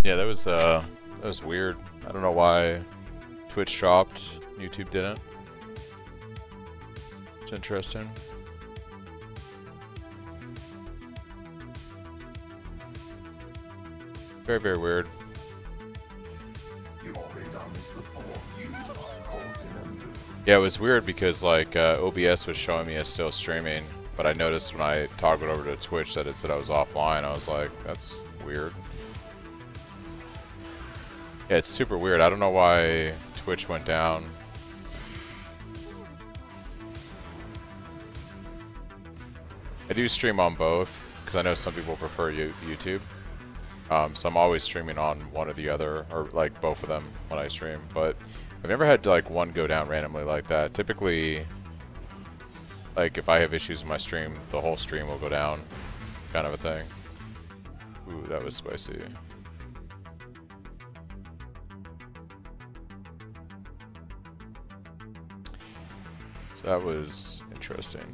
Yeah, that was weird. I don't know why Twitch dropped, YouTube didn't. It's interesting. Very, very weird. Yeah, it was weird because like OBS was showing me as still streaming, but I noticed when I toggled over to Twitch that it said I was offline. I was like, that's weird. Yeah, it's super weird. I don't know why Twitch went down. I do stream on both because I know some people prefer YouTube. So I'm always streaming on one or the other, or like both of them when I stream. But I've never had like one go down randomly like that. Typically, like if I have issues with my stream, the whole stream will go down, kind of a thing. Ooh, that was spicy. So that was interesting.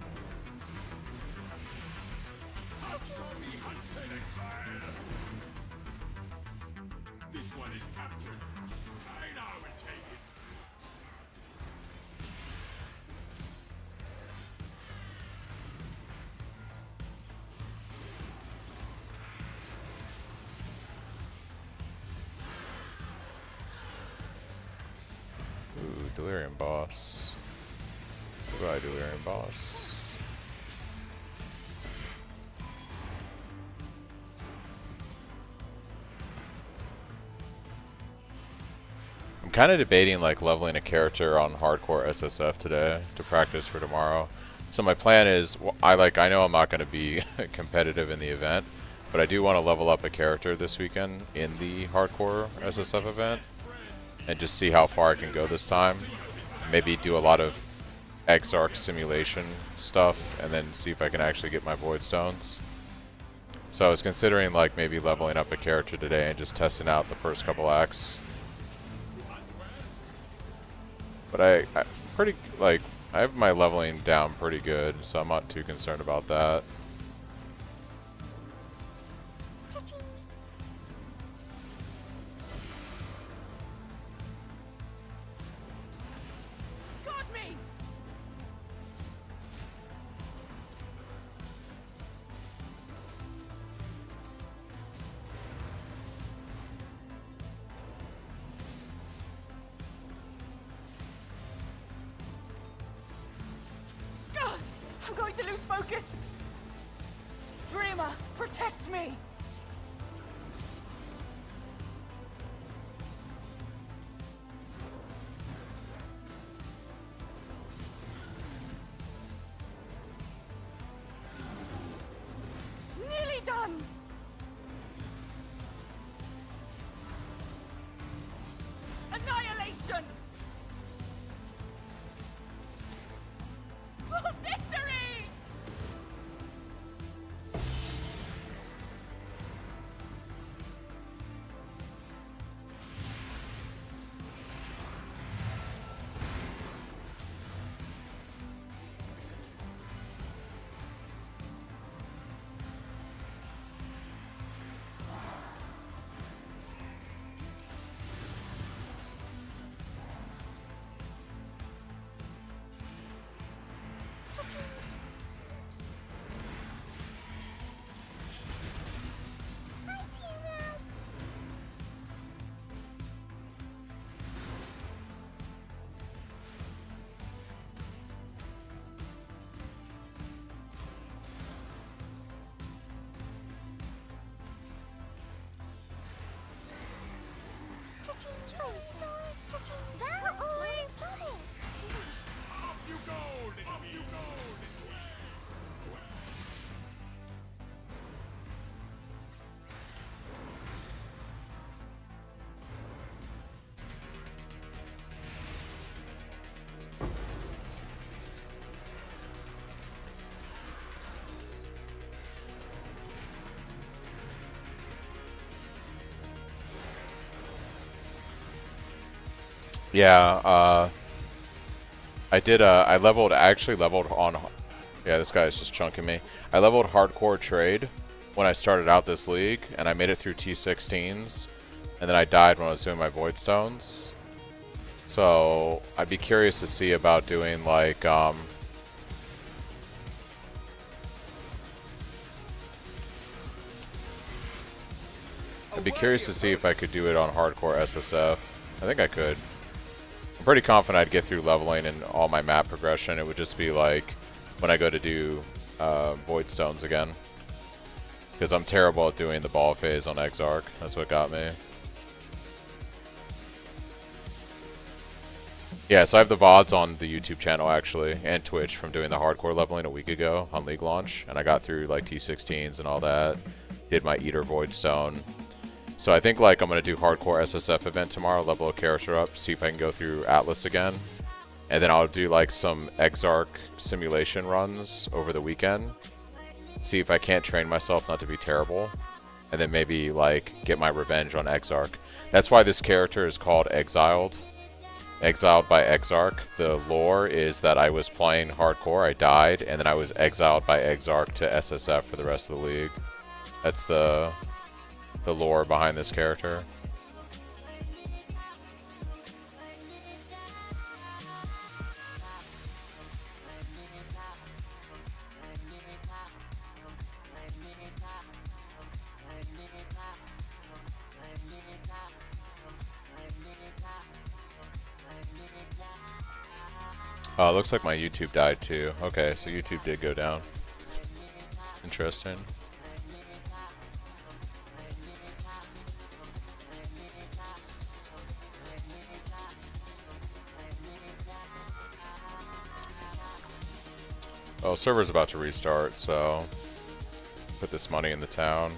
Ooh, Delirium boss. Goodbye, Delirium boss. I'm kind of debating like leveling a character on hardcore SSF today to practice for tomorrow. So my plan is, I know I'm not going to be competitive in the event, but I do want to level up a character this weekend in the hardcore SSF event and just see how far I can go this time. Maybe do a lot of Exarch simulation stuff and then see if I can actually get my Void Stones. So I was considering like maybe leveling up a character today and just testing out the first couple acts. But I pretty like I have my leveling down pretty good, so I'm not too concerned about that. I'm going to lose focus! Dreamer, protect me! Nearly done! Annihilation! For victory! Yeah, I actually leveled on, yeah, this guy is just chunking me. I leveled hardcore trade when I started out this league, and I made it through T17s. and then I died when I was doing my Void Stones. So I'd be curious to see about doing like I'd be curious to see if I could do it on hardcore SSF. I think I could. I'm pretty confident I'd get through leveling and all my map progression. It would just be like when I go to do Void Stones again. Because I'm terrible at doing the ball phase on Exarch. That's what got me. Yeah, so I have the VODs on the YouTube channel actually, and Twitch from doing the hardcore leveling a week ago on League launch. And I got through like T17s and all that. Did my Eater Void Stone. So I think like I'm going to do hardcore SSF event tomorrow, level a character up, see if I can go through Atlas again. And then I'll do like some Exarch simulation runs over the weekend. See if I can't train myself not to be terrible. And then maybe like get my revenge on Exarch. That's why this character is called Exiled. Exiled by Exarch. The lore is that I was playing hardcore, I died, and then I was exiled by Exarch to SSF for the rest of the league. That's the lore behind this character. Oh, it looks like my YouTube died too. Okay, so YouTube did go down. Interesting. Oh, server's about to restart, so put this money in the town.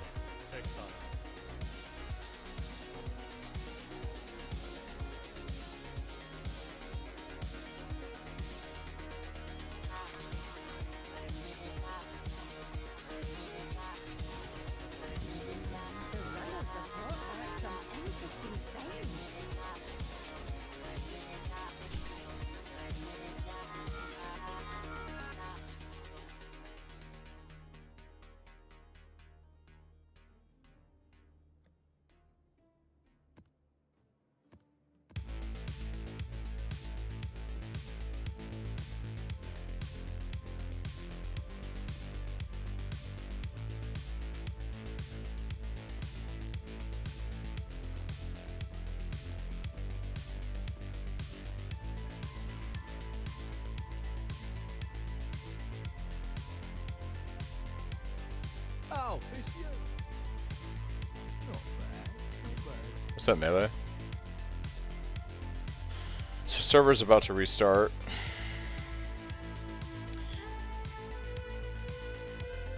Oh, it's you. Not bad, not bad. What's up, Melee? So server's about to restart.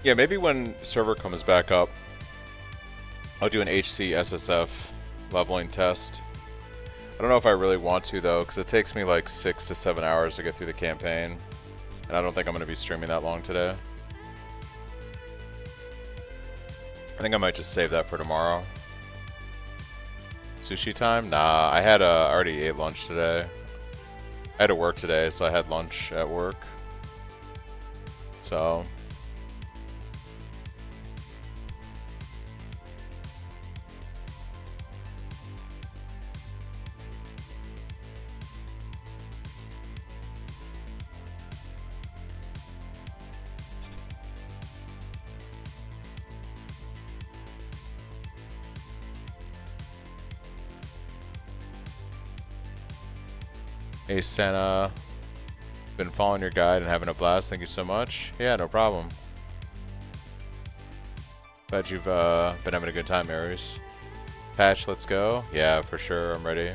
Yeah, maybe when server comes back up, I'll do an HC SSF leveling test. I don't know if I really want to though, because it takes me like 6 to 7 hours to get through the campaign. And I don't think I'm going to be streaming that long today. I think I might just save that for tomorrow. Sushi time? Nah, I had already ate lunch today. I had to work today, so I had lunch at work. So hey Santa, been following your guide and having a blast. Thank you so much. Yeah, no problem. Glad you've been having a good time, Aries. Patch, let's go. Yeah, for sure. I'm ready.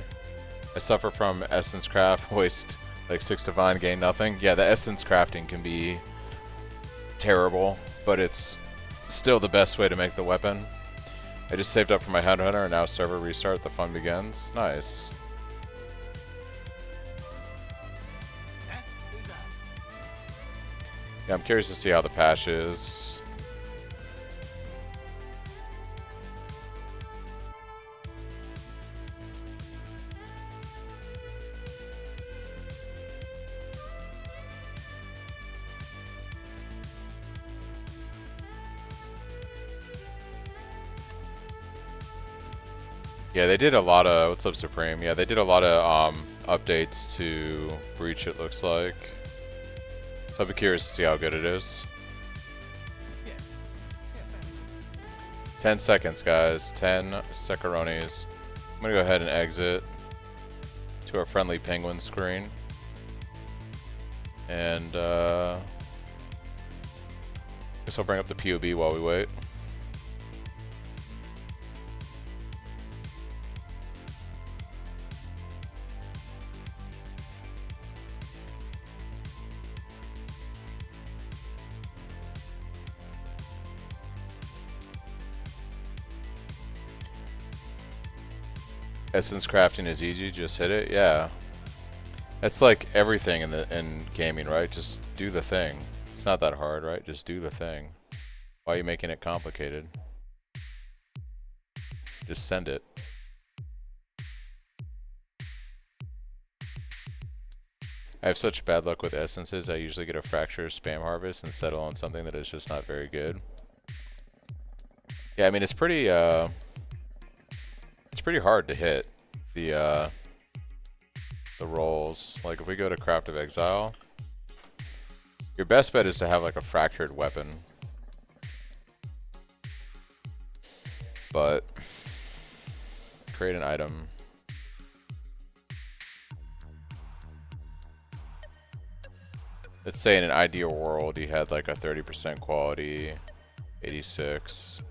I suffer from essence craft. Waste like 6 divine, gain nothing. Yeah, the essence crafting can be terrible, but it's still the best way to make the weapon. I just saved up for my headhunter and now server restart. The fun begins. Nice. Yeah, I'm curious to see how the patch is. Yeah, they did a lot of... What's up, Supreme? Yeah, they did a lot of updates to Breach, it looks like. So I'll be curious to see how good it is. 10 seconds, guys. 10 secaronis. I'm gonna go ahead and exit to our friendly penguin screen. And, guess I'll bring up the POB while we wait. Essence crafting is easy, just hit it. Yeah, that's like everything in gaming, right? Just do the thing. It's not that hard, right? Just do the thing. Why are you making it complicated? Just send it. I have such bad luck with essences. I usually get a fracture spam harvest and settle on something that is just not very good. Yeah, I mean it's pretty hard to hit the rolls. Like if we go to Craft of Exile, your best bet is to have like a fractured weapon. But create an item. Let's say in an ideal world you had like a 30% quality, 86.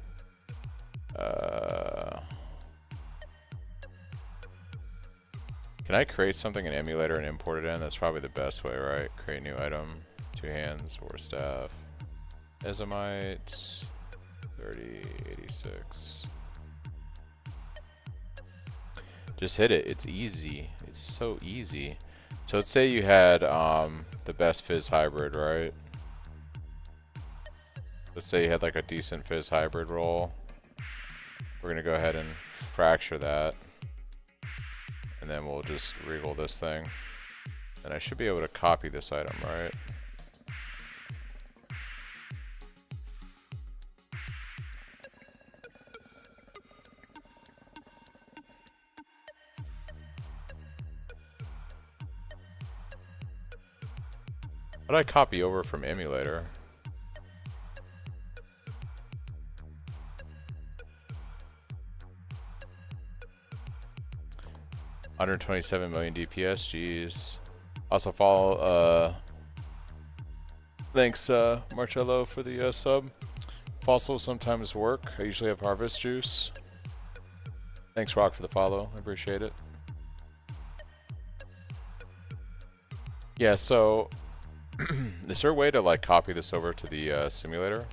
Can I create something in emulator and import it in? That's probably the best way, right? Create new item, 2 hands, or staff. Ezomite, 30, 86. Just hit it. It's easy. It's so easy. So let's say you had the best Fizz hybrid, right? Let's say you had like a decent Fizz hybrid roll. We're gonna go ahead and fracture that. And then we'll just reroll this thing. And I should be able to copy this item, right? How do I copy over from emulator? $127 million DPS, jeez. Also follow, thanks Marcello for the sub. Fossils sometimes work. I usually have harvest juice. Thanks Rock for the follow, I appreciate it. Yeah, so is there a way to like copy this over to the simulator?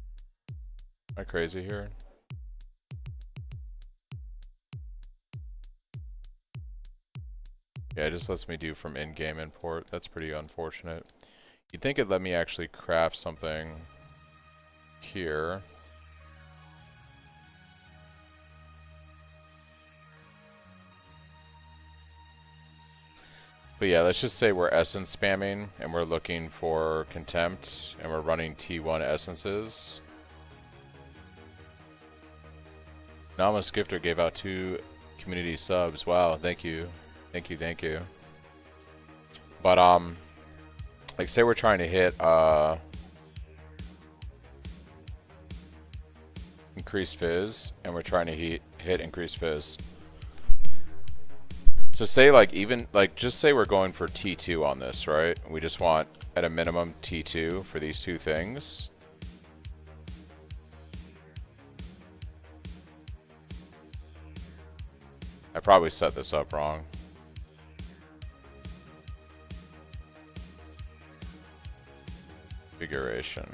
Am I crazy here? Yeah, it just lets me do from in-game import. That's pretty unfortunate. You'd think it'd let me actually craft something here. But yeah, let's just say we're essence spamming and we're looking for contempt and we're running T1 essences. Namas Gifter gave out 2 community subs. Wow, thank you. Thank you, thank you. But like say we're trying to hit increased fizz and we're trying to hit increased fizz. So say like even like just say we're going for T2 on this, right? We just want at a minimum T2 for these 2 things. I probably set this up wrong. Configuration.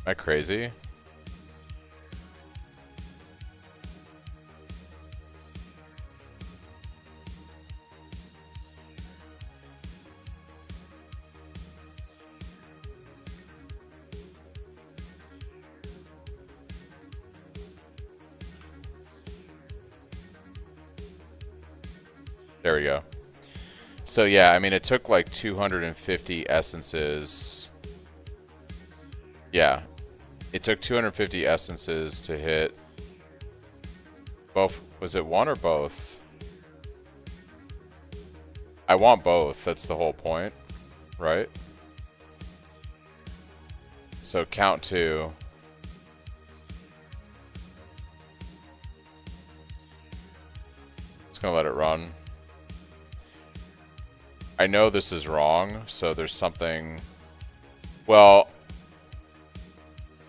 Am I crazy? There we go. So yeah, I mean, it took like 250 essences. Yeah, it took 250 essences to hit both. Was it one or both? I want both. That's the whole point, right? So count 2. Just gonna let it run. I know this is wrong, so there's something. Well,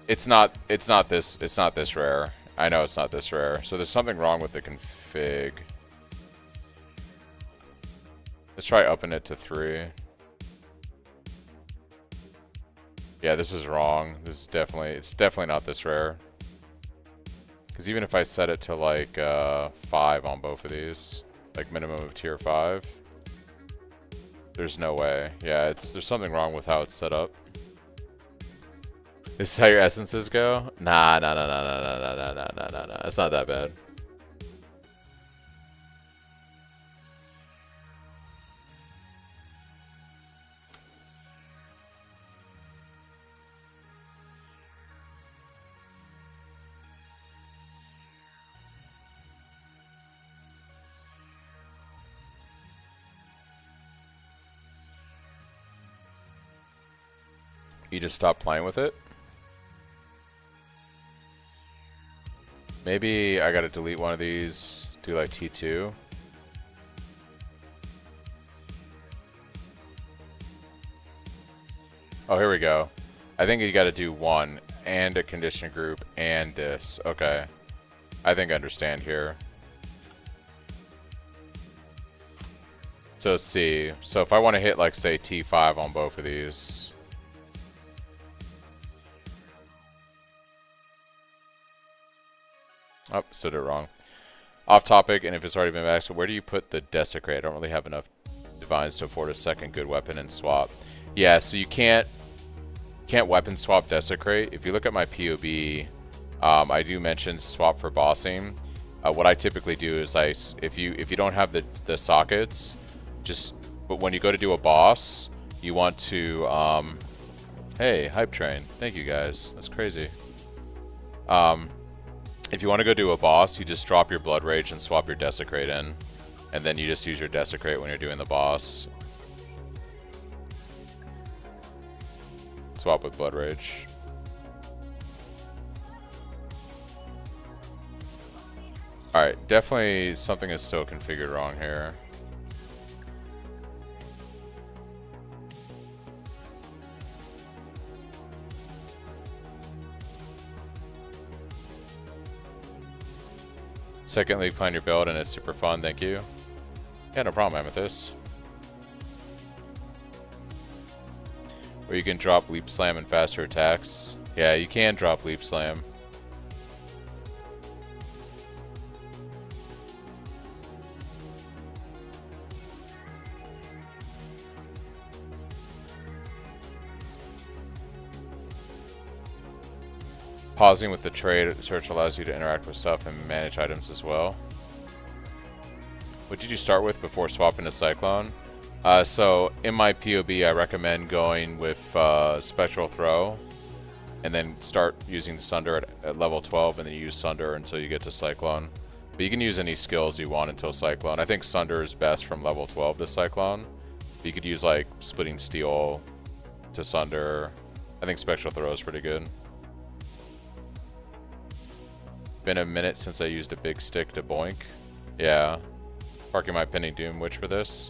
it's not this rare. I know it's not this rare. So there's something wrong with the config. Let's try upping it to 3. Yeah, this is wrong. This is it's definitely not this rare. Because even if I set it to like 5 on both of these, like minimum of tier 5, there's no way. Yeah, there's something wrong with how it's set up. This is how your essences go? Nah. It's not that bad. You just stop playing with it? Maybe I gotta delete one of these, do like T2. Oh, here we go. I think you gotta do 1 and a condition group and this. Okay. I think I understand here. So let's see. So if I want to hit like say T5 on both of these. Oh, stood it wrong. Off topic, and if it's already been maxed, where do you put the Desecrate? I don't really have enough divines to afford a second good weapon and swap. Yeah, so you can't weapon swap Desecrate. If you look at my POB, I do mention swap for bossing. What I typically do is if you don't have the sockets, but when you go to do a boss, you want to hey, hype train. Thank you guys. That's crazy. If you want to go do a boss, you just drop your Blood Rage and swap your Desecrate in. And then you just use your Desecrate when you're doing the boss. Swap with Blood Rage. Alright, definitely something is still configured wrong here. Second league, plan your build, and it's super fun. Thank you. Yeah, no problem, Amethyst. Or you can drop Leap Slam and faster attacks. Yeah, you can drop Leap Slam. Pausing with the trade search allows you to interact with stuff and manage items as well. What did you start with before swapping to Cyclone? So in my POB, I recommend going with Spectral Throw, and then start using Sunder at level 12, and then you use Sunder until you get to Cyclone. But you can use any skills you want until Cyclone. I think Sunder is best from level 12 to Cyclone. But you could use like Splitting Steel to Sunder. I think Spectral Throw is pretty good. Been a minute since I used a big stick to boink. Yeah. Parking my Pending Doom Witch for this.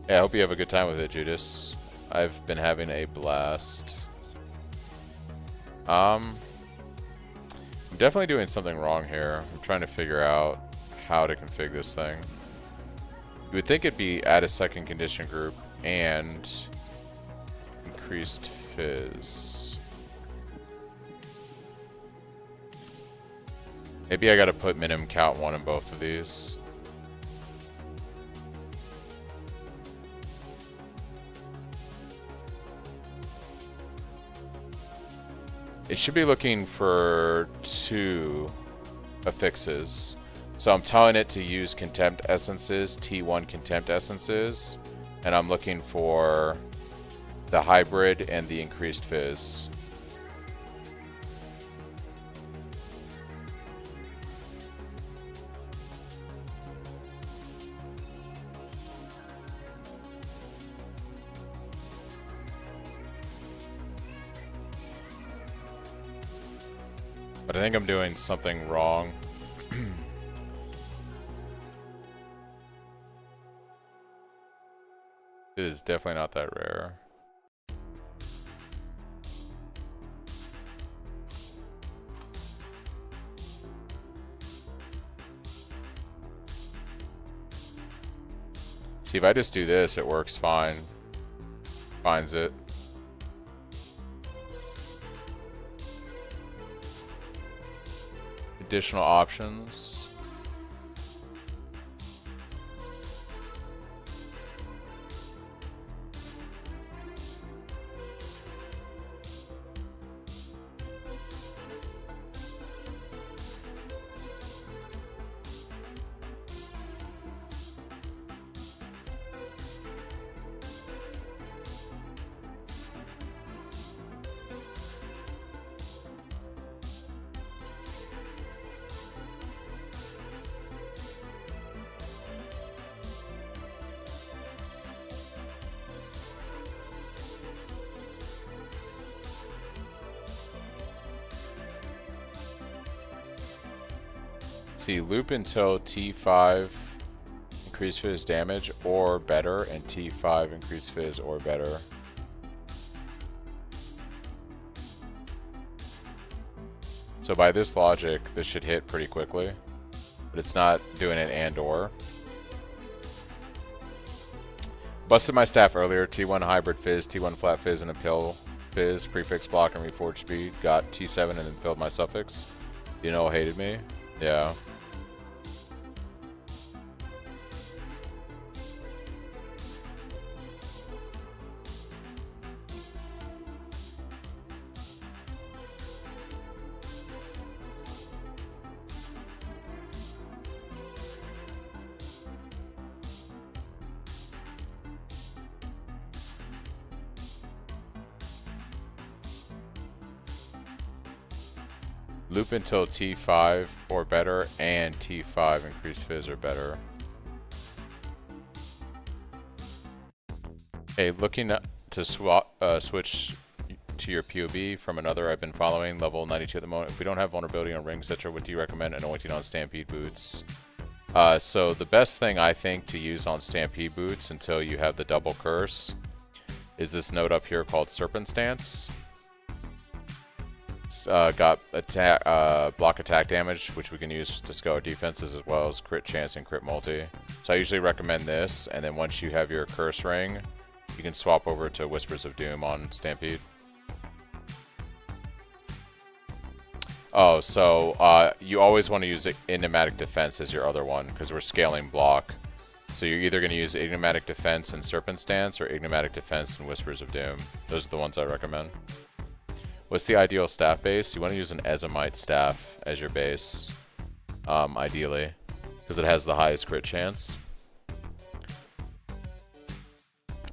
Yeah, I hope you have a good time with it, Judas. I've been having a blast. I'm definitely doing something wrong here. I'm trying to figure out how to configure this thing. You would think it'd be add a second condition group and increased fizz. Maybe I gotta put minimum count 1 in both of these. It should be looking for 2 affixes. So I'm telling it to use Contempt Essences, T1 Contempt Essences, and I'm looking for the hybrid and the increased fizz. But I think I'm doing something wrong. It is definitely not that rare. See, if I just do this, it works fine. Finds it. Additional options. See, loop until T5 increase fizz damage or better, and T5 increase fizz or better. So by this logic, this should hit pretty quickly, but it's not doing it and or. Busted my staff earlier, T1 hybrid fizz, T1 flat fizz and a pill fizz, prefix block and reforged speed, got T7 and then filled my suffix. You know, hated me? Yeah. Loop until T5 or better, and T5 increase fizz or better. Okay, looking to switch to your POB from another I've been following, level 92 at the moment. If we don't have vulnerability on rings, etc., what do you recommend anointing on Stampede boots? So the best thing I think to use on Stampede boots until you have the double curse is this node up here called Serpent Stance. Got attack, block attack damage, which we can use to scale our defenses, as well as crit chance and crit multi. So I usually recommend this, and then once you have your curse ring, you can swap over to Whispers of Doom on Stampede. Oh, so you always want to use Enigmatic Defense as your other one, because we're scaling block. So you're either going to use Enigmatic Defense and Serpent Stance, or Enigmatic Defense and Whispers of Doom. Those are the ones I recommend. What's the ideal staff base? You want to use an Ezomite staff as your base, ideally, because it has the highest crit chance.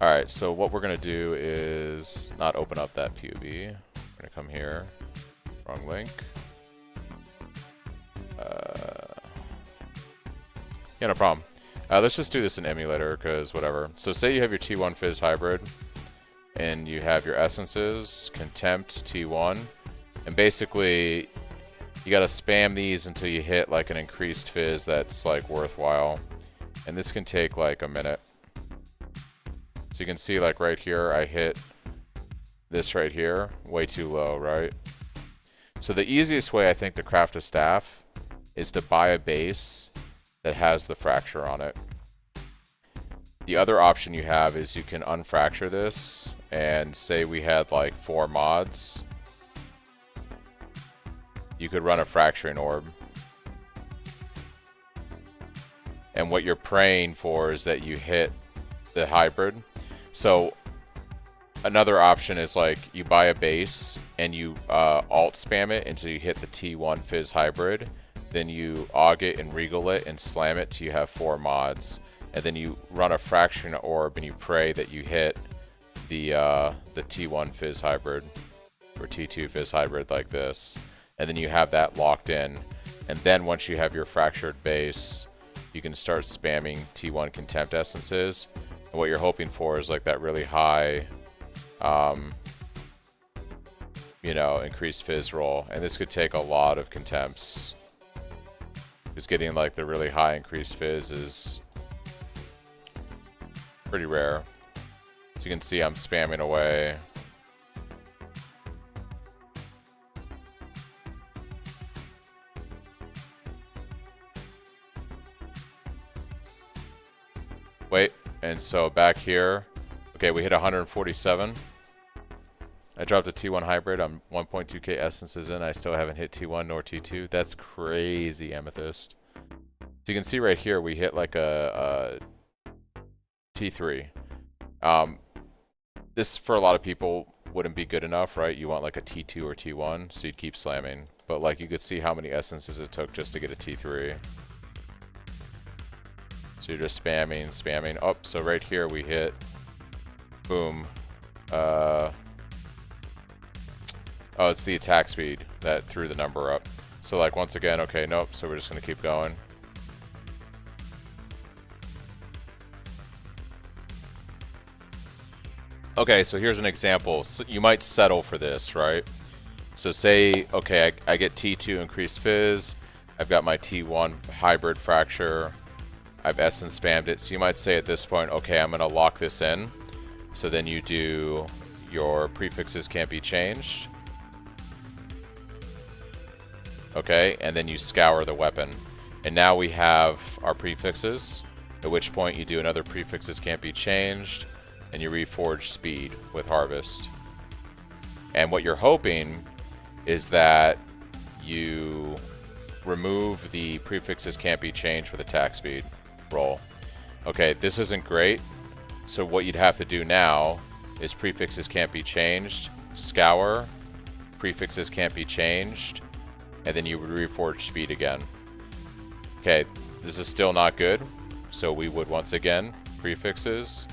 Alright, so what we're going to do is not open up that POB. We're going to come here. Wrong link. Yeah, no problem. Let's just do this in emulator, because whatever. So say you have your T1 Fizz hybrid, and you have your essences, Contempt, T1, and basically you gotta spam these until you hit like an increased fizz that's like worthwhile, and this can take like a minute. So you can see like right here I hit this right here, way too low, right? So the easiest way I think to craft a staff is to buy a base that has the fracture on it. The other option you have is you can unfracture this, and say we had like 4 mods. You could run a fracturing orb. And what you're praying for is that you hit the hybrid. So another option is like you buy a base and you alt spam it until you hit the T1 Fizz hybrid. Then you AUG it and Regal it and slam it till you have 4 mods. and then you run a fraction orb and you pray that you hit the T1 Fizz hybrid or T2 Fizz hybrid like this, and then you have that locked in, and then once you have your fractured base, you can start spamming T1 Contempt essences, and what you're hoping for is like that really high you know, increased Fizz roll, and this could take a lot of Contempts. Just getting like the really high increased Fizz is pretty rare. So you can see I'm spamming away. Wait, and so back here, okay, we hit 147. I dropped a T1 hybrid. I'm 1.2k essences in. I still haven't hit T1 nor T2. That's crazy, Amethyst. So you can see right here, we hit like a T3. This, for a lot of people, wouldn't be good enough, right? You want like a T2 or T1, so you'd keep slamming. But like you could see how many essences it took just to get a T3. So you're just spamming, spamming. Oh, so right here we hit, boom. Oh, it's the attack speed that threw the number up. So like once again, okay, nope, so we're just gonna keep going. Okay, so here's an example. So you might settle for this, right? So say, okay, I get T2 increased Fizz, I've got my T1 hybrid fracture, I've essence spammed it, so you might say at this point, okay, I'm gonna lock this in. So then you do your prefixes can't be changed. Okay, and then you scour the weapon. And now we have our prefixes, at which point you do another prefixes can't be changed, and you reforge speed with harvest. And what you're hoping is that you remove the prefixes can't be changed with attack speed roll. Okay, this isn't great. So what you'd have to do now is prefixes can't be changed, scour, prefixes can't be changed, and then you would reforge speed again. Okay, this is still not good. So we would once again, prefixes,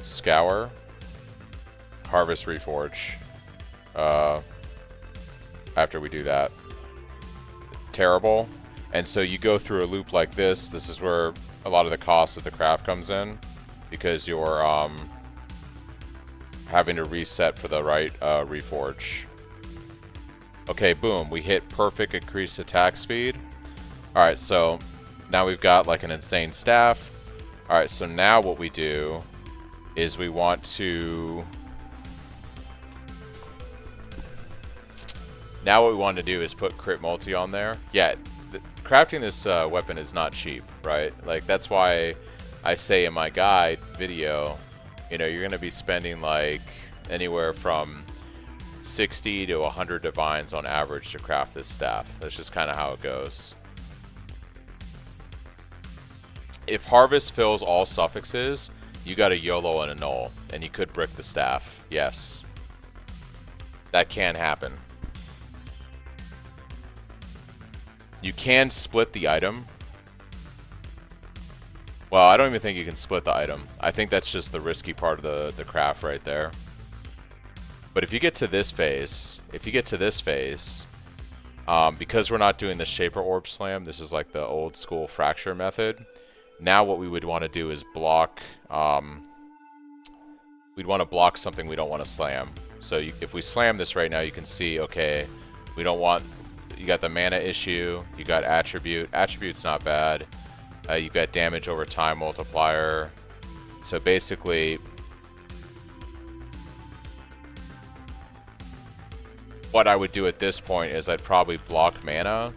scour, harvest, reforge. After we do that. Terrible. And so you go through a loop like this. This is where a lot of the cost of the craft comes in, because you're having to reset for the right reforge. Okay, boom, we hit perfect increased attack speed. Alright, so now we've got like an insane staff. Alright, so now what we do is we want to... Now what we want to do is put crit multi on there. Yeah, crafting this weapon is not cheap, right? Like, that's why I say in my guide video, you know, you're going to be spending like anywhere from 60 to 100 divines on average to craft this staff. That's just kind of how it goes. If harvest fills all suffixes, you got a YOLO and a null, and you could brick the staff. Yes. That can happen. You can split the item. Well, I don't even think you can split the item. I think that's just the risky part of the craft right there. But if you get to this phase, because we're not doing the Shaper Orb Slam, this is like the old school fracture method. Now what we would want to do is block, we'd want to block something we don't want to slam. So if we slam this right now, you can see, okay, we don't want, you got the mana issue, you got attribute. Attribute's not bad. You got damage over time multiplier. So basically, what I would do at this point is I'd probably block mana.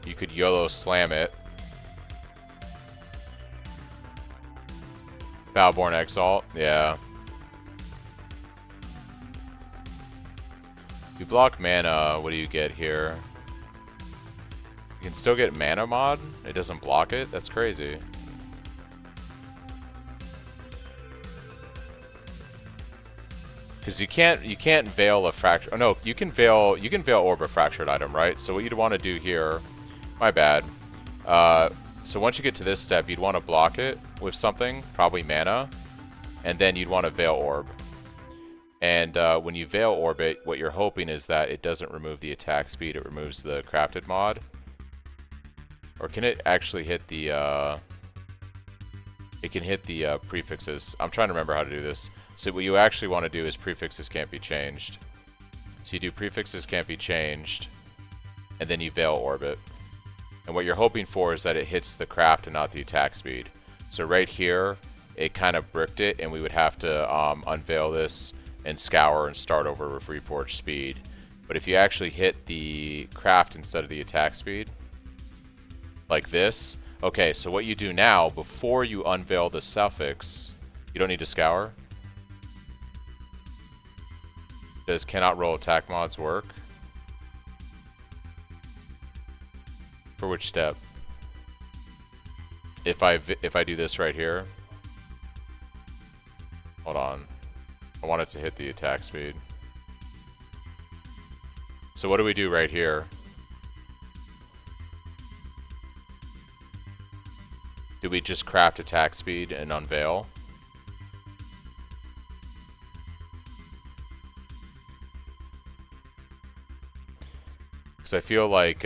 You could YOLO slam it. Foulborn Exalt, yeah. You block mana, what do you get here? You can still get mana mod? It doesn't block it? That's crazy. Because you can't veil a fracture. Oh no, you can veil orb a fractured item, right? So what you'd want to do here, my bad. So once you get to this step, you'd want to block it with something, probably mana, and then you'd want to veil orb. And when you veil orb it, what you're hoping is that it doesn't remove the attack speed; it removes the crafted mod. Or can it actually hit the? It can hit the prefixes. I'm trying to remember how to do this. So what you actually want to do is prefixes can't be changed. So you do prefixes can't be changed, and then you veil orbit. And what you're hoping for is that it hits the craft and not the attack speed. So right here, it kind of bricked it, and we would have to unveil this and scour and start over with reforged speed. But if you actually hit the craft instead of the attack speed, like this, okay, so what you do now, before you unveil the suffix, you don't need to scour. Does cannot roll attack mods work? For which step? If I do this right here, hold on, I want it to hit the attack speed. So what do we do right here? Do we just craft attack speed and unveil? Because I feel like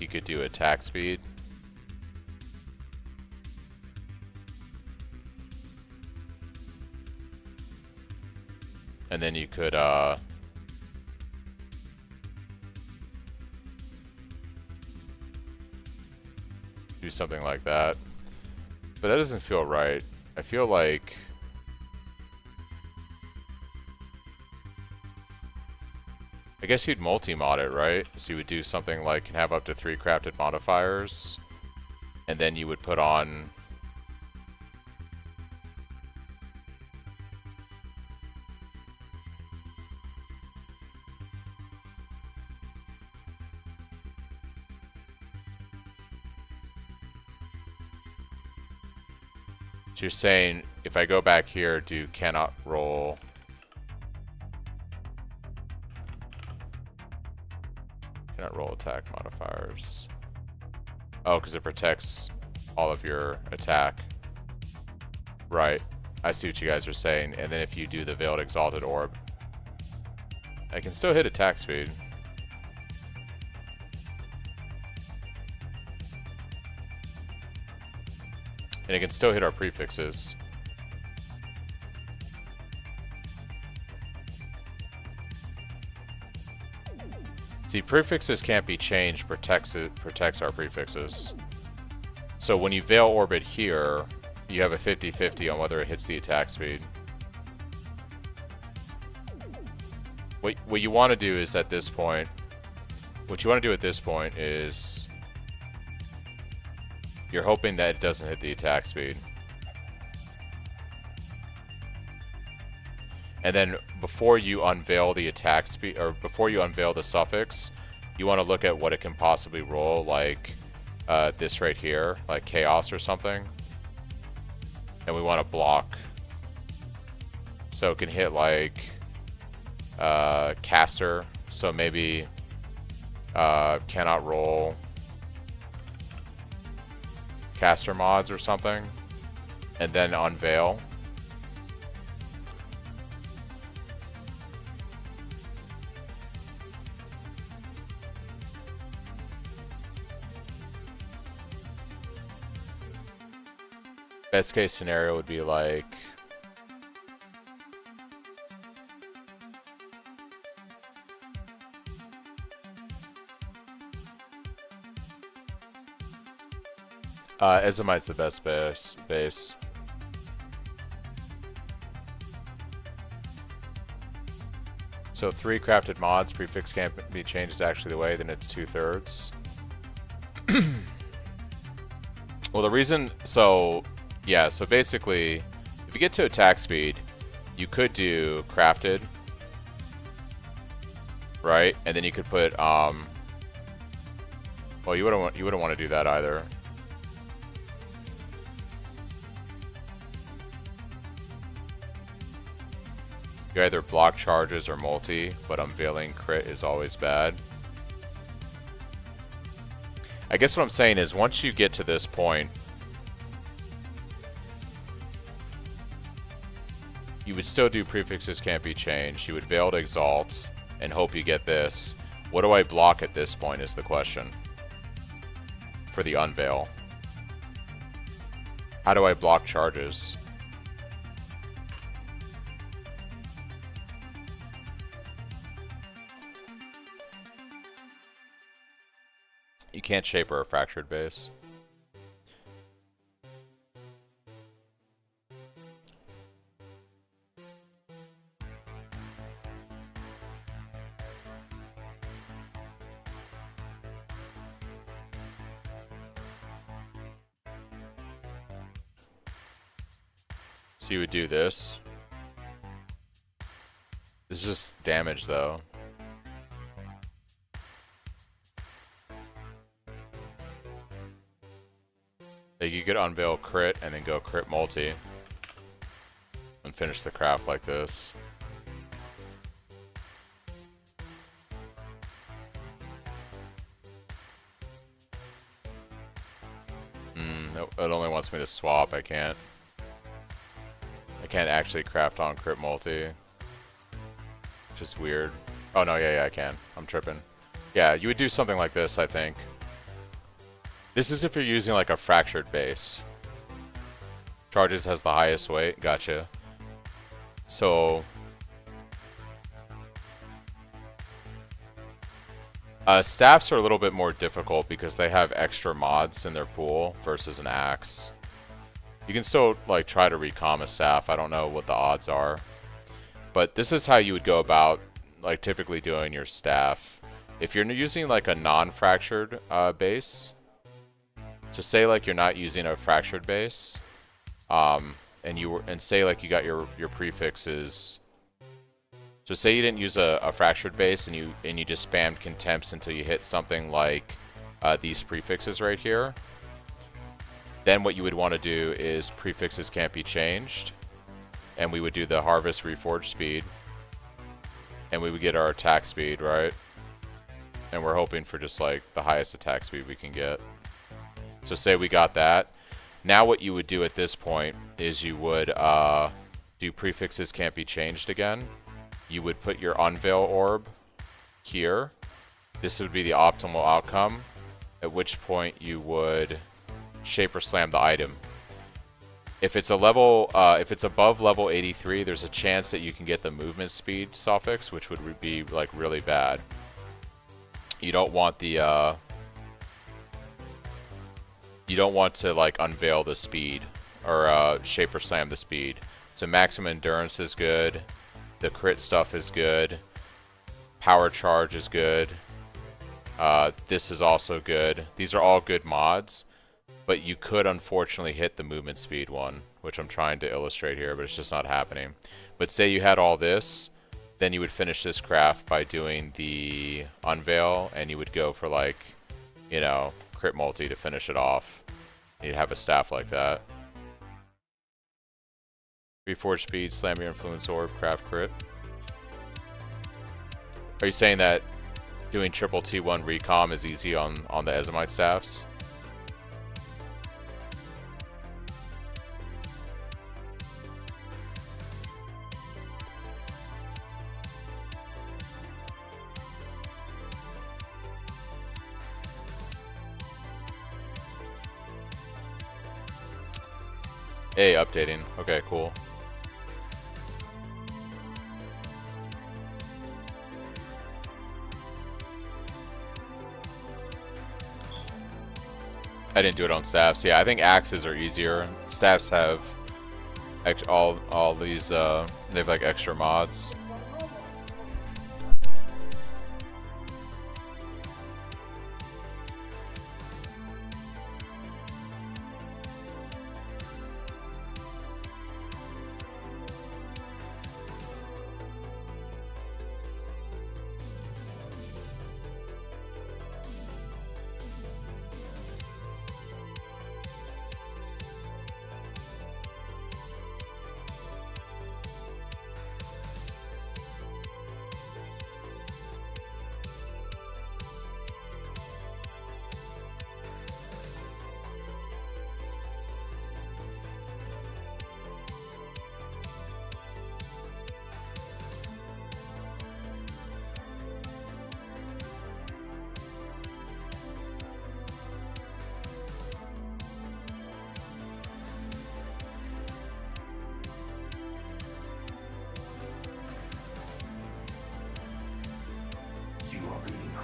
you could do attack speed. And then you could do something like that. But that doesn't feel right. I feel like I guess you'd multi-mod it, right? So you would do something like can have up to 3 crafted modifiers, and then you would put on so you're saying if I go back here, do cannot roll attack modifiers. Oh, because it protects all of your attack. Right. I see what you guys are saying. And then if you do the Veiled Exalted Orb, I can still hit attack speed. And it can still hit our prefixes. See, prefixes can't be changed, protects our prefixes. So when you Veil Orbit here, you have a 50-50 on whether it hits the attack speed. What you want to do is at this point, is you're hoping that it doesn't hit the attack speed. And then before you unveil the attack speed, or before you unveil the suffix, you want to look at what it can possibly roll, like this right here, like chaos or something. And we want to block. So it can hit like caster. So maybe cannot roll caster mods or something. And then unveil. Best case scenario would be like Ezomite's the best base. So 3 crafted mods, prefix can't be changed is actually the way, then it's 2/3. Well, the reason, so yeah, so basically, if you get to attack speed, you could do crafted, right? And then you could put well, you wouldn't want to do that either. You either block charges or multi, but unveiling crit is always bad. I guess what I'm saying is once you get to this point, you would still do prefixes can't be changed. You would veil to exalt and hope you get this. What do I block at this point is the question. For the unveil. How do I block charges? You can't shaper a fractured base. So you would do this. This is just damage though. Like you could unveil crit and then go crit multi. And finish the craft like this. It only wants me to swap, I can't actually craft on crit multi. Which is weird. Oh no, yeah, I can. I'm tripping. Yeah, you would do something like this, I think. This is if you're using like a fractured base. Charges has the highest weight, gotcha. So staffs are a little bit more difficult because they have extra mods in their pool versus an axe. You can still like try to recom a staff. I don't know what the odds are. But this is how you would go about like typically doing your staff. If you're using like a non-fractured base, so say like you're not using a fractured base, and say like you got your prefixes. So say you didn't use a fractured base and you just spammed contempts until you hit something like these prefixes right here. Then what you would want to do is prefixes can't be changed, and we would do the harvest reforge speed, and we would get our attack speed, right? And we're hoping for just like the highest attack speed we can get. So say we got that. Now what you would do at this point is you would do prefixes can't be changed again. You would put your unveil orb here. This would be the optimal outcome, at which point you would shaper slam the item. If it's if it's above level 83, there's a chance that you can get the movement speed suffix, which would be like really bad. You don't want the you don't want to like unveil the speed or shaper slam the speed. So maximum endurance is good. The crit stuff is good. Power charge is good. This is also good. These are all good mods, but you could unfortunately hit the movement speed one, which I'm trying to illustrate here, but it's just not happening. But say you had all this, then you would finish this craft by doing the unveil, and you would go for like, you know, crit multi to finish it off. You'd have a staff like that. Reforge speed, slam your influence orb, craft crit. Are you saying that doing triple T1 recom is easy on the Ezomite staffs? Hey, updating. Okay, cool. I didn't do it on staffs. Yeah, I think axes are easier. Staffs have all these. They have like extra mods.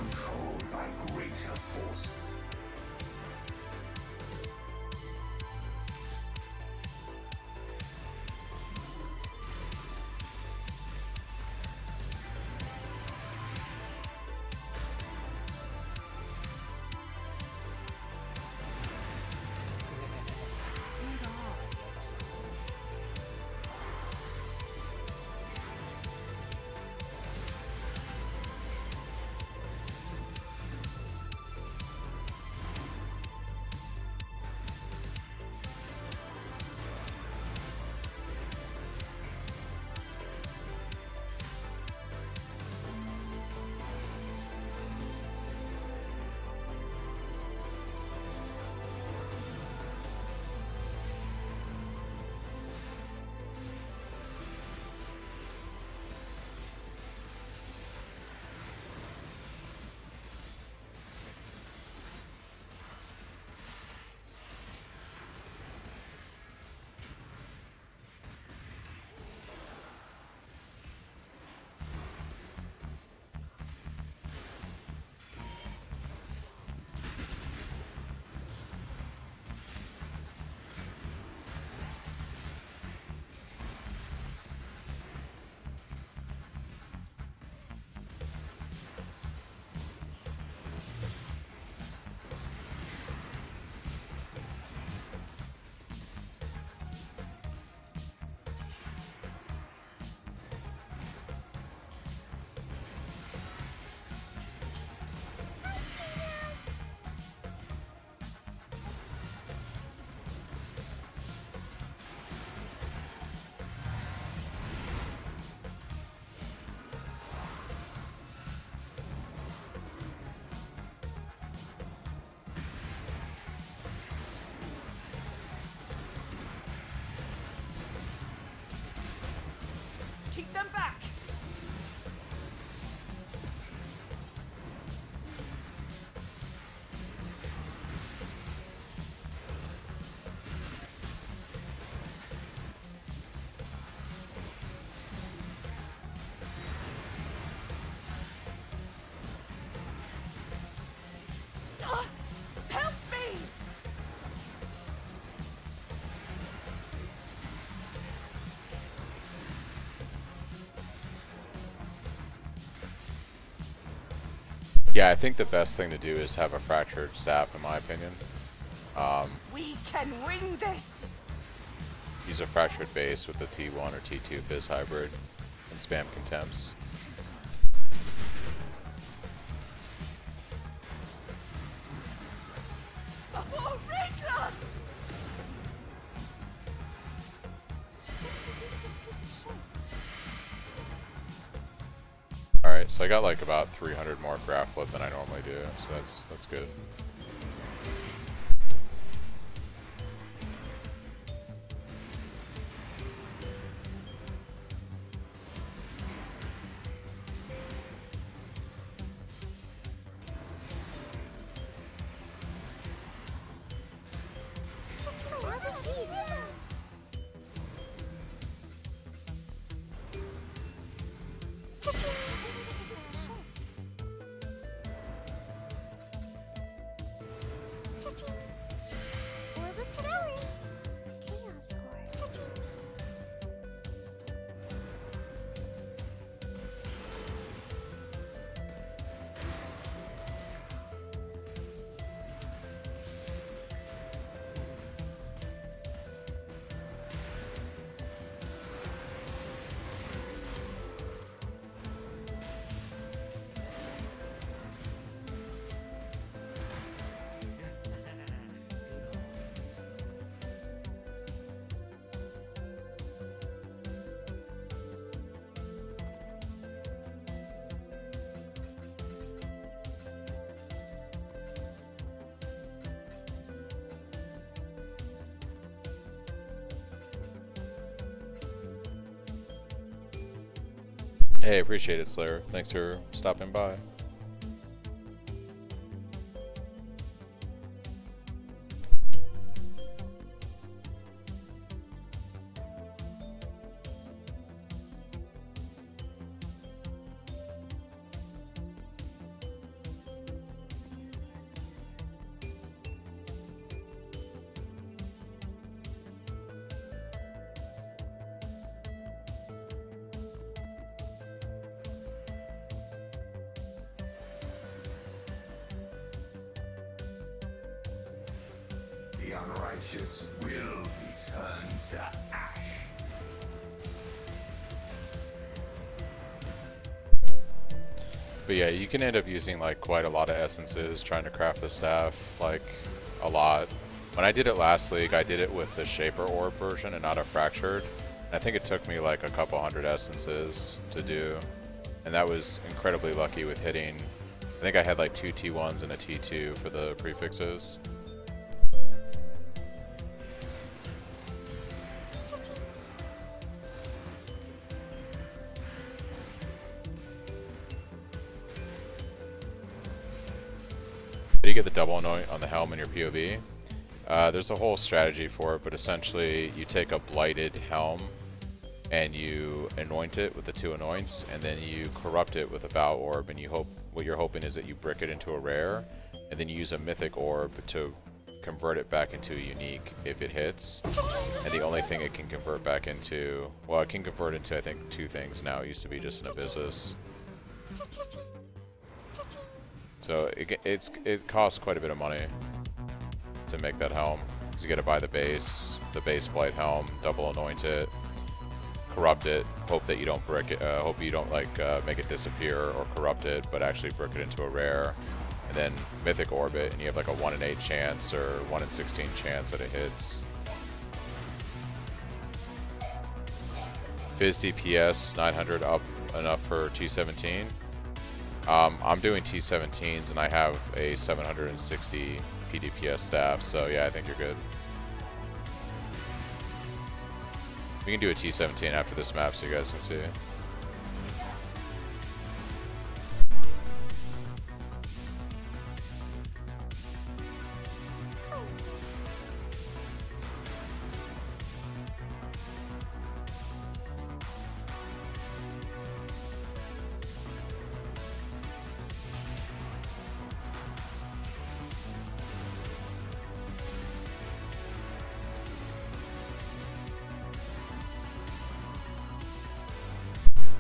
controlled by greater forces. Keep them back! Help me! Yeah, I think the best thing to do is have a fractured staff, in my opinion. We can win this! Use a fractured base with the T1 or T2 Fizz hybrid and spam contempts. Oh, Rickla! Alright, so I got like about 300 more craft flip than I normally do, so that's good. Hey, appreciate it, Slayer. Thanks for stopping by. The unrighteous will be turned to ash. But yeah, you can end up using like quite a lot of essences trying to craft the staff, like a lot. When I did it last league, I did it with the Shaper Orb version and not a Fractured. And I think it took me like a couple hundred essences to do. And that was incredibly lucky with hitting, I think I had like 2 T1s and a T2 for the prefixes. Did you get the double anoint on the helm in your POV? There's a whole strategy for it, but essentially you take a blighted helm and you anoint it with the 2 anoints, and then you corrupt it with a Vow Orb, and you hope, what you're hoping is that you brick it into a rare, and then you use a Mythic Orb to convert it back into a unique if it hits. And the only thing it can convert back into, well, it can convert into I think 2 things now. It used to be just an Abyssus. So it costs quite a bit of money to make that helm. Because you got to buy the base blight helm, double anoint it, corrupt it, hope that you don't brick it, hope you don't like make it disappear or corrupt it, but actually brick it into a rare, and then Mythic Orbit, and you have like a 1 in 8 chance or 1 in 16 chance that it hits. Fizz DPS 900 up enough for T17. I'm doing T17s and I have a 760 PDPS staff, so yeah, I think you're good. We can do a T17 after this map so you guys can see.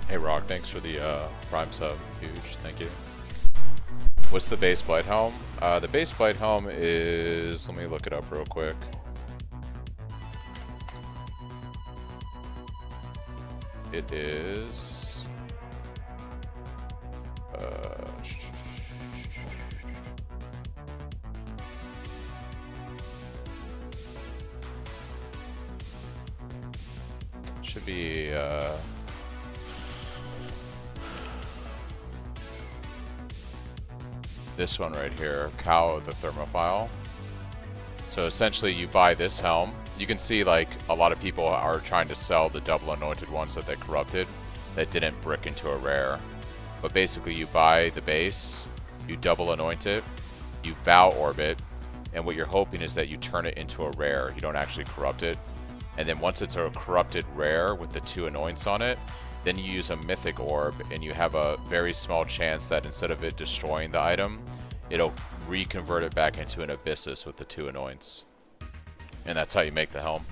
Hey Rock, thanks for the Prime sub. Huge, thank you. What's the base Blight Helm? The base Blight Helm is, let me look it up real quick. It is... should be... this one right here, Cow of the Thermophile. So essentially you buy this helm. You can see like a lot of people are trying to sell the double anointed ones that they corrupted that didn't brick into a rare. But basically you buy the base, you double anoint it, you Vow Orb it, and what you're hoping is that you turn it into a rare. You don't actually corrupt it. And then once it's a corrupted rare with the 2 anoints on it, then you use a Mythic Orb, and you have a very small chance that instead of it destroying the item, it'll reconvert it back into an Abyssus with the 2 anoints. And that's how you make the helm.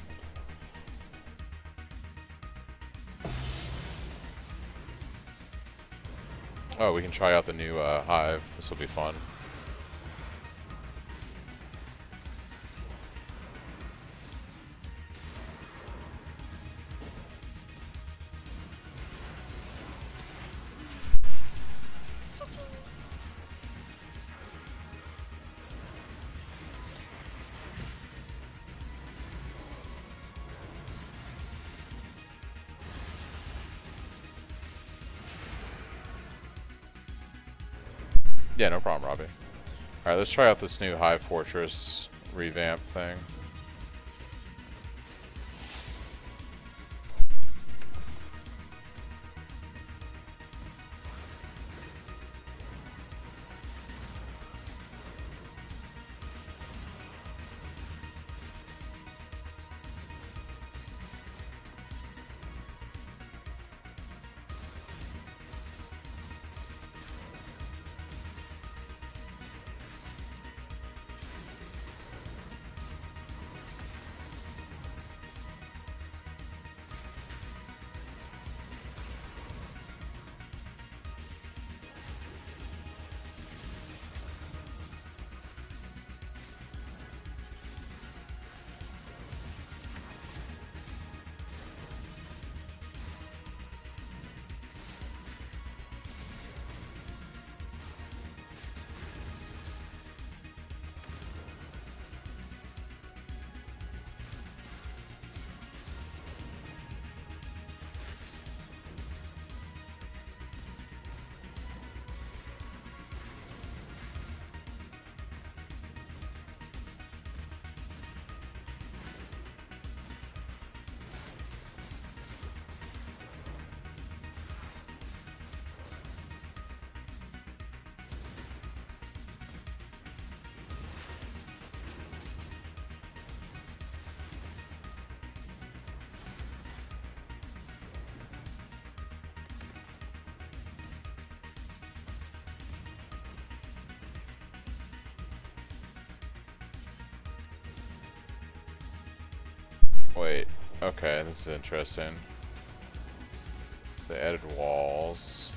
Oh, we can try out the new Hive. This will be fun. Yeah, no problem, Robbie. Alright, let's try out this new Hive Fortress revamp thing. Wait. Okay, this is interesting. So they added walls.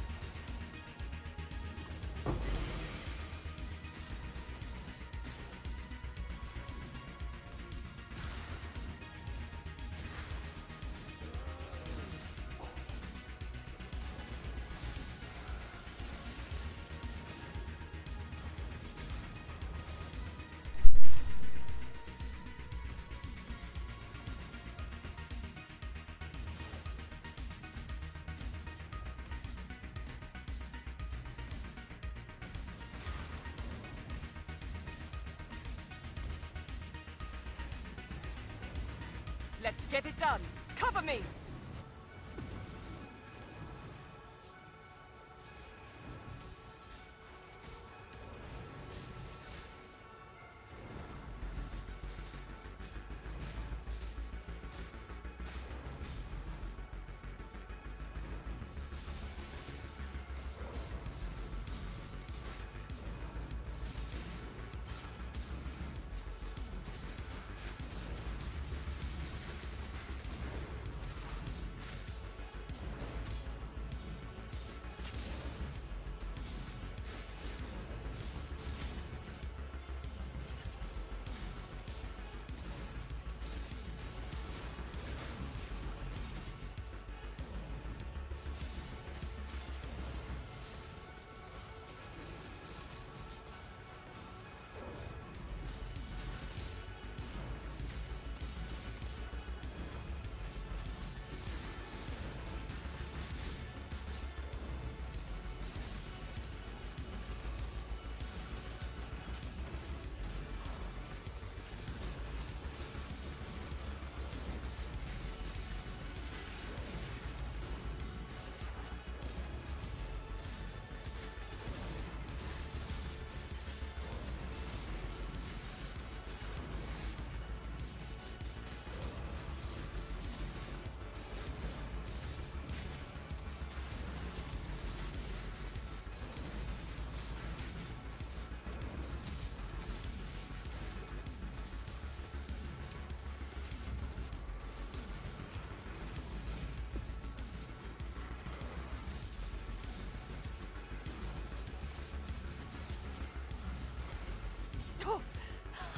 Let's get it done. Cover me!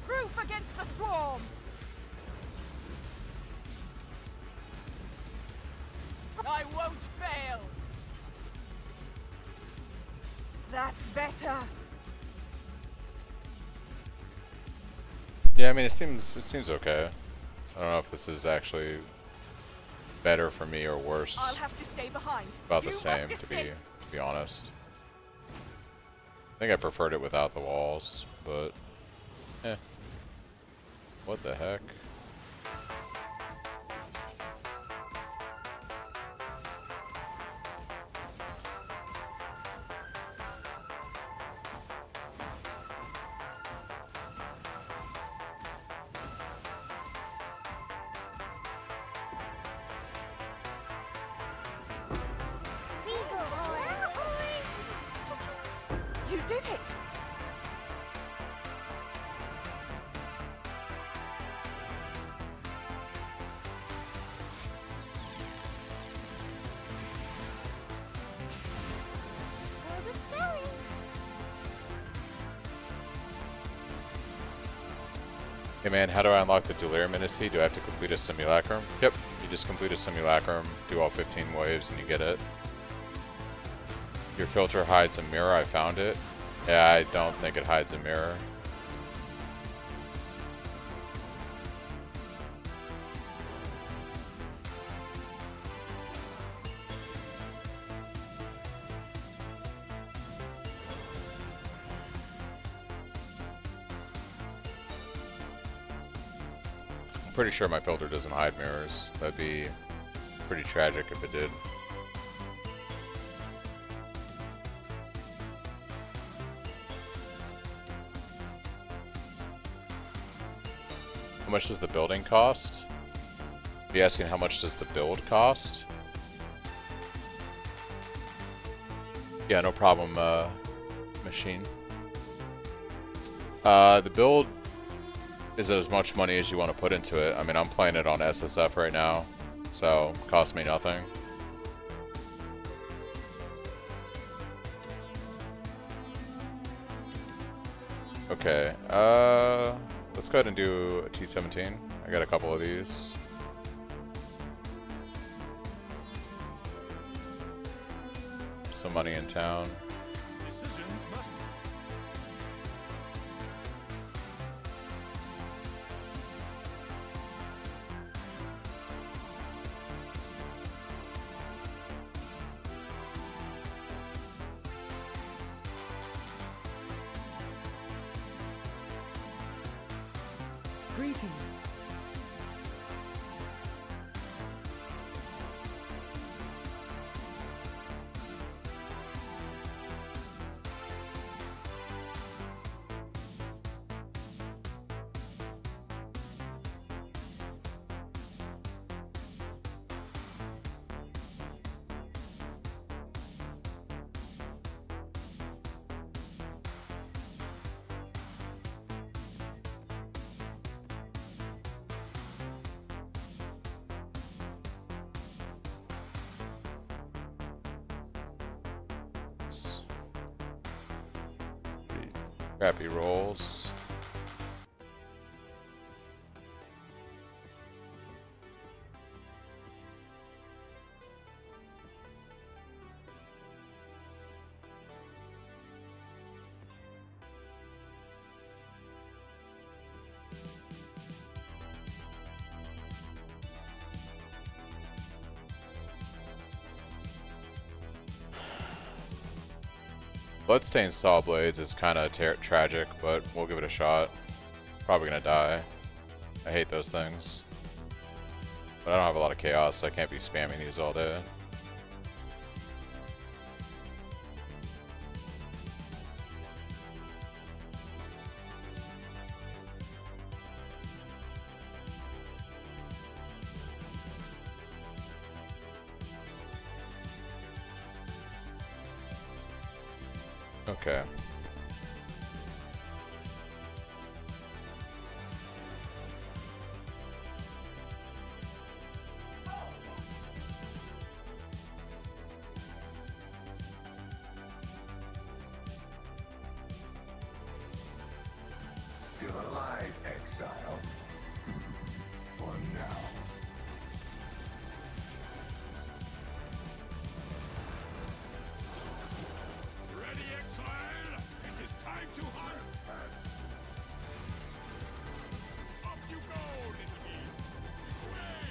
Proof against the swarm! I won't fail! That's better! Yeah, I mean, it seems okay. I don't know if this is actually better for me or worse. I'll have to stay behind. About You the must same, to escape. be honest. I think I preferred it without the walls, but eh. What the heck? You did it! Hey man, how do I unlock the Delirium Ministry? Do I have to complete a simulacrum? Yep, you just complete a simulacrum, do all 15 waves, and you get it. Your filter hides a mirror, I found it. Yeah, I don't think it hides a mirror. I'm pretty sure my filter doesn't hide mirrors. That'd be pretty tragic if it did. How much does the building cost? Are you asking how much does the build cost? Yeah, no problem, machine. The build is as much money as you want to put into it. I mean, I'm playing it on SSF right now, so it costs me nothing. Okay, let's go ahead and do a T17. I got a couple of these. Some money in town. Decisions must Greetings. Pretty crappy rolls. Bloodstained Saw Blades is kind of tragic, but we'll give it a shot. Probably gonna die. I hate those things. But I don't have a lot of chaos, so I can't be spamming these all day. Okay. still alive, exile. For now. Ready, exile? It is time to hunt. Up you go, little beast. Away!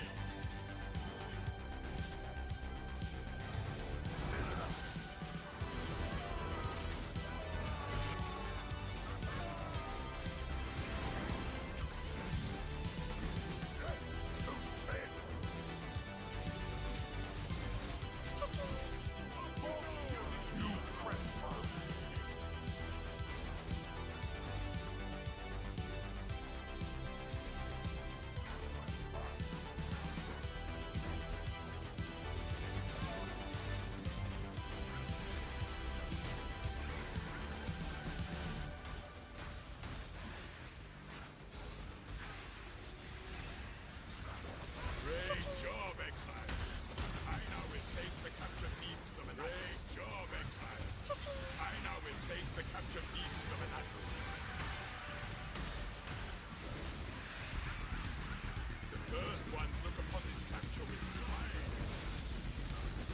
Great job, exile. I now will take the captured beast to the menagerie. Great job, exile. I now will take the captured beast to the menagerie. The first ones look upon this capture with pride.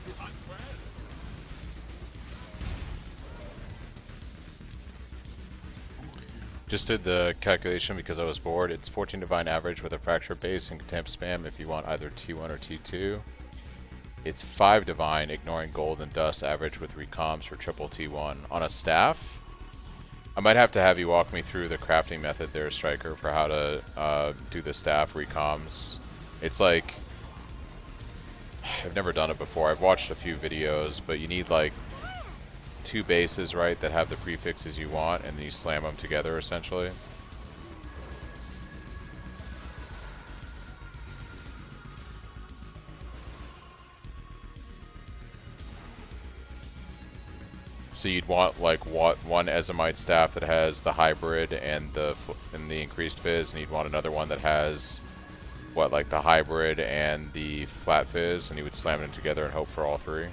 You hunt well. Just did the calculation because I was bored. It's 14 divine average with a fracture base and contempt spam if you want either T1 or T2. It's 5 divine, ignoring gold and dust average with recoms for triple T1. On a staff, I might have to have you walk me through the crafting method there, Striker, for how to do the staff recoms. It's like, I've never done it before. I've watched a few videos, but you need like 2 bases, right, that have the prefixes you want, and then you slam them together essentially. So you'd want like one Ezomite staff that has the hybrid and the increased fizz, and you'd want another one that has what, like the hybrid and the flat fizz, and you would slam them together and hope for all three. A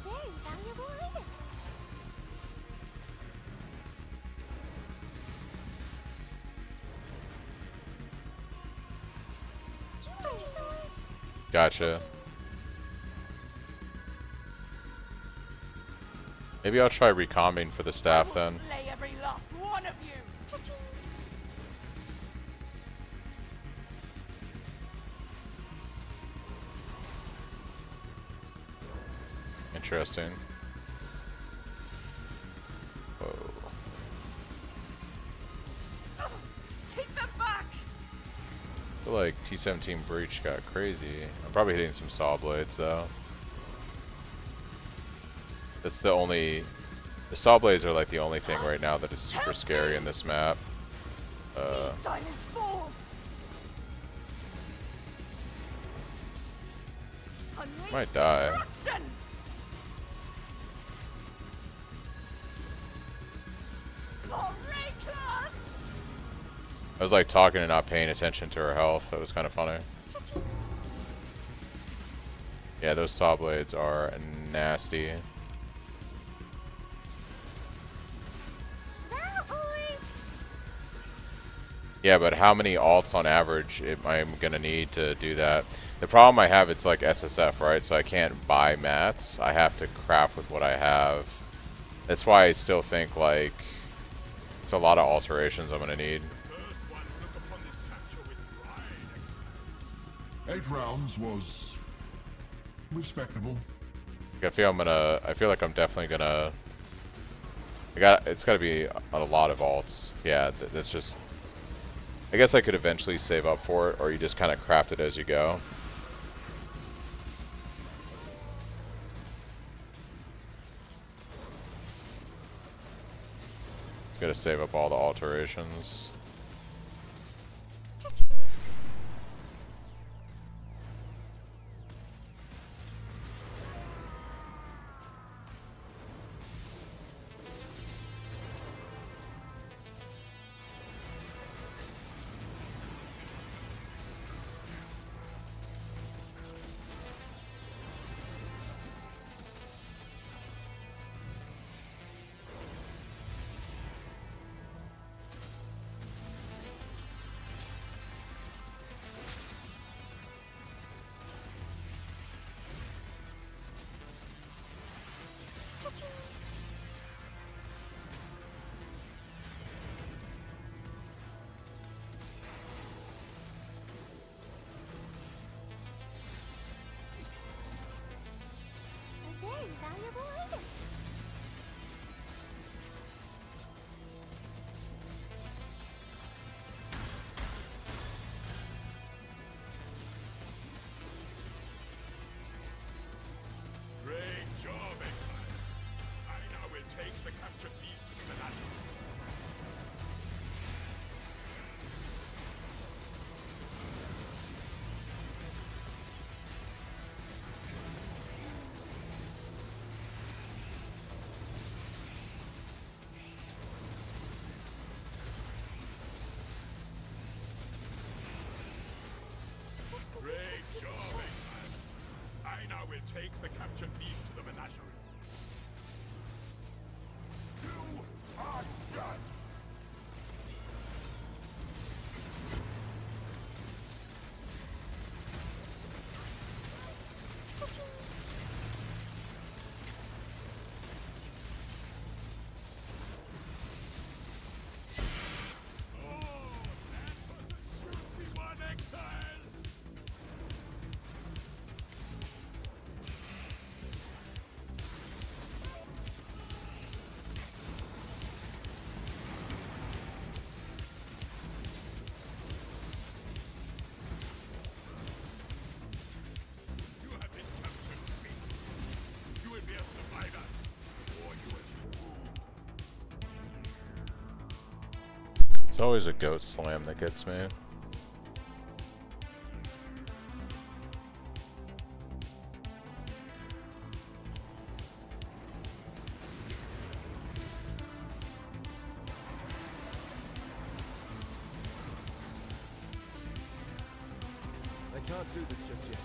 very valuable item. Gotcha. Maybe I'll try recombing for the staff I will then. slay every last one of you. Interesting. Whoa. Take them back. I feel like T17 Breach got crazy. I'm probably hitting some saw blades though. That's the only... The saw blades are like the only thing right now that is super scary in this map. Silence falls. Unleash Might die. destruction. Courageous. I was like talking and not paying attention to her health. That was kind of funny. Yeah, those saw blades are nasty. Yeah, but how many alts on average am I gonna need to do that? The problem I have, it's like SSF, right? So I can't buy mats. I have to craft with what I have. That's why I still think like it's a lot of alterations I'm gonna need. First one look upon this capture with pride, Exile. 8 rounds was respectable. I feel like I'm definitely gonna. It's gotta be a lot of alts. Yeah, that's just. I guess I could eventually save up for it, or you just kind of craft it as you go. Gotta save up all the alterations. A very valuable item. Great job, Exile. I now will take the captured beast to the menagerie. Great job, Exile. I now will take the captured beast to the menagerie. You are done. Oh, that was a juicy one, Exile. It's always a goat slam that gets me. I can't do this just yet.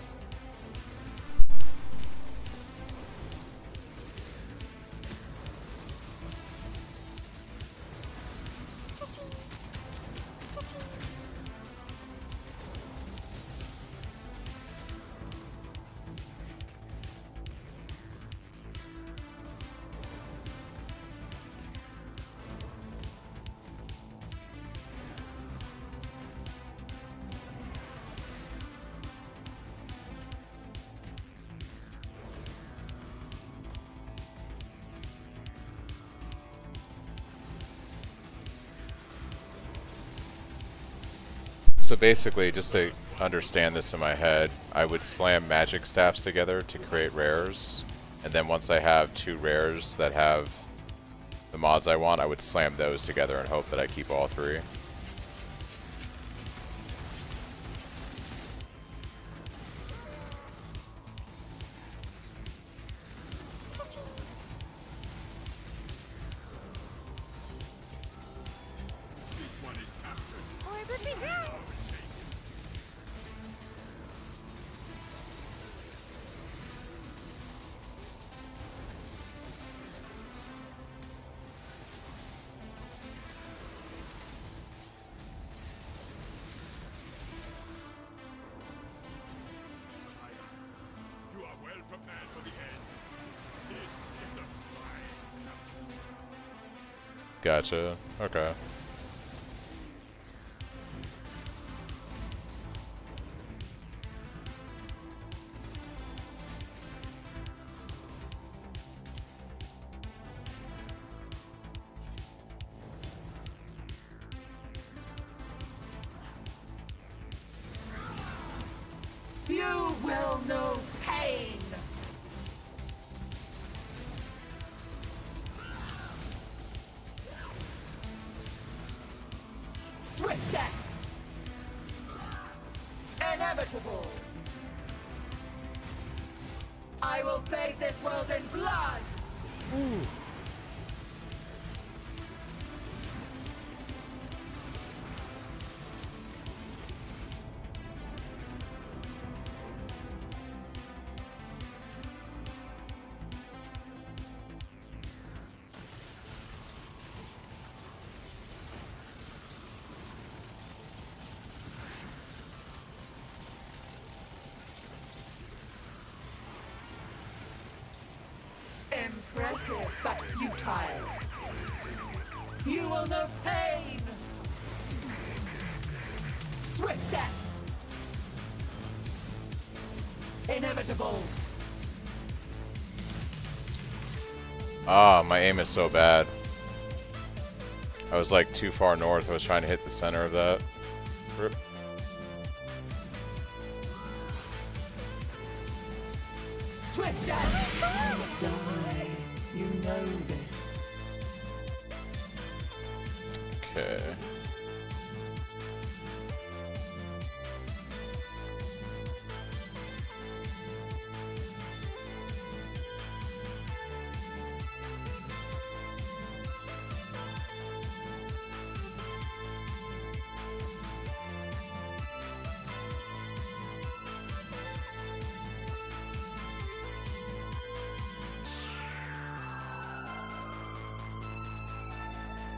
So basically, just to understand this in my head, I would slam magic staffs together to create rares, and then once I have 2 rares that have the mods I want, I would slam those together and hope that I keep all 3. This one is captured. Orbit behind! You are well prepared for the end. This is a fine capture. Gotcha. Okay. You will know pain. Swift death. Inevitable. I will bathe this world in blood. Impressive, but futile. You will know pain. Swift death. Inevitable. Ah, my aim is so bad. I was like too far north. I was trying to hit the center of that. Rip. Swift death. Die. You know this. Okay.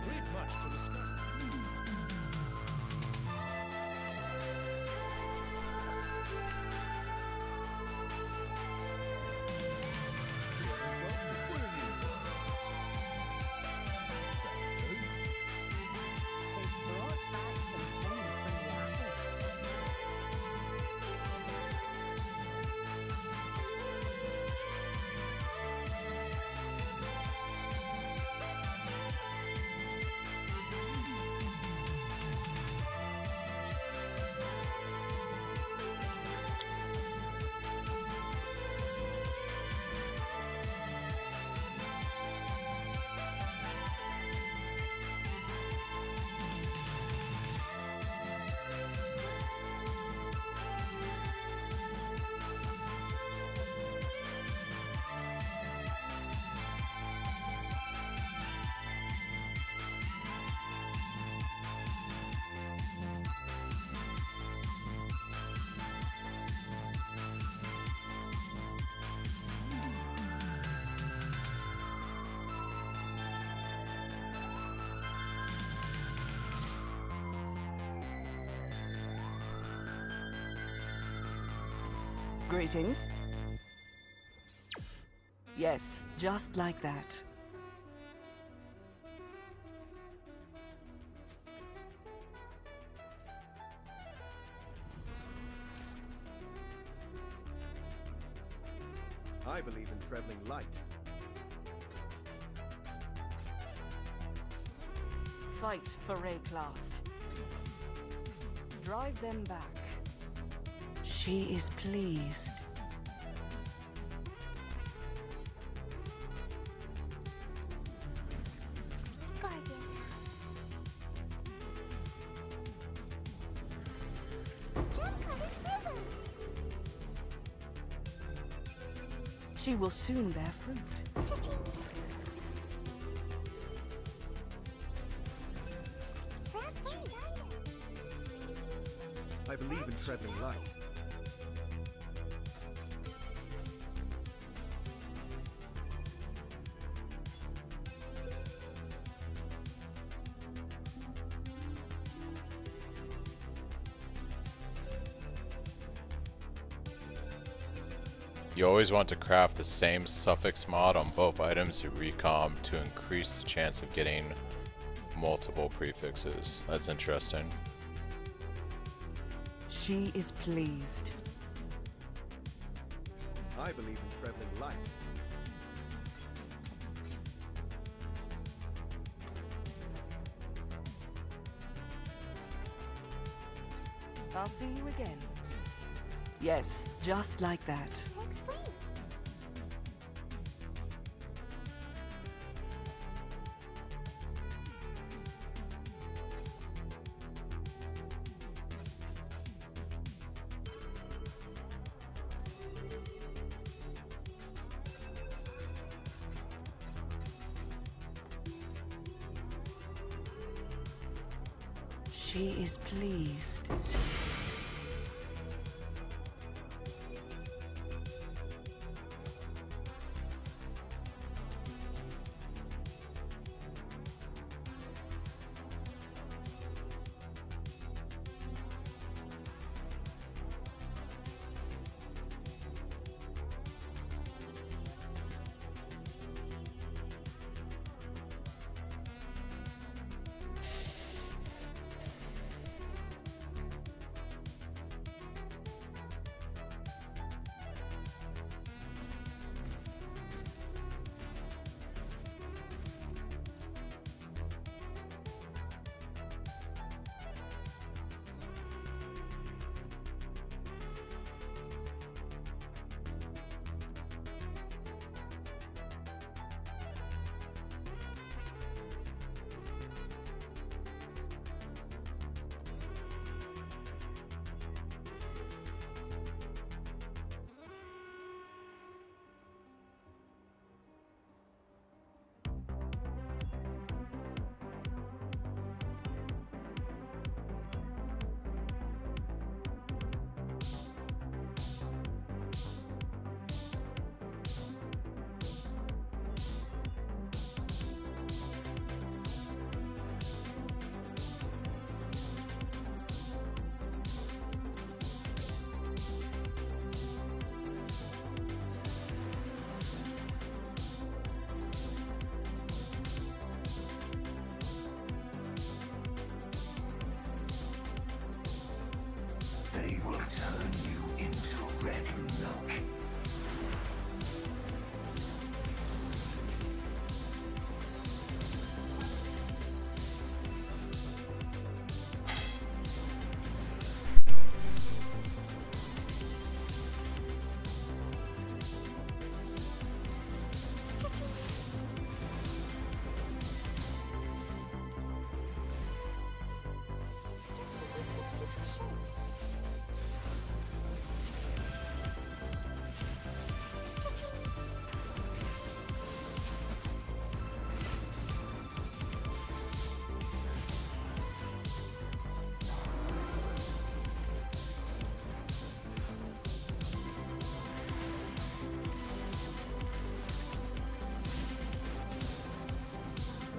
We've much to discuss. Greetings. Yes, just like that. I believe in traveling light. Fight for Rayclast. Drive them back. She is pleased. Guardian. Gem Cutter's Prism. She will soon bear fruit. Cha-ching. Saskia Guardian. I believe in traveling light. You always want to craft the same suffix mod on both items you recom to increase the chance of getting multiple prefixes. That's interesting. She is pleased. I believe in traveling light. I'll see you again. Yes, just like that. Explain. She is pleased. They will turn you into red milk. Just the business position. Cha-ching.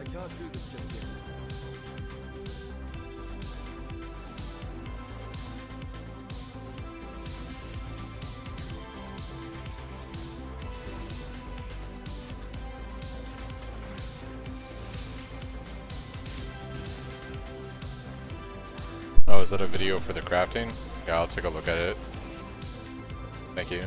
I can't do this just yet. Oh, is that a video for the crafting? Yeah, I'll take a look at it. Thank you.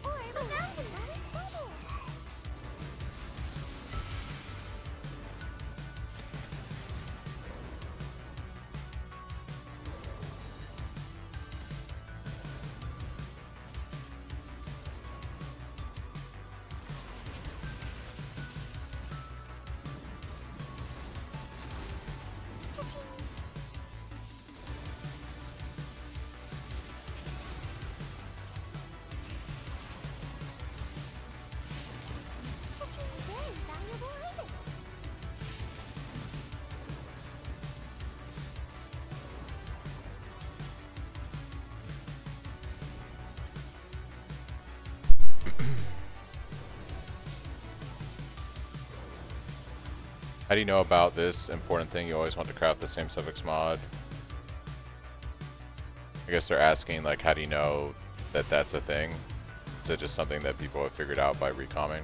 Or the mountain that is bubbles. Very valuable item. How do you know about this important thing? You always want to craft the same suffix mod. I guess they're asking, like, how do you know that that's a thing? Is it just something that people have figured out by recomming?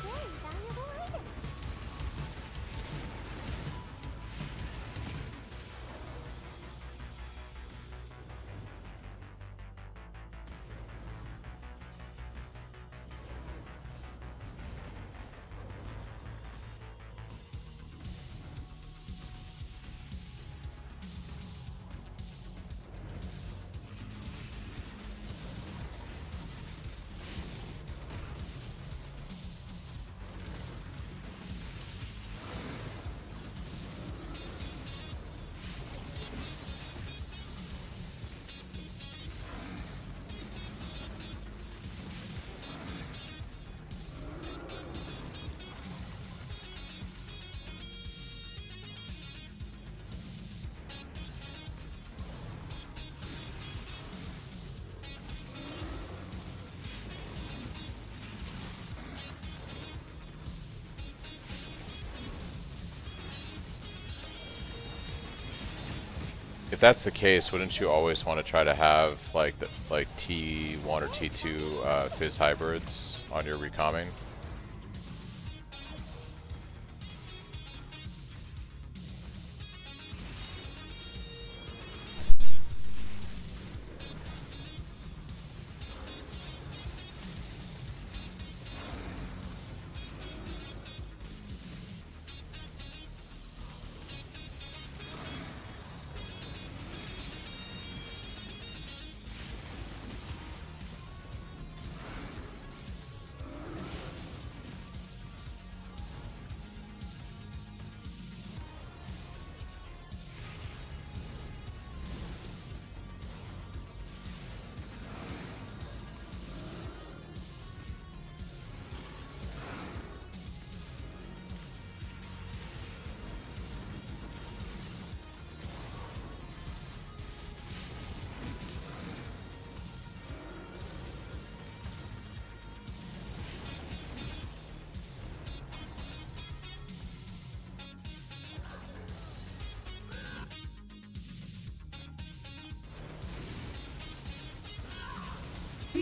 Very valuable item. Very valuable item. If that's the case, wouldn't you always want to try to have like the T1 or T2 fizz hybrids on your recomming?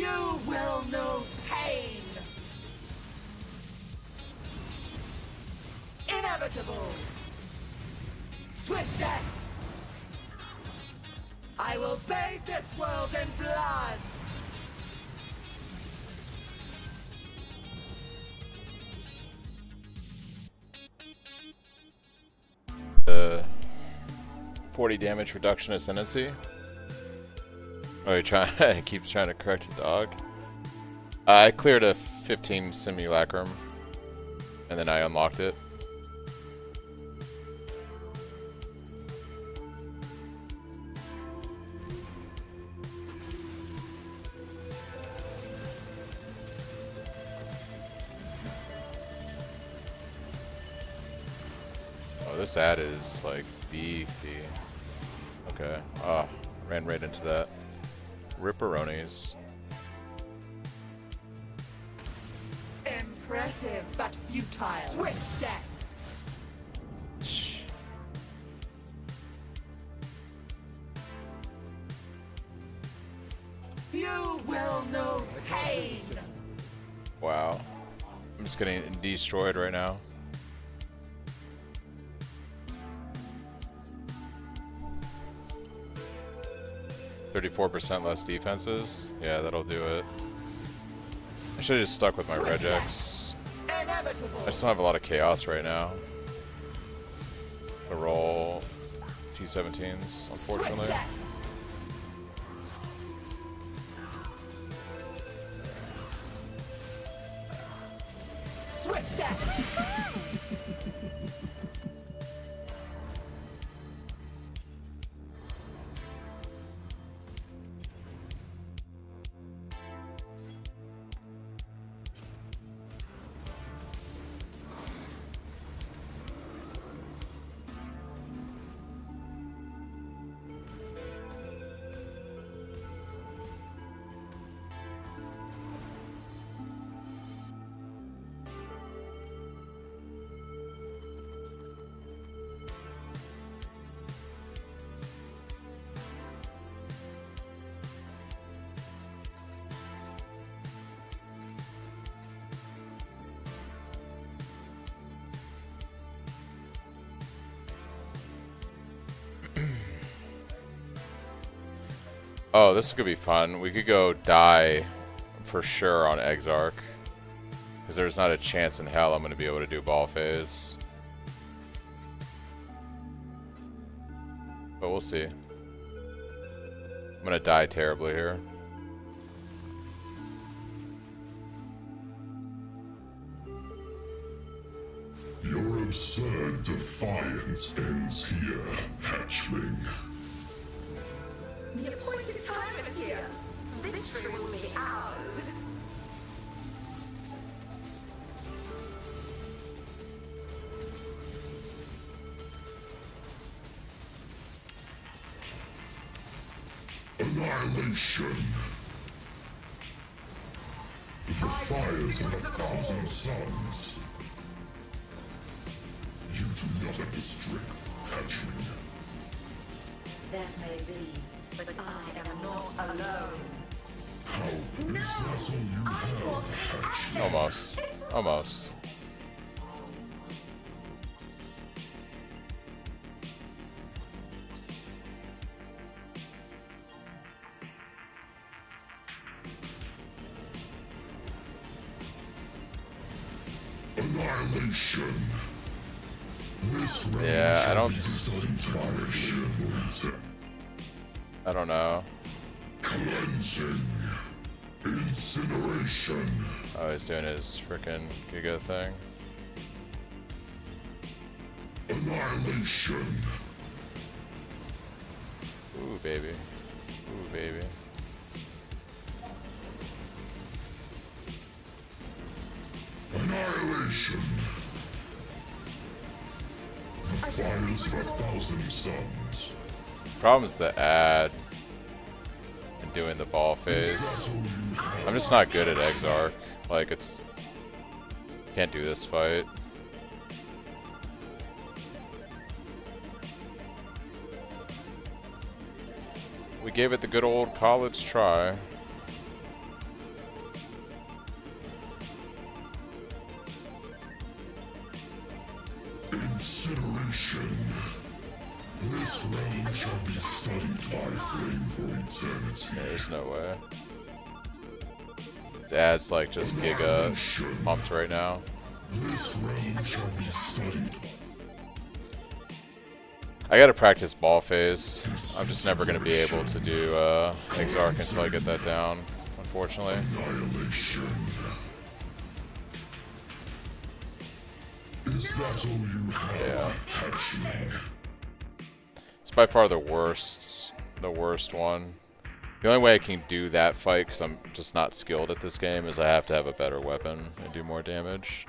You will know pain. Inevitable. Swift death. I will bathe this world in blood. The 40 damage reduction ascendancy. Oh, he keeps trying to correct the dog. I cleared a 15 simulacrum, and then I unlocked it. Oh, this ad is like beefy. Okay. Ah, ran right into that. Ripperonis. Impressive but futile. Swift death. You will know pain. Wow. I'm just getting destroyed right now. %less defenses. Yeah, that'll do it. I should have just stuck with my regex. I just don't have a lot of chaos right now to roll T17s, unfortunately. Swift death. Oh, this could be fun. We could go die for sure on Exarch. Because there's not a chance in hell I'm going to be able to do ball phase. But we'll see. I'm going to die terribly here. Your absurd defiance ends here, hatchling. The appointed time is here. Victory will be ours. Annihilation. The fires of 1,000 suns. You do not have the strength, hatchling. That may be, but I am not alone. How is that all you have, hatchling? Almost. Almost. Annihilation. This realm Yeah, I shall don't. be the entire shield. I don't know. Cleansing. Incineration. Oh, he's doing his frickin' Giga thing. Annihilation. Ooh, baby. Ooh, baby. Annihilation. The fires of 1,000 suns. Problem is the ad and doing the ball phase. I'm just not good at Exarch. Like, it's... Can't do this fight. We gave it the good old college try. Consideration. This realm shall be studied by flame for eternity. There's no way. Dad's like just giga pumped right now. This realm shall be studied. I gotta practice ball phase. I'm just never gonna be able to do Exarch until I get that down, unfortunately. Annihilation. Is that all you have, Yeah. hatchling? It's by far the worst one. The only way I can do that fight, because I'm just not skilled at this game, is I have to have a better weapon and do more damage.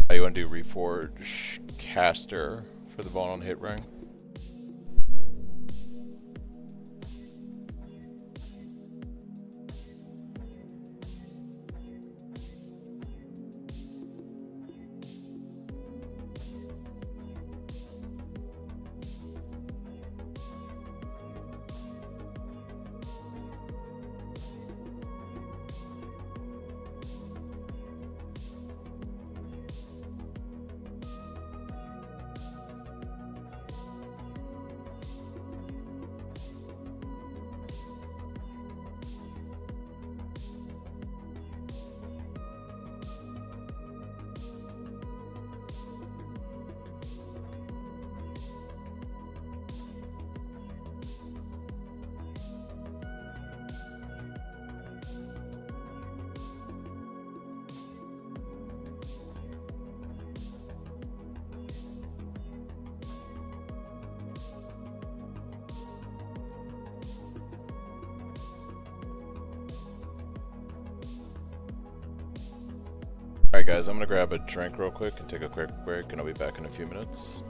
You want to do Reforge Caster for the bone on hit ring? Alright guys, I'm gonna grab a drink real quick and take a quick break, and I'll be back in a few minutes.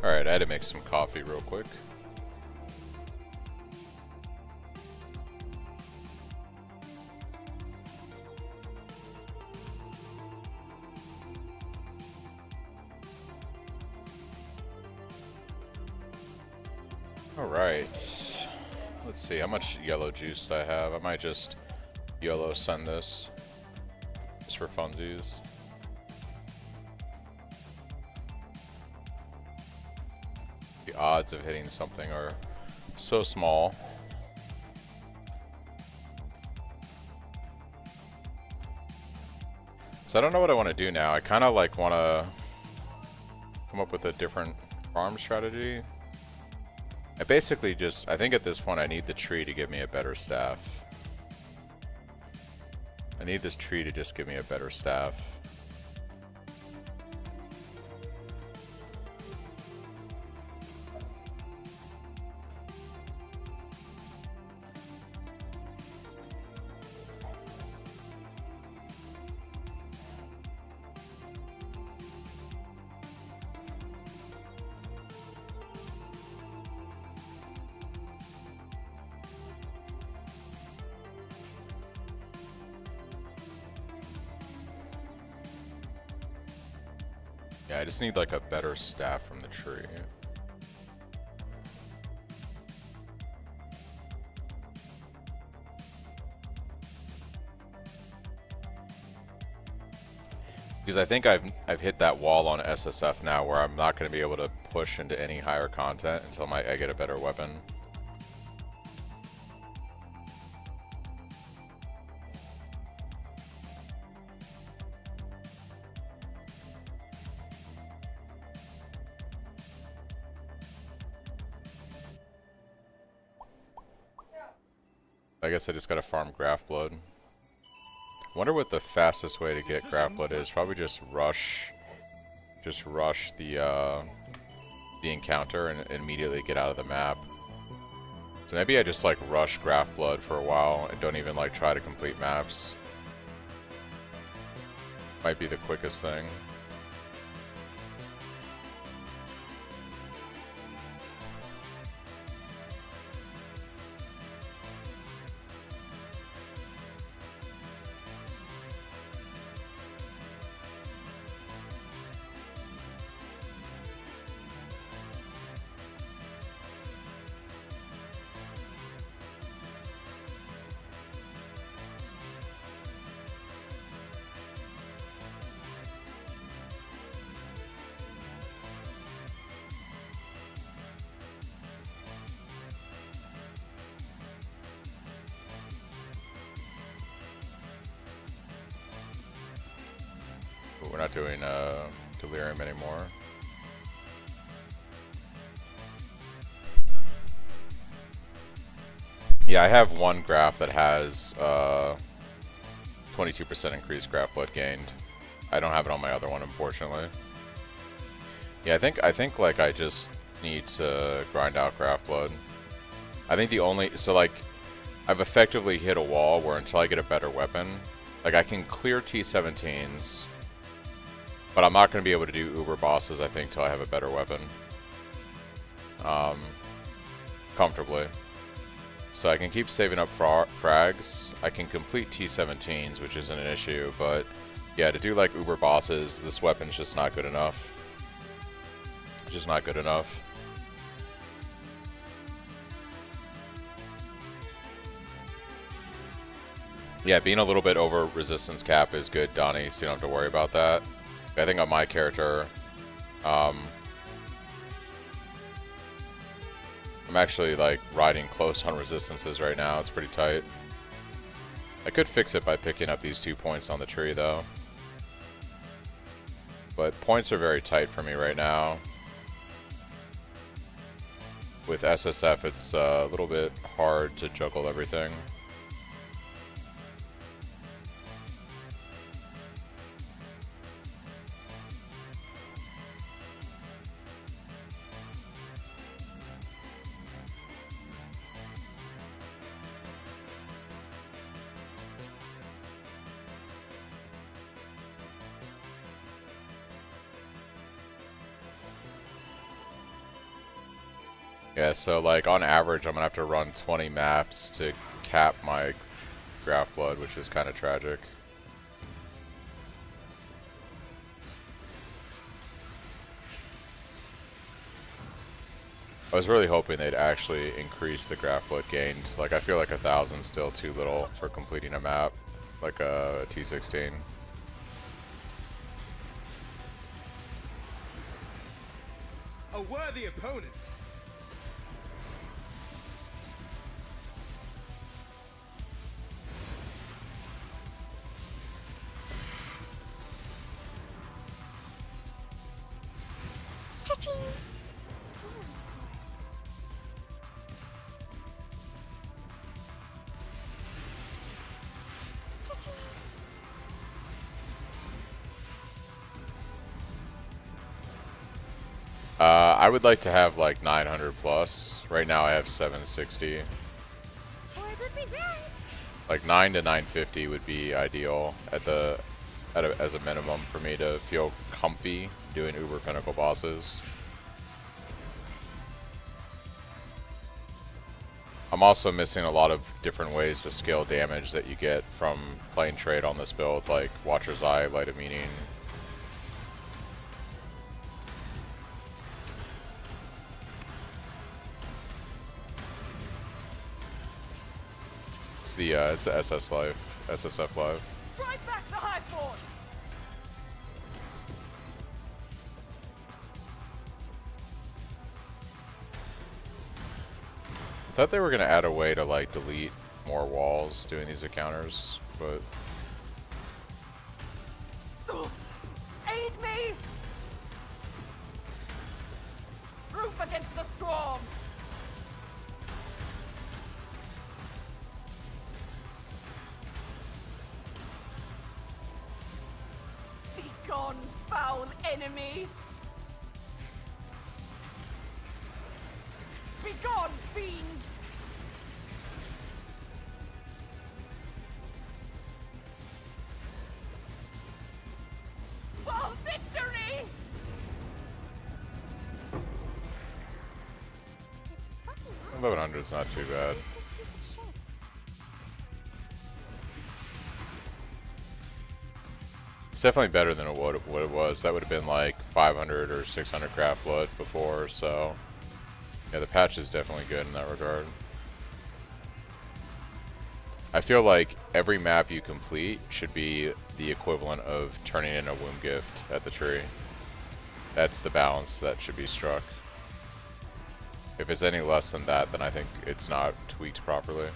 Alright, I had to make some coffee real quick. Alright. Let's see, how much yellow juice do I have? I might just YOLO send this. Just for funsies. The odds of hitting something are so small. So I don't know what I want to do now. I kind of like want to come up with a different farm strategy. I basically just, I think at this point I need the tree to give me a better staff. I need this tree to just give me a better staff. Yeah, I just need like a better staff from the tree. Because I think I've hit that wall on SSF now where I'm not going to be able to push into any higher content until I get a better weapon. I guess I just gotta farm Graph Blood. Wonder what the fastest way to get Graph Blood is. Probably just rush the encounter and immediately get out of the map. So maybe I just like rush Graph Blood for a while and don't even like try to complete maps. Might be the quickest thing. But we're not doing Delirium anymore. Yeah, I have one graph that has 22% increased graph blood gained. I don't have it on my other one, unfortunately. Yeah, I think like I just need to grind out graph blood. I think the only, so like I've effectively hit a wall where until I get a better weapon, like I can clear T17s, but I'm not going to be able to do uber bosses, I think, till I have a better weapon. Comfortably. So I can keep saving up frags. I can complete T17s, which isn't an issue, but yeah, to do like uber bosses, this weapon's just not good enough. Just not good enough. Yeah, being a little bit over resistance cap is good, Donnie, so you don't have to worry about that. I think on my character, I'm actually like riding close on resistances right now. It's pretty tight. I could fix it by picking up these 2 points on the tree though. But points are very tight for me right now. With SSF, it's a little bit hard to juggle everything. Yeah, so like on average, I'm gonna have to run 20 maps to cap my graph blood, which is kind of tragic. I was really hoping they'd actually increase the graph blood gained. Like, I feel like 1,000 is still too little for completing a map, like a T16. A worthy opponent. Cha-ching! Cha-ching! I would like to have like 900 plus. Right now I have 760. Or it would be right. Like 9 to 950 would be ideal as a minimum for me to feel comfy doing uber pinnacle bosses. I'm also missing a lot of different ways to scale damage that you get from playing trade on this build, like Watcher's Eye, Light of Meaning. It's the SSF live. Drive back the high force! I thought they were gonna add a way to like delete more walls doing these encounters, but Aid me! Roof against the storm! Be gone, foul enemy! Be gone, fiends! For victory! It's fucking hot. 1100 is not too bad. What is this piece of shit? It's definitely better than what it was. That would have been like 500 or 600 craft blood before, so yeah, the patch is definitely good in that regard. I feel like every map you complete should be the equivalent of turning in a womb gift at the tree. That's the balance that should be struck. If it's any less than that, then I think it's not tweaked properly.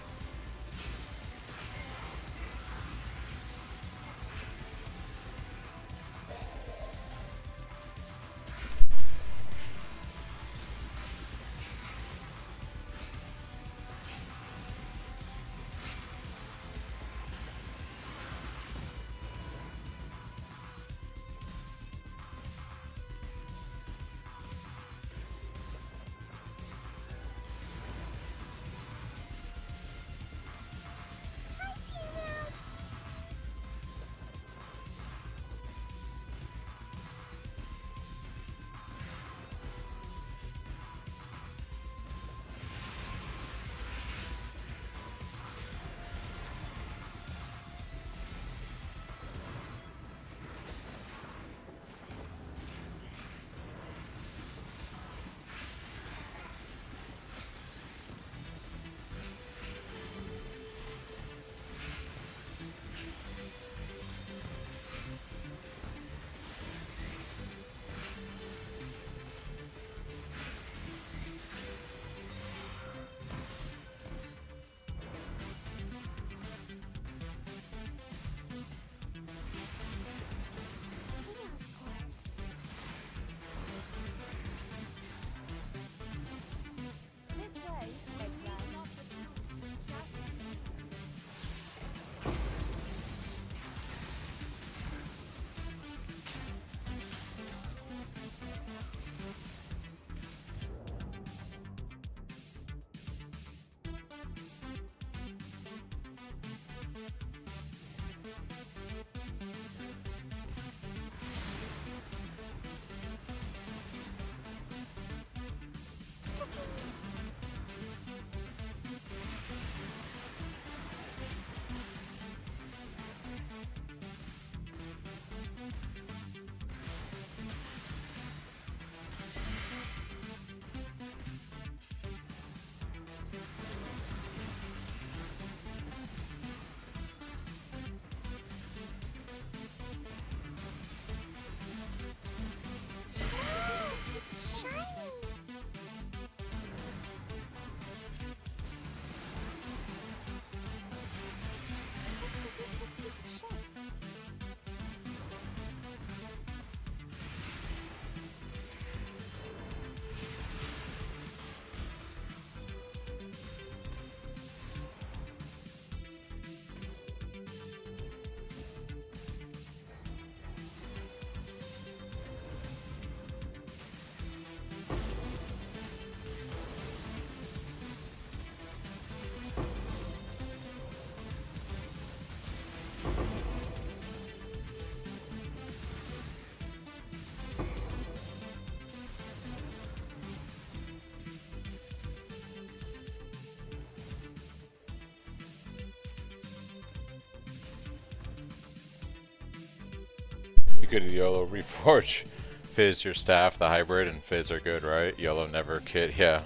good at YOLO. Reforge Fizz your staff, the hybrid, and Fizz are good, right? YOLO never kid. Yeah.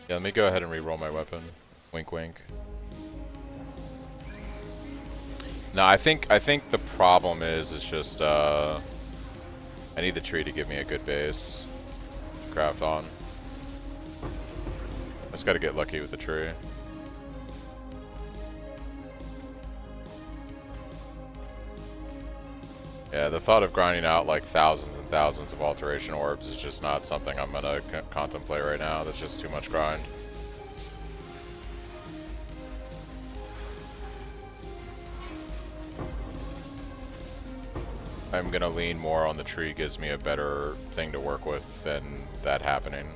Yeah, let me go ahead and re-roll my weapon. Wink wink. No, I think the problem is just I need the tree to give me a good base to craft on. I just gotta get lucky with the tree. Yeah, the thought of grinding out like thousands and thousands of alteration orbs is just not something I'm gonna contemplate right now. That's just too much grind. I'm gonna lean more on the tree gives me a better thing to work with than that happening.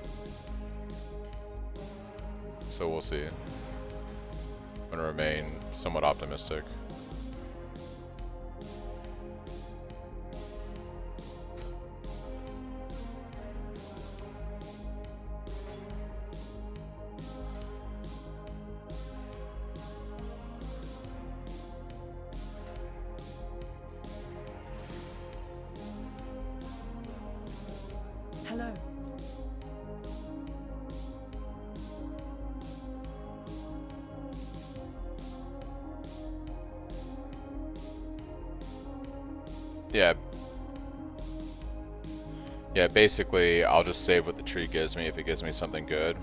So we'll see. I'm gonna remain somewhat optimistic. Hello. Yeah. Yeah, basically, I'll just save what the tree gives me if it gives me something good.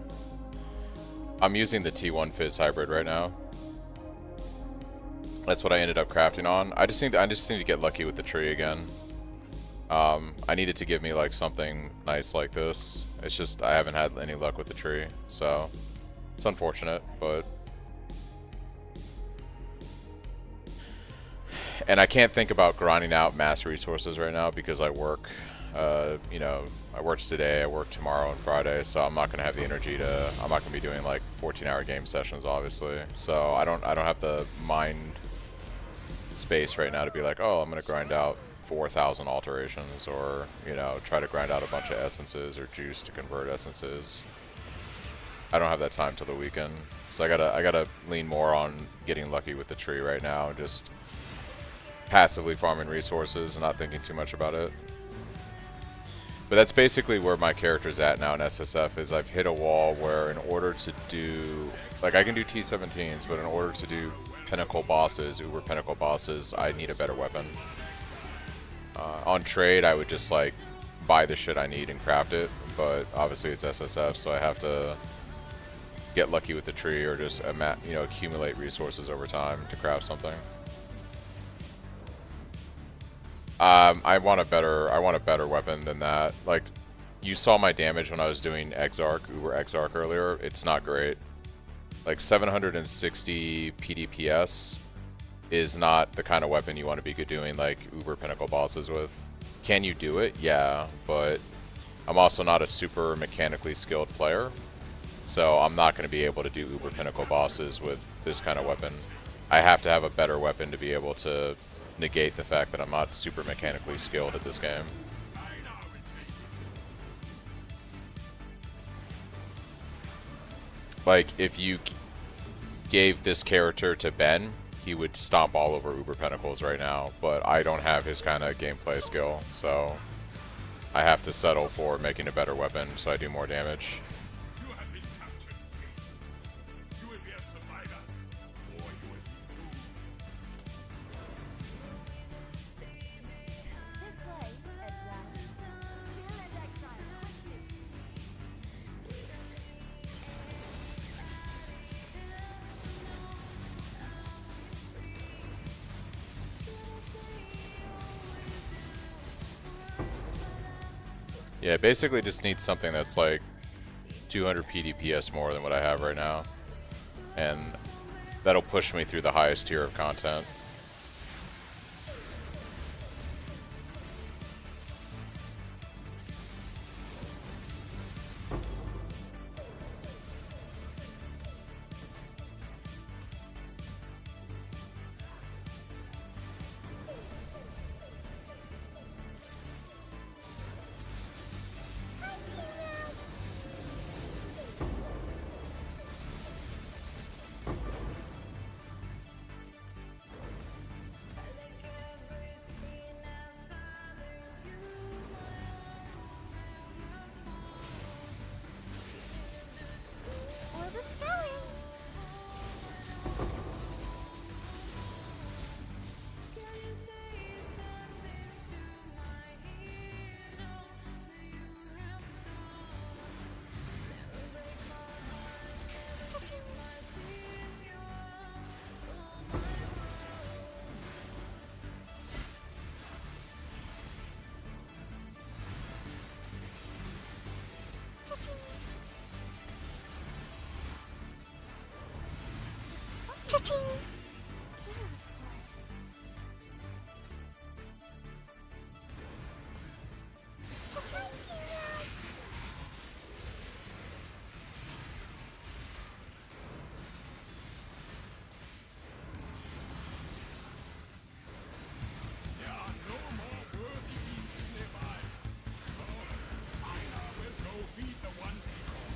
I'm using the T1 Fizz hybrid right now. That's what I ended up crafting on. I just need to get lucky with the tree again. I need it to give me like something nice like this. It's just I haven't had any luck with the tree, so it's unfortunate, but and I can't think about grinding out mass resources right now because I work. You know, I worked today, I work tomorrow and Friday, so I'm not gonna have the energy to. I'm not gonna be doing like 14-hour game sessions, obviously. So I don't have the mind space right now to be like, oh, I'm gonna grind out 4,000 alterations, or you know, try to grind out a bunch of essences or juice to convert essences. I don't have that time till the weekend, so I gotta lean more on getting lucky with the tree right now, and just passively farming resources and not thinking too much about it. But that's basically where my character's at now in SSF, is I've hit a wall where in order to do, like I can do T17s, but in order to do pinnacle bosses, uber pinnacle bosses, I need a better weapon. On trade, I would just like buy the shit I need and craft it, but obviously it's SSF, so I have to get lucky with the tree or just you know, accumulate resources over time to craft something. I want a better weapon than that. Like, you saw my damage when I was doing Uber Exarch earlier. It's not great. Like 760 PDPS is not the kind of weapon you want to be doing like Uber Pinnacle bosses with. Can you do it? Yeah, but I'm also not a super mechanically skilled player, so I'm not going to be able to do Uber Pinnacle bosses with this kind of weapon. I have to have a better weapon to be able to negate the fact that I'm not super mechanically skilled at this game. Like, if you gave this character to Ben, he would stomp all over Uber Pinnacles right now, but I don't have his kind of gameplay skill, so I have to settle for making a better weapon so I do more damage. You have been captured. You will be a survivor, or you will This way, exile. Kill and exile. Yeah, basically just need something that's like 200 PDPS more than what I have right now, and that'll push me through the highest tier of content. Cha-ching! There are no more worthy beasts nearby. So, Aina will go feed the ones he caught.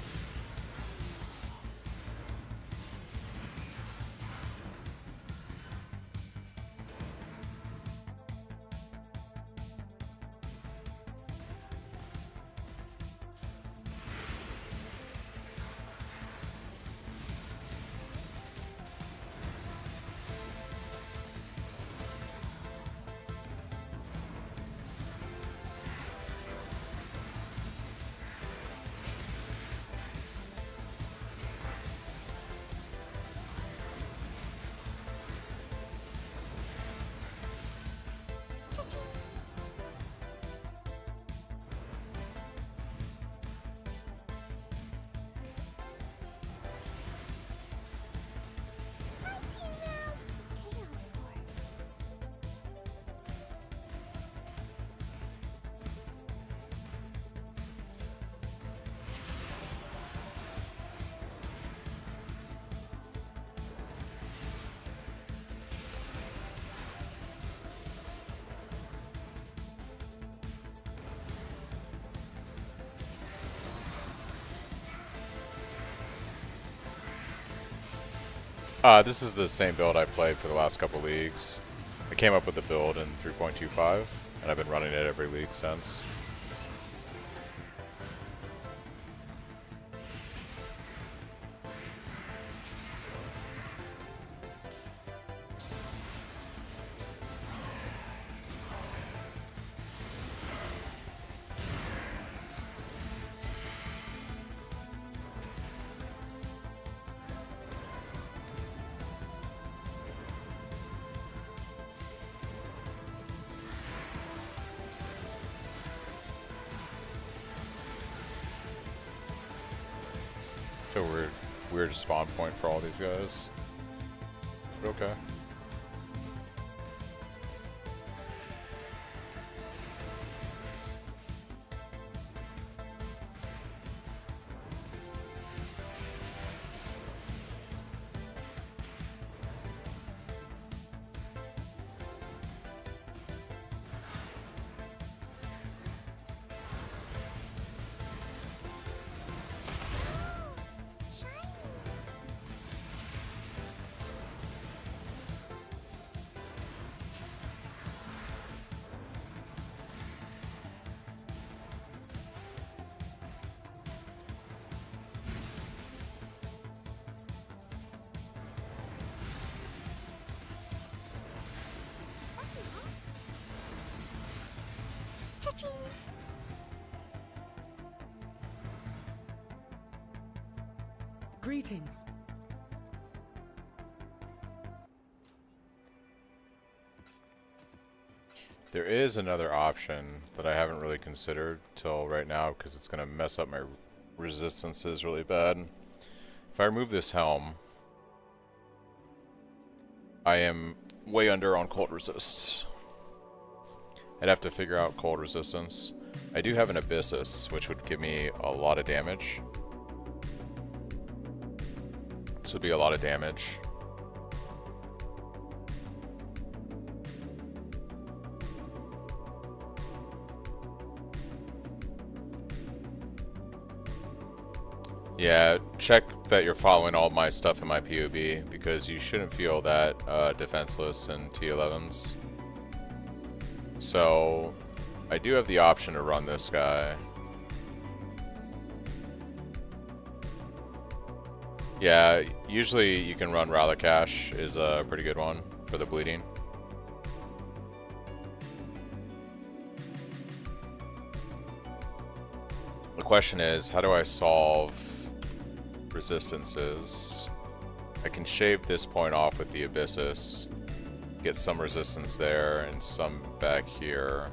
Chaos Board. This is the same build I played for the last couple leagues. I came up with the build in 3.25, and I've been running it every league since. So weird spawn point for all these guys. But okay. Cha-ching! Greetings. There is another option that I haven't really considered till right now because it's going to mess up my resistances really bad. If I remove this helm, I am way under on cold resist. I'd have to figure out cold resistance. I do have an Abyssus, which would give me a lot of damage. This would be a lot of damage. Yeah, check that you're following all my stuff in my POB, because you shouldn't feel that defenseless in T11s. So, I do have the option to run this guy. Yeah, usually you can run Ralakash is a pretty good one for the bleeding. The question is, how do I solve resistances? I can shave this point off with the Abyssus, get some resistance there and some back here.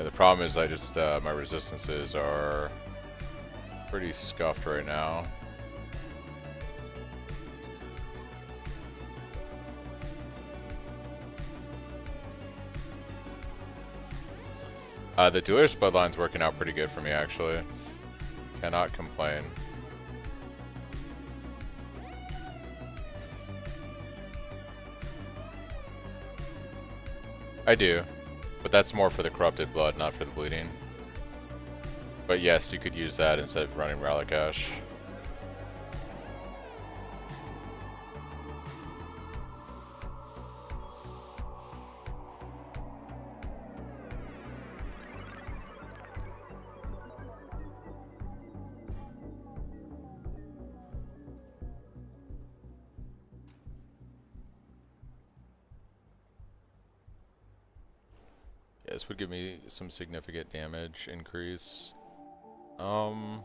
Yeah, the problem is I just, my resistances are pretty scuffed right now. The Delirium bloodline's working out pretty good for me, actually. Cannot complain. I do, but that's more for the corrupted blood, not for the bleeding. But yes, you could use that instead of running Relic Ash. This would give me some significant damage increase. Yeah,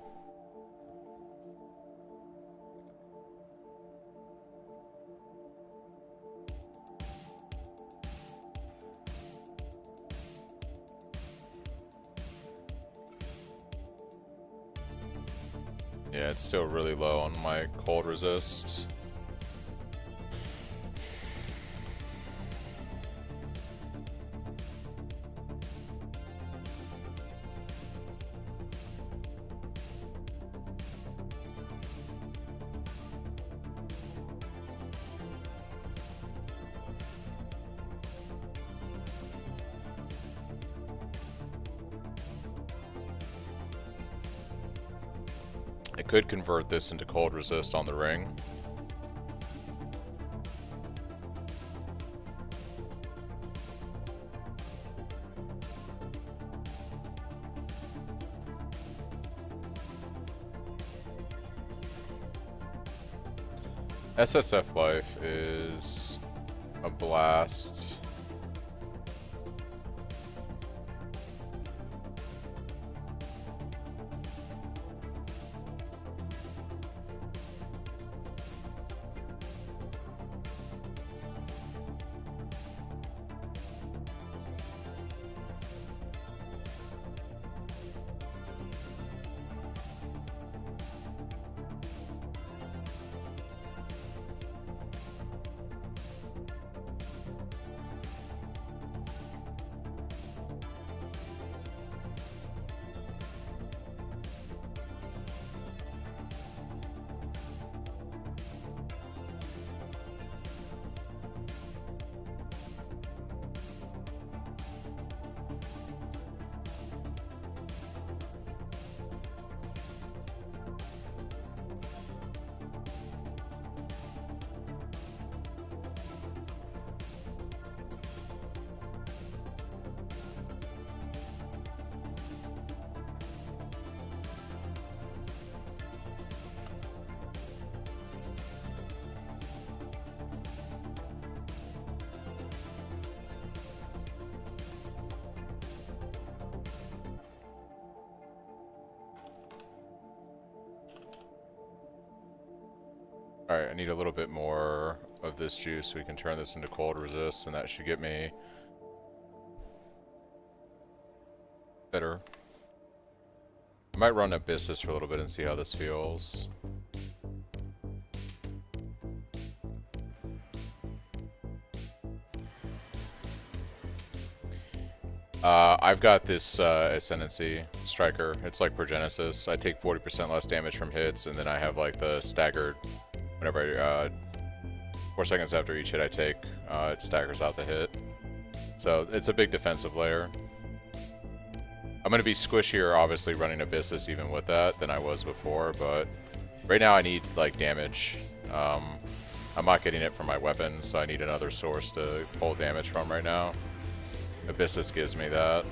it's still really low on my cold resist. I could convert this into cold resist on the ring. SSF life is a blast. Alright, I need a little bit more of this juice so we can turn this into cold resist, and that should get me better. I might run Abyssus for a little bit and see how this feels. I've got this Ascendancy Striker. It's like Progenesis. I take 40% less damage from hits, and then I have like the staggered. Whenever I, 4 seconds after each hit I take, it staggers out the hit. So it's a big defensive layer. I'm going to be squishier, obviously, running Abyssus even with that than I was before, but right now I need like damage. I'm not getting it from my weapon, so I need another source to pull damage from right now. Abyssus gives me that.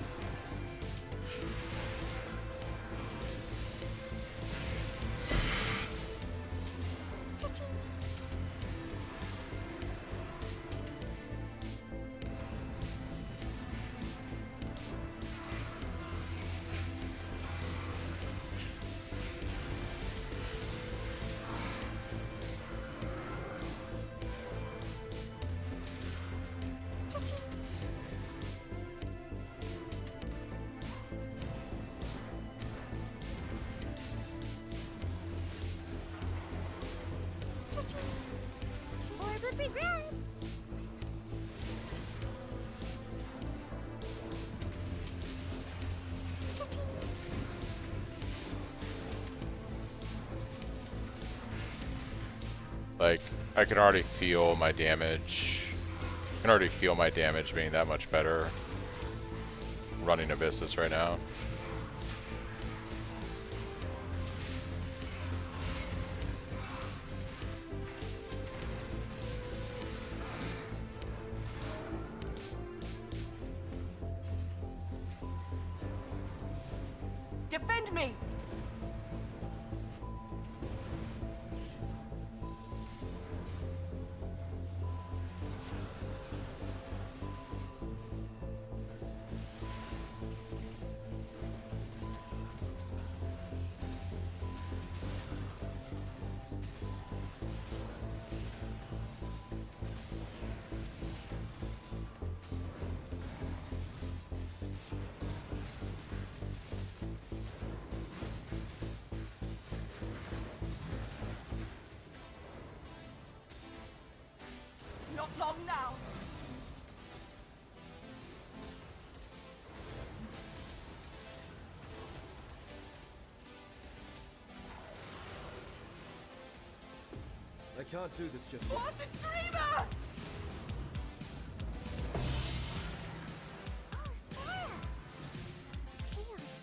Or the big red. Like, I can already feel my damage. I can already feel my damage being that much better running Abyssus right now. Defend me! Not long now. I can't do this just yet. What the dreamer! Oh, Sparrow. Chaos.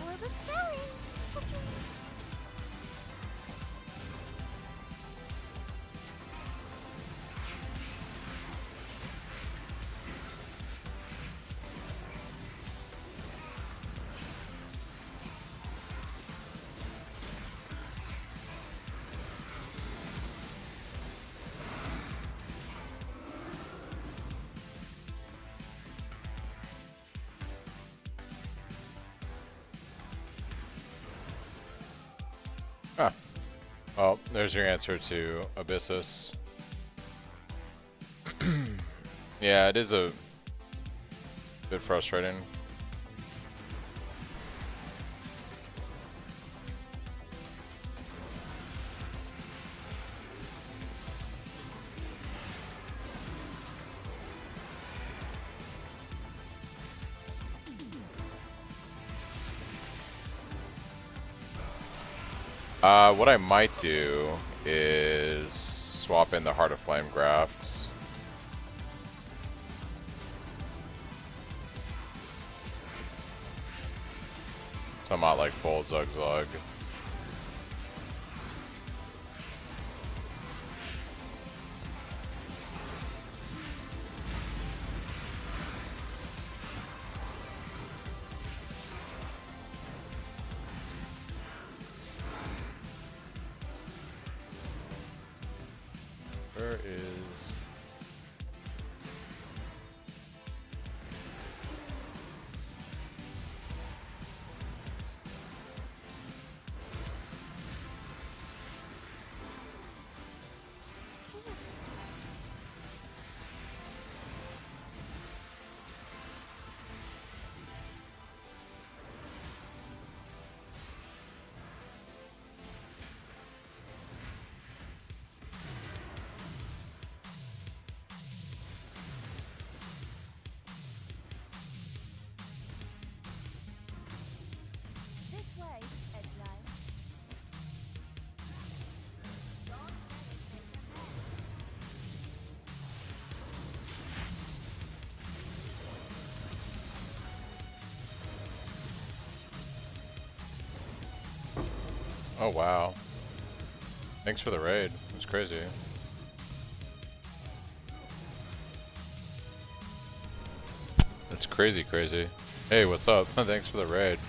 Orb of Spelling. Cha-ching. Ah. Well, there's your answer to Abyssus. Yeah, it is a bit frustrating. What I might do is swap in the Heart of Flame grafts. So I'm not like full Zug Zug. Where is... Oh wow. Thanks for the raid. It was crazy. That's crazy, crazy. Hey, what's up? Thanks for the raid.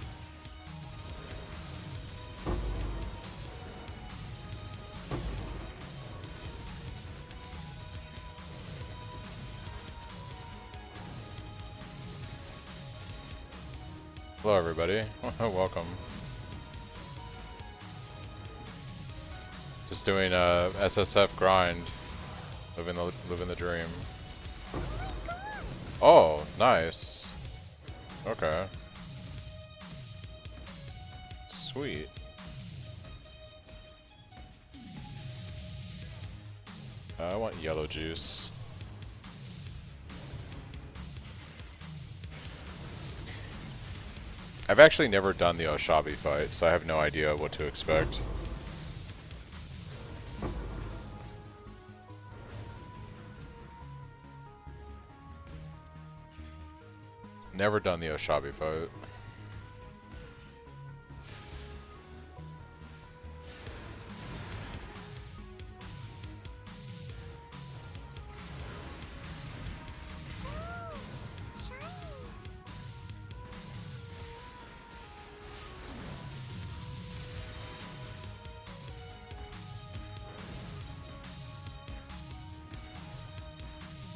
Hello, everybody. Welcome. Just doing a SSF grind, living the dream. Oh, nice. Okay. Sweet. I want yellow juice. I've actually never done the Oshabi fight, so I have no idea what to expect. Never done the Oshabi fight.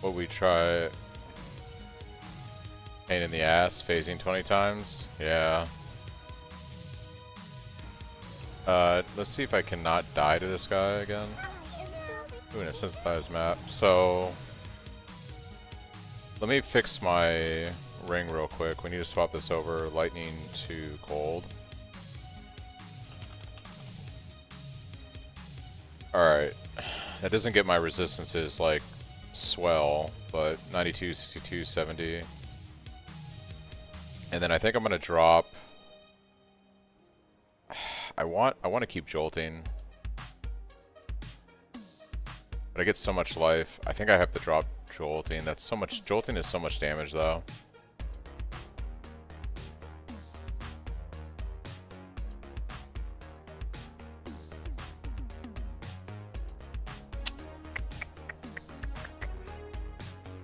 What we try? Pain in the ass, phasing 20 times. Yeah. Let's see if I cannot die to this guy again. Ooh, and a sensitized map. So, let me fix my ring real quick. We need to swap this over lightning to cold. Alright. That doesn't get my resistances like swell, but 92, 62, 70. And then I think I'm gonna drop. I want to keep jolting, but I get so much life. I think I have to drop jolting. That's so much. Jolting is so much damage, though.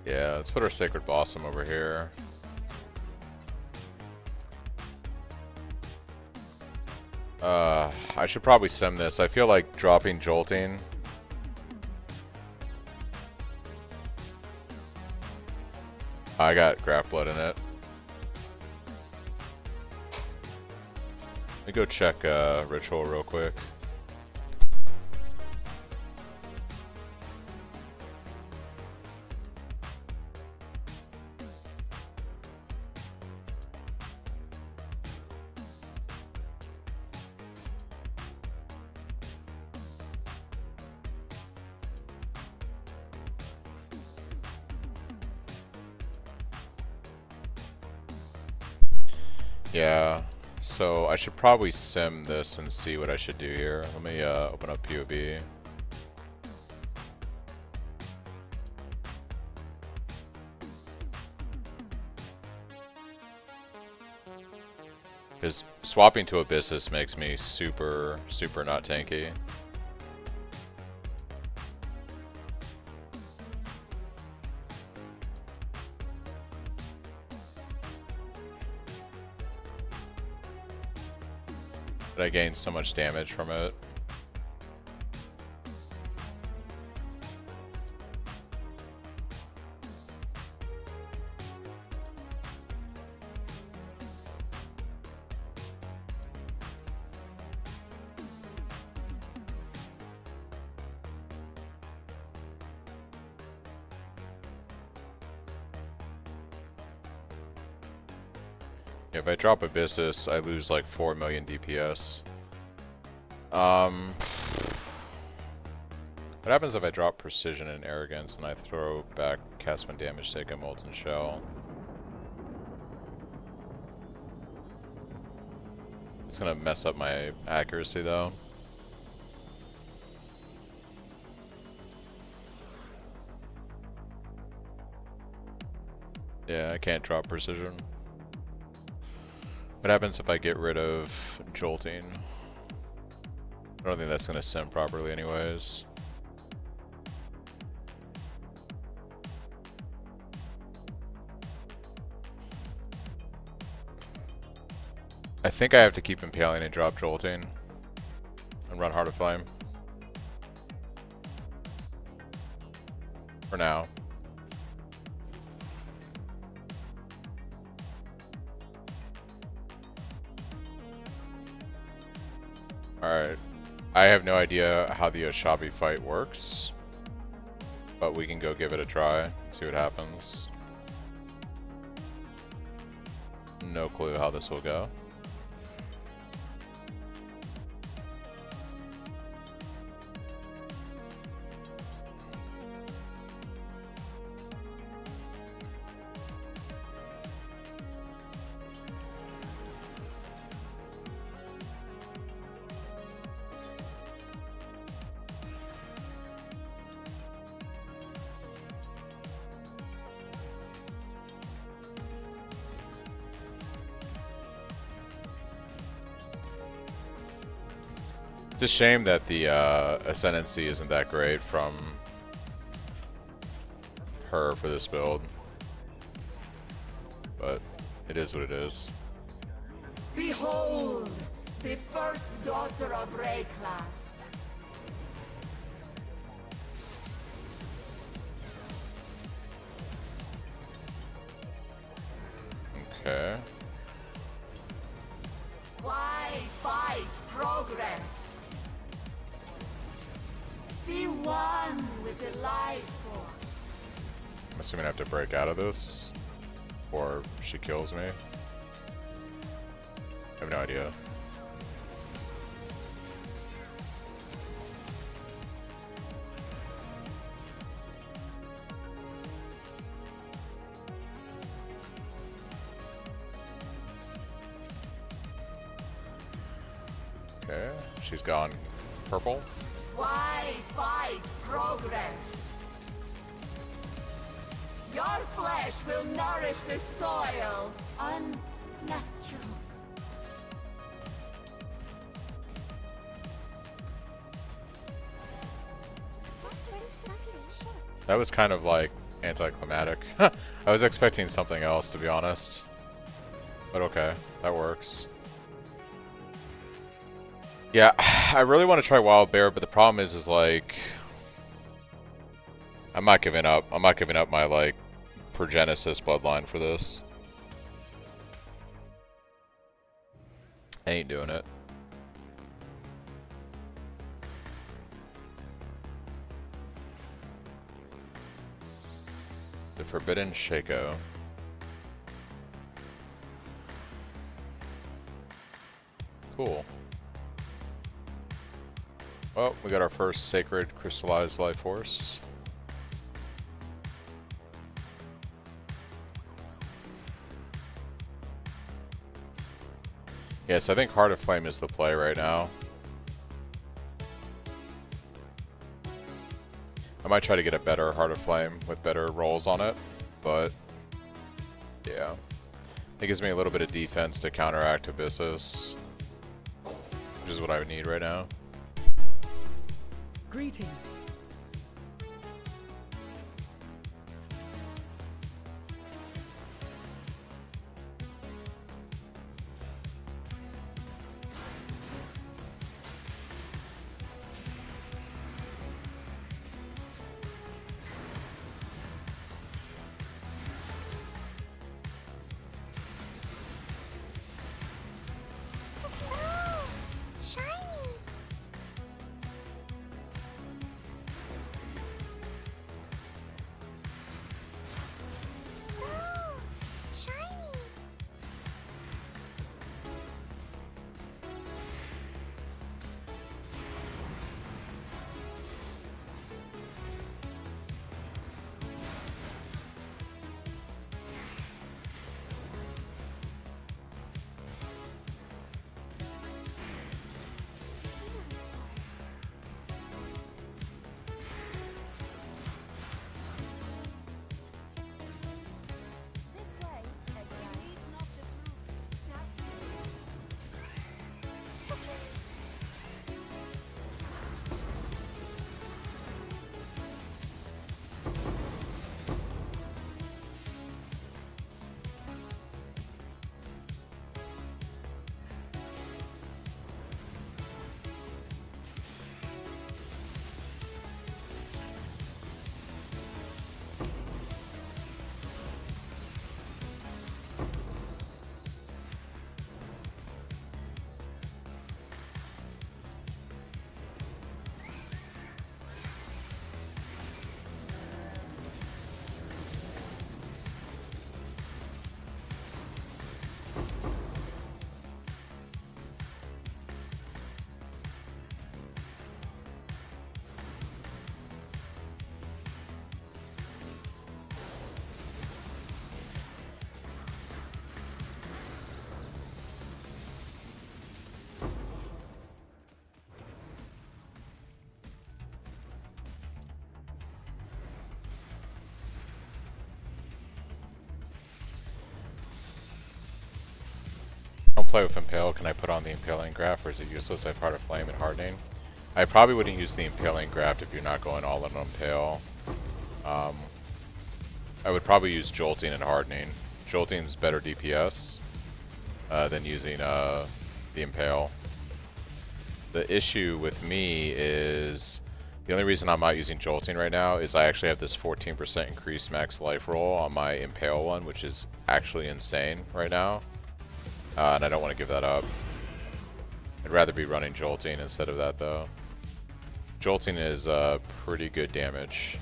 Yeah, let's put our Sacred Blossom over here. I should probably sim this. I feel like dropping jolting. I got Graph Blood in it. Let me go check Ritual real quick. Yeah, so I should probably sim this and see what I should do here. Let me open up POB. Because swapping to Abyssus makes me super, super not tanky. But I gained so much damage from it. If I drop Abyssus, I lose like 4 million DPS. What happens if I drop Precision and Arrogance and I throw back cast when damage take a Molten Shell? It's gonna mess up my accuracy though. Yeah, I can't drop Precision. What happens if I get rid of Jolting? I don't think that's gonna sim properly anyways. I think I have to keep impaling and drop jolting and run Heart of Flame. For now. Alright. I have no idea how the Oshabi fight works, but we can go give it a try, see what happens. No clue how this will go. It's a shame that the Ascendancy isn't that great from her for this build, but it is what it is. Behold, the first daughter of Rayclast. Okay. Why fight progress? Be one with the life force. I'm assuming I have to break out of this, or she kills me. I have no idea. Okay, she's gone purple. Why fight progress? Your flesh will nourish the soil. Unnatural. That was kind of like anticlimactic. I was expecting something else, to be honest. But okay, that works. Yeah, I really want to try Wild Bear, but the problem is like I'm not giving up. I'm not giving up my like Progenesis bloodline for this. I ain't doing it. The Forbidden Shaco. Cool. Well, we got our first Sacred Crystallized Life Force. Yes, I think Heart of Flame is the play right now. I might try to get a better Heart of Flame with better rolls on it, but yeah. It gives me a little bit of defense to counteract Abyssus, which is what I would need right now. Greetings. play with Impale, can I put on the Impaling Graph, or is it useless? I have Heart of Flame and Hardening. I probably wouldn't use the Impaling Graft if you're not going all in on Impale. I would probably use Jolting and Hardening. Jolting is better DPS than using the Impale. The issue with me is the only reason I'm not using Jolting right now is I actually have this 14% increased max life roll on my Impale one, which is actually insane right now. And I don't want to give that up. I'd rather be running Jolting instead of that though. Jolting is pretty good damage.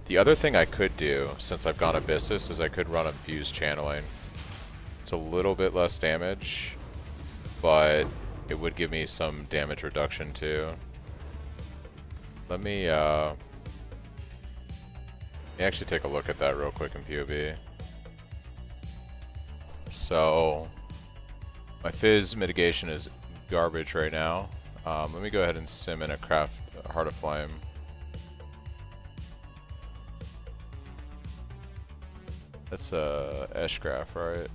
The other thing I could do, since I've gone Abyssus, is I could run Infused Channeling. It's a little bit less damage, but it would give me some damage reduction too. Let me actually take a look at that real quick in POV. So, my Fizz mitigation is garbage right now. Let me go ahead and sim in a craft Heart of Flame. That's a Esh-Graph, right?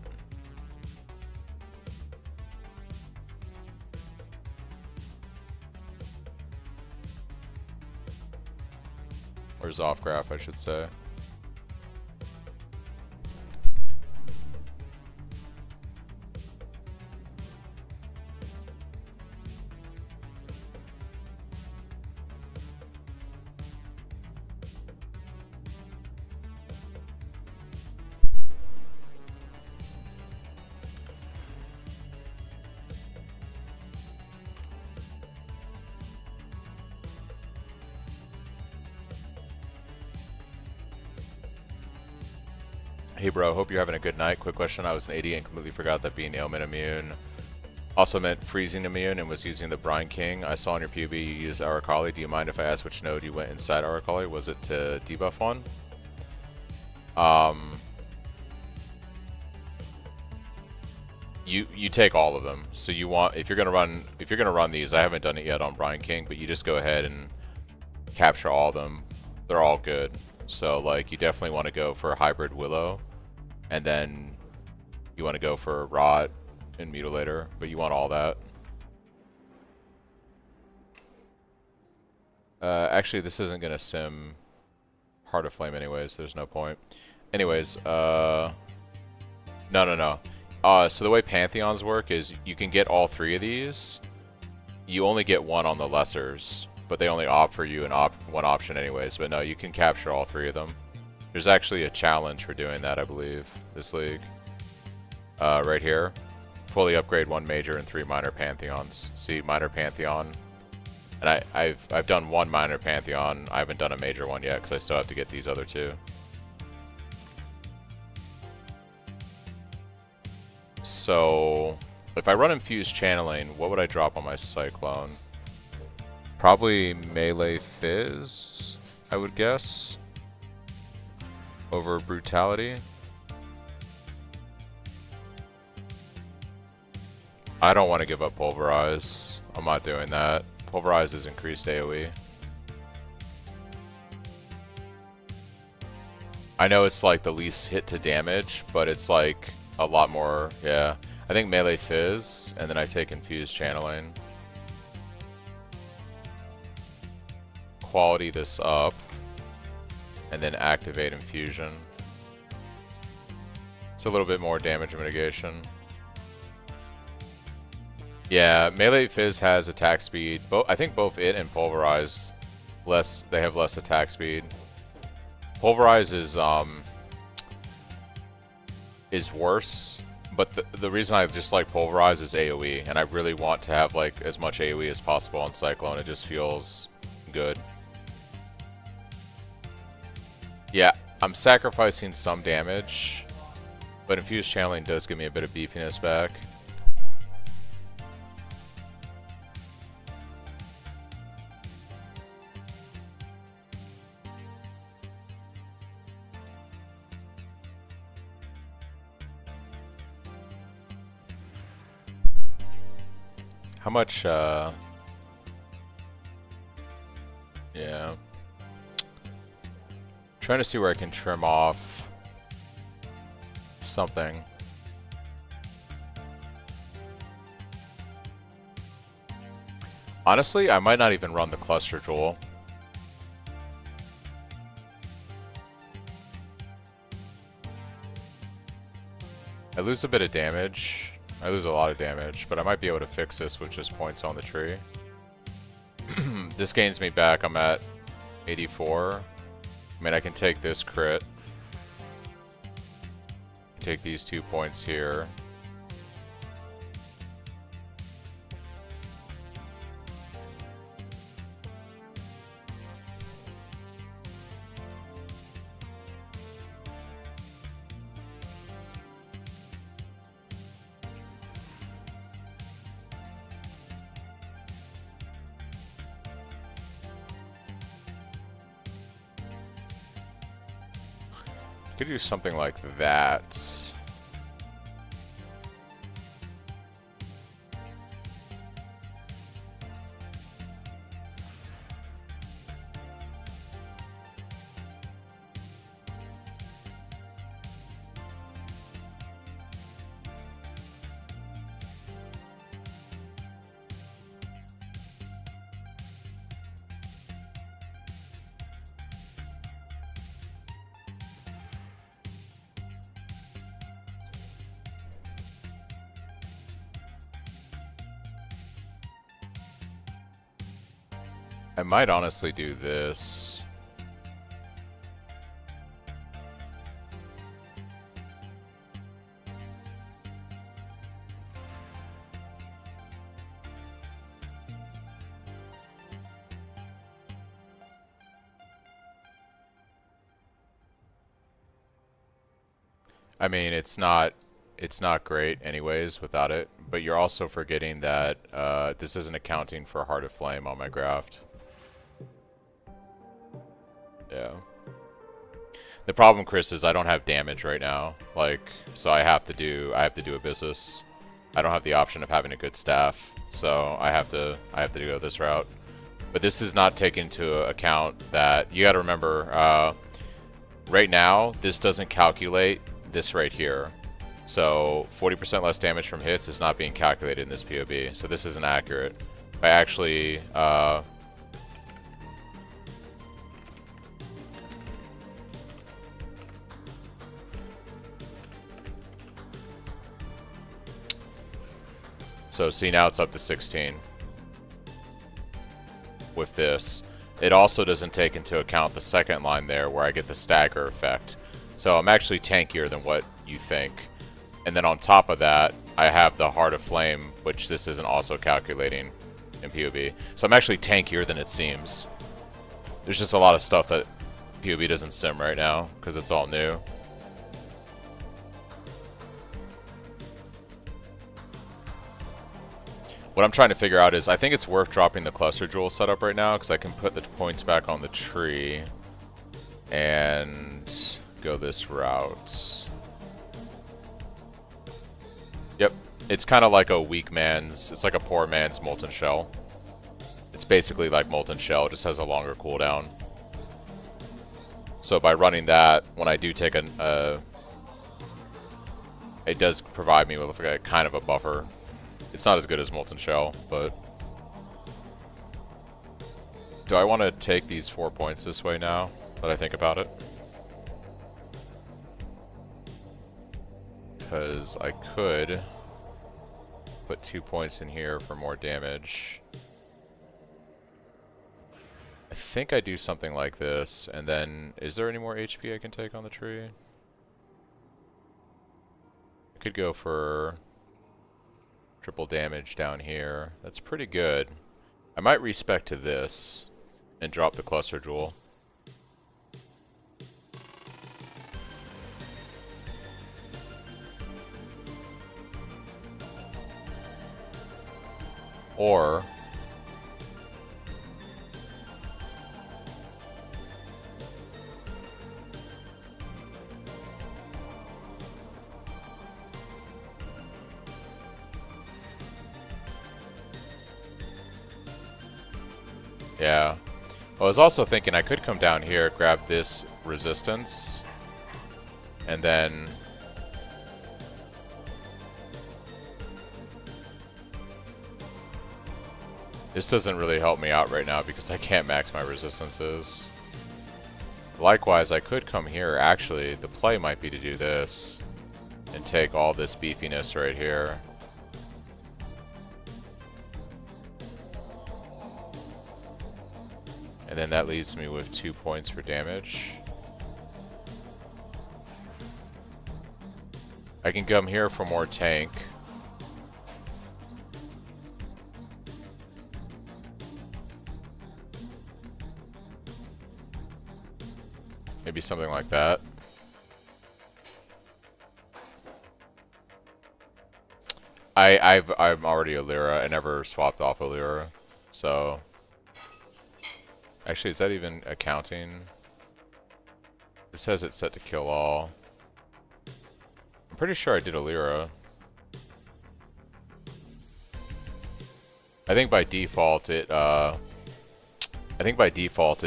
Or Zoff-Graph, I should say. Hey bro, hope you're having a good night. Quick question, I was an idiot and completely forgot that being ailment immune also meant freezing immune and was using the Brine King. I saw on your PUB you use Aracali. Do you mind if I ask which node you went inside Aracali? Was it to debuff one? You take all of them. So you want, if you're gonna run these, I haven't done it yet on Brine King, but you just go ahead and capture all of them. They're all good. So like you definitely want to go for a hybrid Willow, and then you want to go for Rot and Mutilator, but you want all that. Actually, this isn't gonna sim Heart of Flame anyways, so there's no point. Anyways, no. So the way Pantheons work is you can get all three of these. You only get one on the Lessers, but they only opt for you one option anyways. But no, you can capture all three of them. There's actually a challenge for doing that, I believe, this league. Right here. Fully upgrade 1 major and 3 minor Pantheons. See, minor Pantheon. And I've done 1 minor Pantheon. I haven't done a major one yet because I still have to get these other 2. So, if I run Infused Channeling, what would I drop on my Cyclone? Probably Melee Fizz, I would guess, over Brutality. I don't want to give up Pulverize. I'm not doing that. Pulverize is increased AoE. I know it's like the least hit to damage, but it's like a lot more, yeah. I think Melee Fizz, and then I take Infused Channeling. Quality this up, and then activate Infusion. It's a little bit more damage mitigation. Yeah, Melee Fizz has attack speed. I think both it and Pulverize they have less attack speed. Pulverize is worse, but the reason I just like Pulverize is AoE, and I really want to have like as much AoE as possible on Cyclone. It just feels good. Yeah, I'm sacrificing some damage, but Infused Channeling does give me a bit of beefiness back. How much, yeah. Trying to see where I can trim off something. Honestly, I might not even run the Cluster Jewel. I lose a bit of damage. I lose a lot of damage, but I might be able to fix this with just points on the tree. This gains me back. I'm at 84. I mean, I can take this crit. Take these 2 points here. Could do something like that. I might honestly do this. I mean, it's not great anyways without it, but you're also forgetting that this isn't accounting for Heart of Flame on my graft. Yeah. The problem, Chris, is I don't have damage right now. Like, so I have to do Abyssus. I don't have the option of having a good staff, so I have to go this route. But this is not taken into account that you got to remember. Right now, this doesn't calculate this right here. So 40% less damage from hits is not being calculated in this POB. So this isn't accurate. I actually so see, now it's up to 16 with this. It also doesn't take into account the second line there where I get the stagger effect. So I'm actually tankier than what you think. And then on top of that, I have the Heart of Flame, which this isn't also calculating in POB. So I'm actually tankier than it seems. There's just a lot of stuff that POB doesn't sim right now because it's all new. What I'm trying to figure out is, I think it's worth dropping the Cluster Jewel setup right now because I can put the points back on the tree and go this route. Yep, it's kind of like a weak man's, it's like a poor man's Molten Shell. It's basically like Molten Shell, just has a longer cooldown. So by running that, when I do take it does provide me with a kind of a buffer. It's not as good as Molten Shell, but... Do I want to take these 4 points this way now that I think about it? Because I could put 2 points in here for more damage. I think I do something like this, and then... Is there any more HP I can take on the tree? I could go for... triple damage down here. That's pretty good. I might respec to this and drop the Cluster Jewel. Or yeah. I was also thinking I could come down here, grab this resistance, and then This doesn't really help me out right now because I can't max my resistances. Likewise, I could come here. Actually, the play might be to do this and take all this beefiness right here. And then that leaves me with 2 points for damage. I can come here for more tank. Maybe something like that. I'm already a Lyra. I never swapped off a Lyra, so actually, is that even accounting? It says it's set to kill all. I'm pretty sure I did a Lyra. I think by default it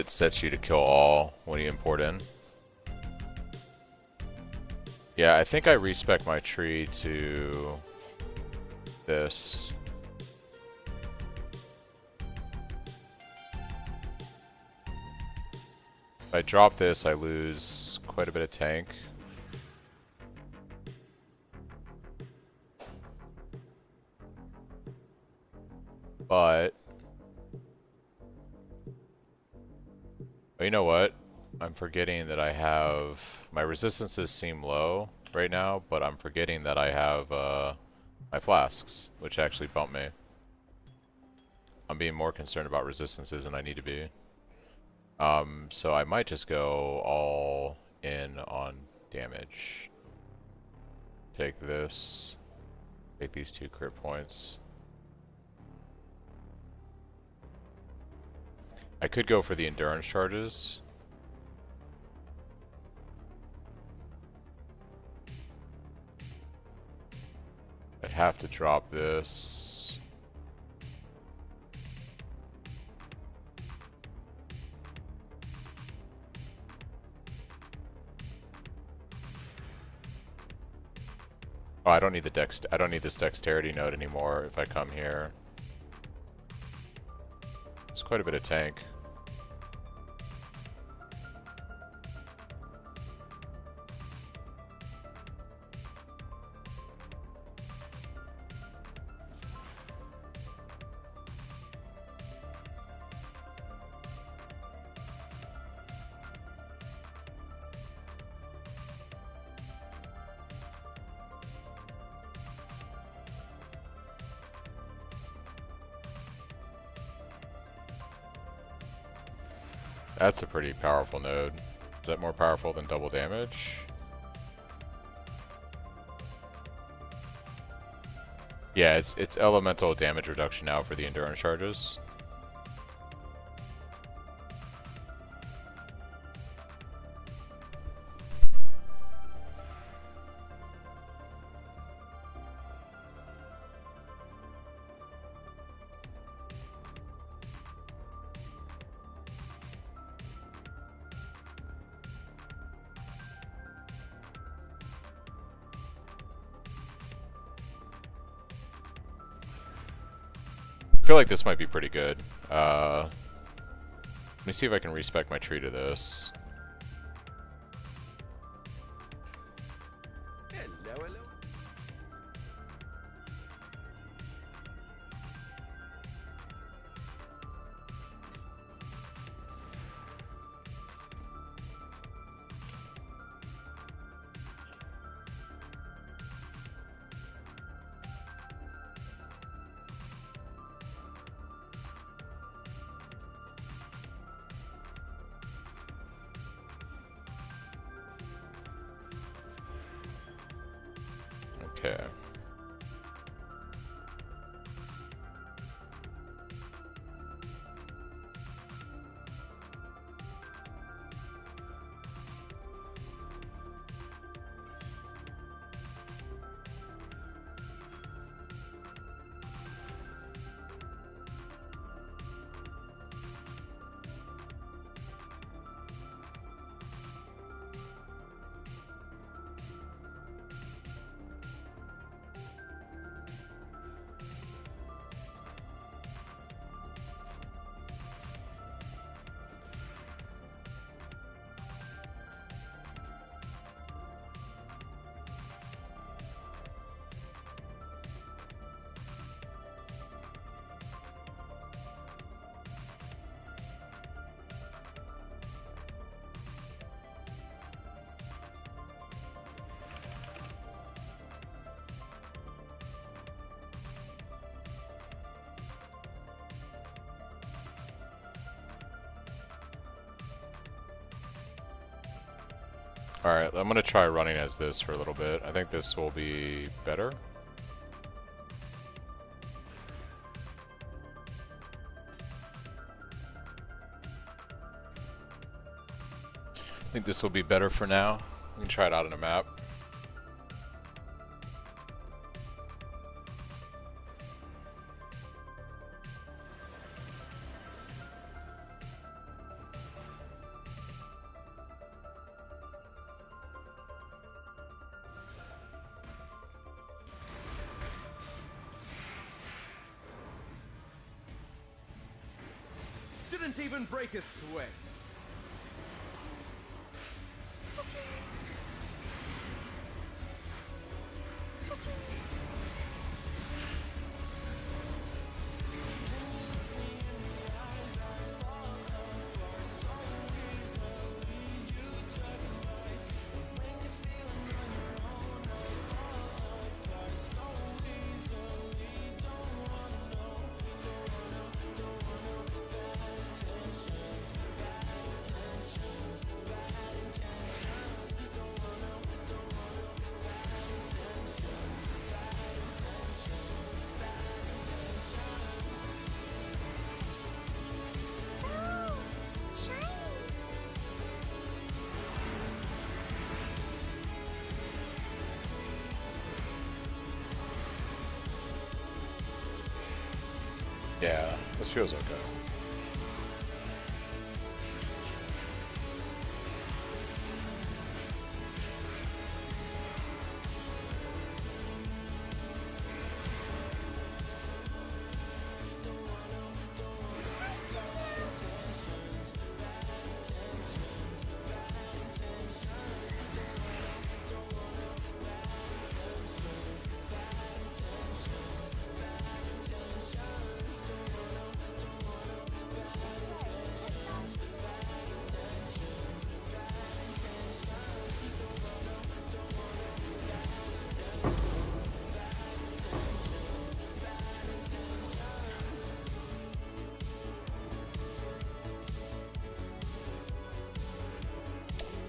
sets you to kill all when you import in. Yeah, I think I respec my tree to this. If I drop this, I lose quite a bit of tank. But oh, you know what? I'm forgetting that I have my resistances seem low right now, but I'm forgetting that I have my flasks, which actually bump me. I'm being more concerned about resistances than I need to be. So I might just go all in on damage. Take this. Take these 2 crit points. I could go for the endurance charges. I'd have to drop this. Oh, I don't need this dexterity node anymore if I come here. It's quite a bit of tank. That's a pretty powerful node. Is that more powerful than double damage? Yeah, it's elemental damage reduction now for the endurance charges. I feel like this might be pretty good. Let me see if I can respec my tree to this. Hello. Okay. Alright, I'm gonna try running as this for a little bit. I think this will be better. I think this will be better for now. We can try it out on a map. Didn't even break a sweat. Yeah, this feels okay.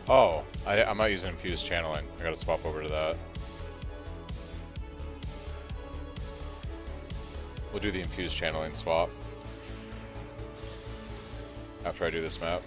Oh, I'm not using infused channeling. I gotta swap over to that. We'll do the infused channeling swap after I do this map.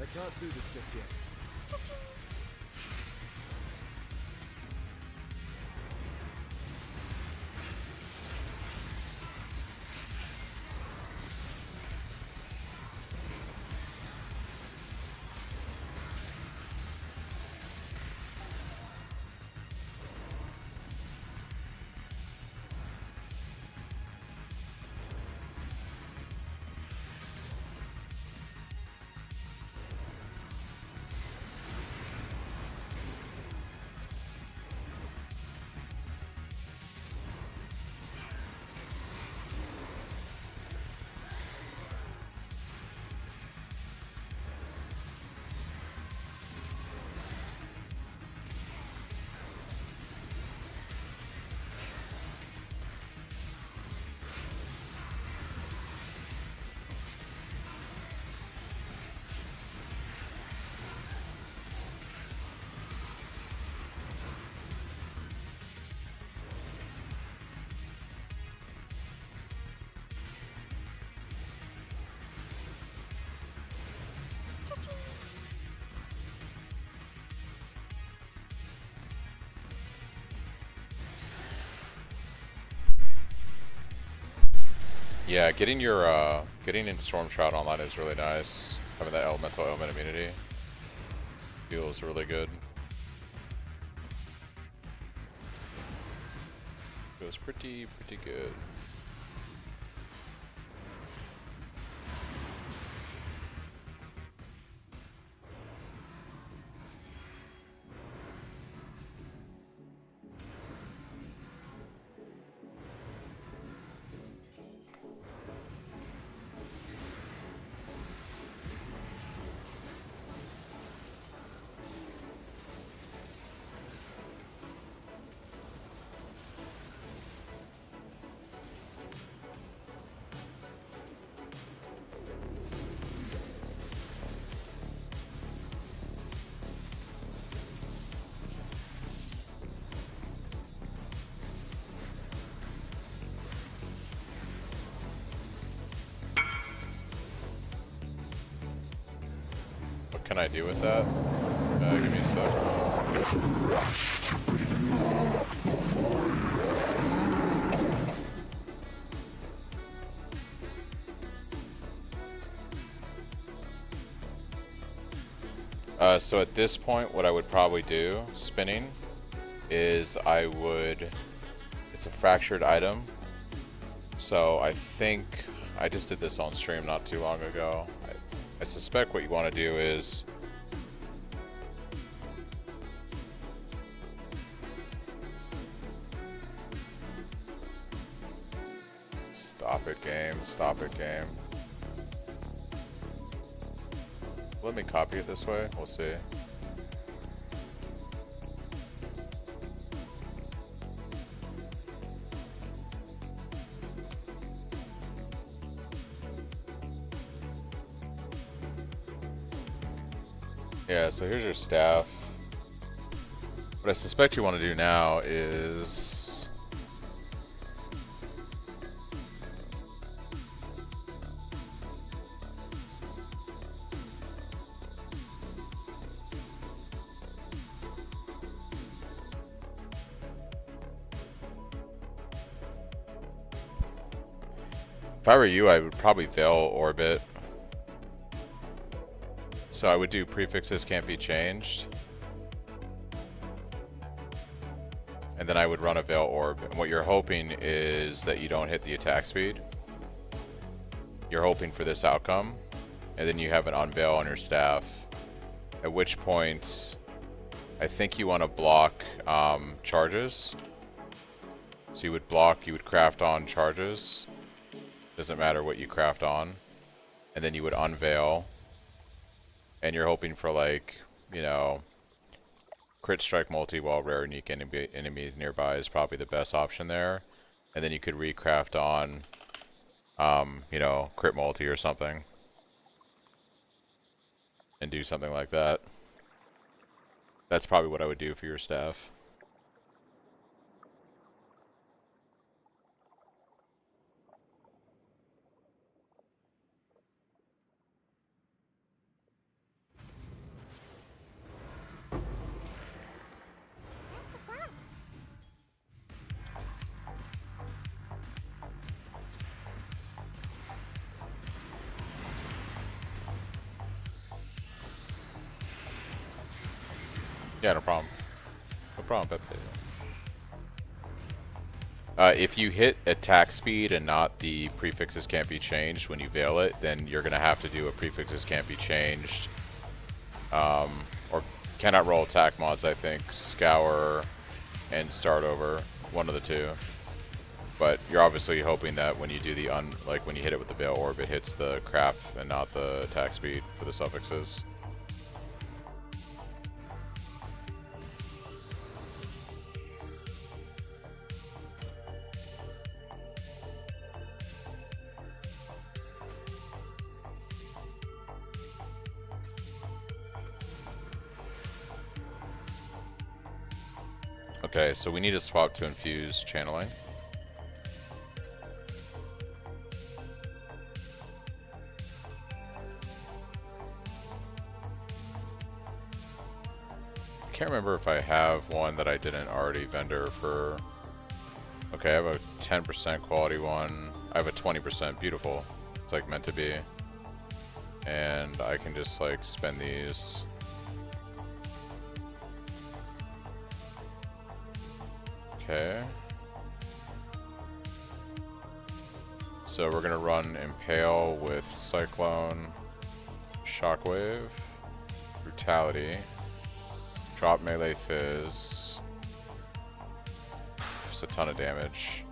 I can't do this just yet. Yeah, getting in Storm Shroud online is really nice. Having that elemental element immunity feels really good. Feels pretty good. What can I do with that? Give me a sec. So at this point, what I would probably do, spinning, is it's a fractured item. So I think, I just did this on stream not too long ago. I suspect what you want to do is stop it game. Let me copy it this way, we'll see. Yeah, so here's your staff. What I suspect you want to do now is if I were you, I would probably Veil Orbit. So I would do prefixes can't be changed. And then I would run a Veil Orb. And what you're hoping is that you don't hit the attack speed. You're hoping for this outcome. And then you have an Unveil on your staff. At which point, I think you want to block charges. So you would block, you would craft on charges. Doesn't matter what you craft on. And then you would Unveil. And you're hoping for, like, you know, crit strike multi while rare unique enemies nearby is probably the best option there. And then you could recraft on, you know, crit multi or something. And do something like that. That's probably what I would do for your staff. Yeah, no problem. No problem, Pepe. If you hit attack speed and not the prefixes can't be changed when you veil it, then you're going to have to do a prefixes can't be changed. Or cannot roll attack mods, I think. Scour and start over. One of the two. But you're obviously hoping that when you do the like when you hit it with the Veil Orb, it hits the craft and not the attack speed for the suffixes. Okay, so we need to swap to infuse channeling. I can't remember if I have one that I didn't already vendor for. Okay, I have a 10% quality one. I have a 20%. Beautiful. It's like meant to be. And I can just like spend these. Okay. So we're gonna run Impale with Cyclone, Shockwave, Brutality, drop melee fizz. It's a ton of damage.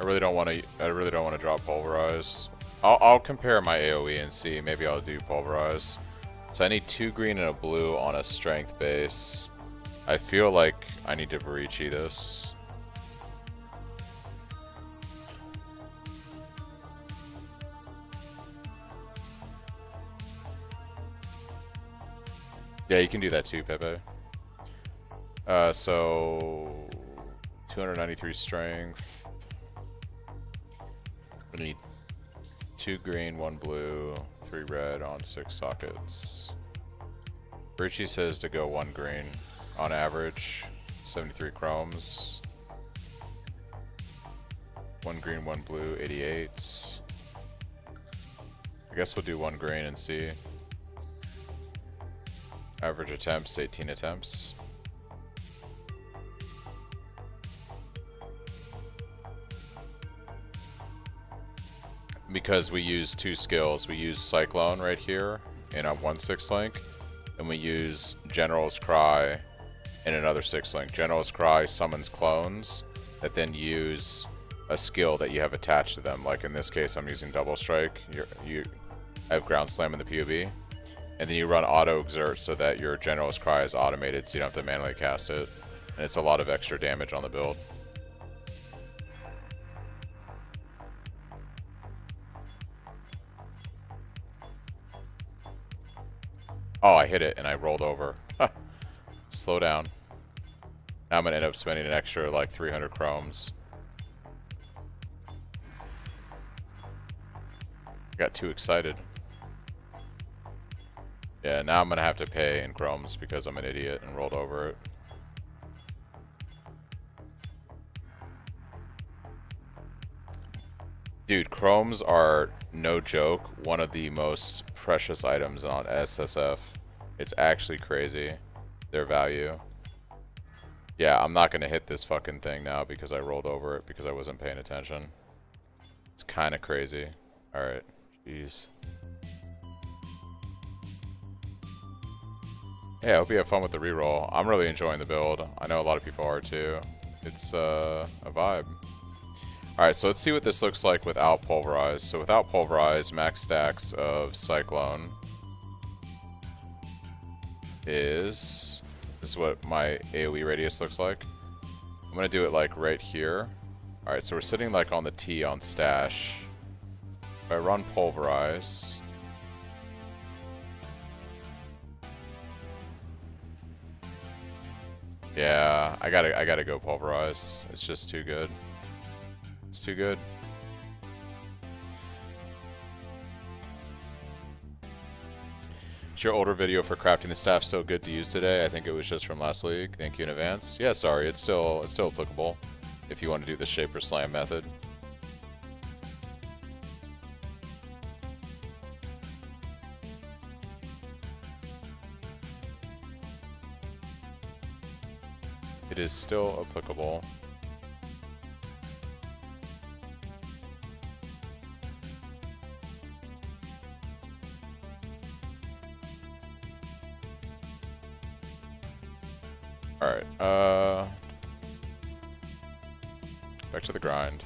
I really don't want to drop Pulverize. I'll compare my AoE and see. Maybe I'll do Pulverize. So I need 2 green and a blue on a strength base. I feel like I need to Barichi this. Yeah, you can do that too, Pepe. So 293 strength. We need 2 green, 1 blue, 3 red on 6 sockets. Barichi says to go 1 green on average, 73 chromes. 1 green, 1 blue, 88. I guess we'll do 1 green and see. Average attempts, 18 attempts. Because we use 2 skills. We use Cyclone right here in a 1/6 link, and we use General's Cry in another 6 link. General's Cry summons clones that then use a skill that you have attached to them. Like in this case, I'm using Double Strike. You have Ground Slam in the POB. And then you run Auto Exert so that your General's Cry is automated so you don't have to manually cast it. And it's a lot of extra damage on the build. Oh, I hit it and I rolled over. Slow down. Now I'm going to end up spending an extra like 300 chromes. I got too excited. Yeah, now I'm gonna have to pay in chromes because I'm an idiot and rolled over it. Dude, chromes are, no joke, one of the most precious items on SSF. It's actually crazy, their value. Yeah, I'm not gonna hit this fucking thing now because I rolled over it because I wasn't paying attention. It's kinda crazy. Alright, jeez. Yeah, I hope you have fun with the reroll. I'm really enjoying the build. I know a lot of people are too. It's a vibe. Alright, so let's see what this looks like without Pulverize. So without Pulverize, max stacks of Cyclone is... This is what my AoE radius looks like. I'm going to do it like right here. Alright, so we're sitting like on the T on stash. If I run Pulverize... Yeah, I gotta go Pulverize. It's just too good. It's too good. Is your older video for crafting the staff still good to use today? I think it was just from last week. Thank you in advance. Yeah, sorry, it's still applicable if you want to do the Shaper Slam method. It is still applicable. Alright, back to the grind.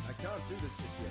I can't do this just yet.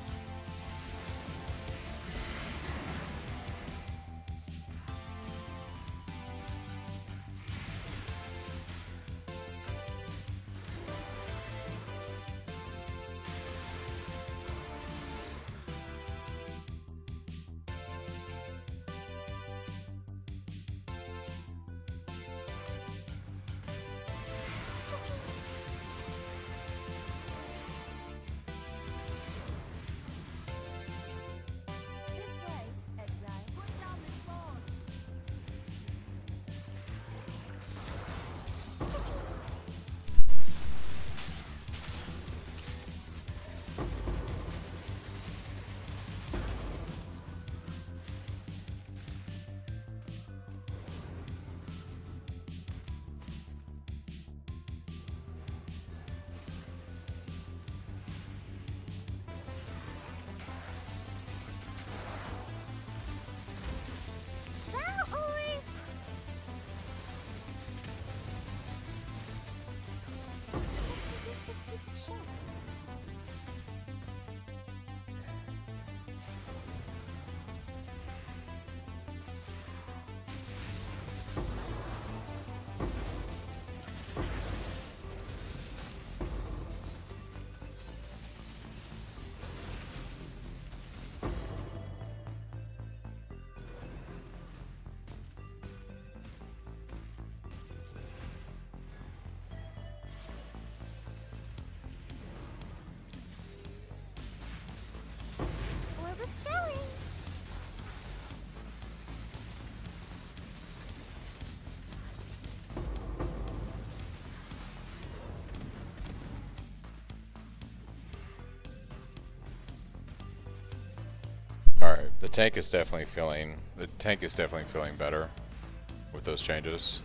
Overscaring. Alright, the tank is definitely feeling better with those changes.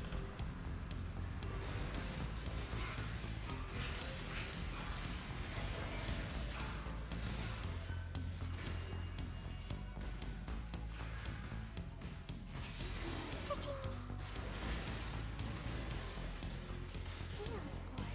Chaos Core.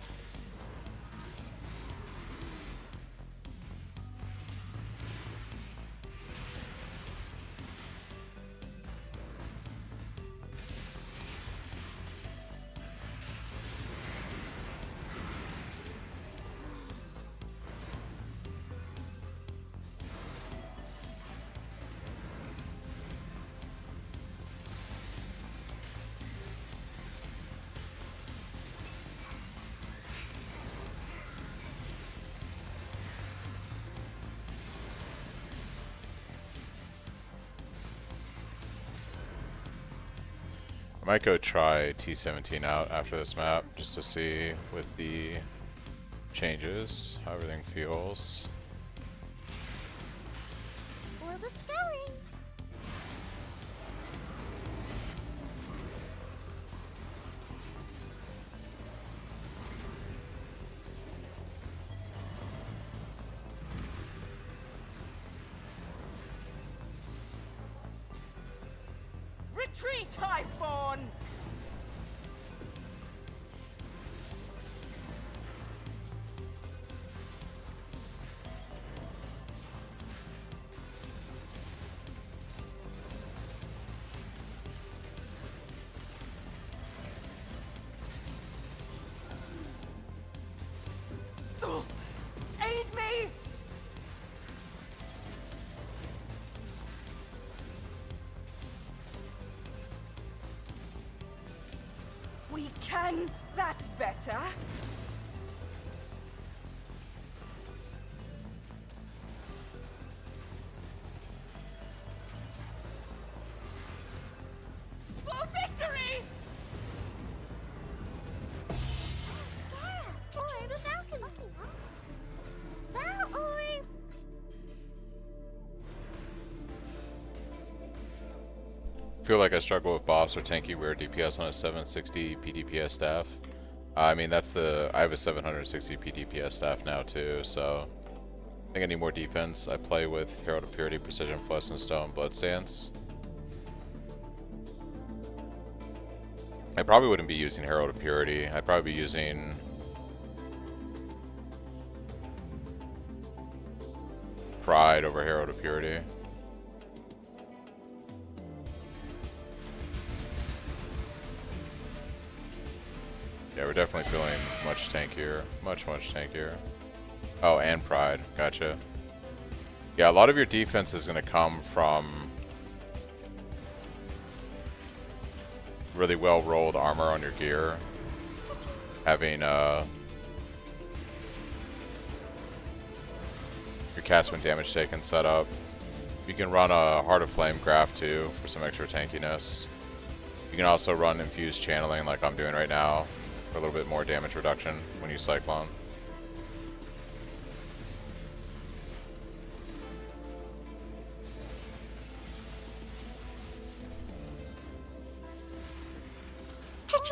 I might go try T17 out after this map just to see with the changes how everything feels. Orb of Scouring. Retreat, Typhon! Aid me! We can. That's better. For victory! Scarab. Orb of Alchemy. Battle Orb. Feel like I struggle with boss or tanky weird DPS on a 760 PDPS staff. I mean, I have a 760 PDPS staff now too, so I think I need more defense. I play with Herald of Purity, Precision, Flesh and Stone, Blood Stance. I probably wouldn't be using Herald of Purity. I'd probably be using Pride over Herald of Purity. Yeah, we're definitely feeling much tankier. Much tankier. Oh, and Pride. Gotcha. Yeah, a lot of your defense is going to come from really well-rolled armor on your gear. Having, your cast when damage taken set up. You can run a Heart of Flame Graph too for some extra tankiness. You can also run Infused Channeling like I'm doing right now for a little bit more damage reduction when you Cyclone.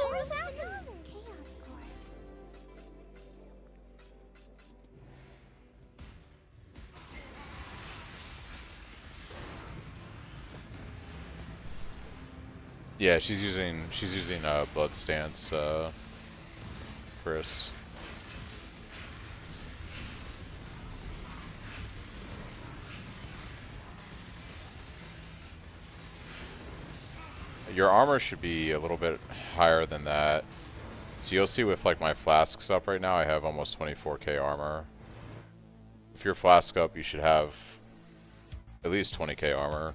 Orb of Alchemy. Chaos Core. Yeah, she's using Blood Stance, Chris. Your armor should be a little bit higher than that. So you'll see with like my flasks up right now, I have almost 24k armor. If your flask up, you should have at least 20k armor.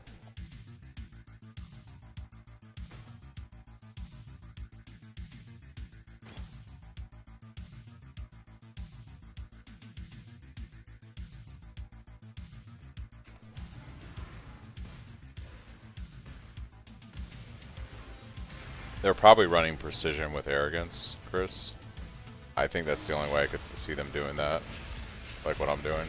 They're probably running precision with arrogance, Chris. I think that's the only way I could see them doing that. Like what I'm doing.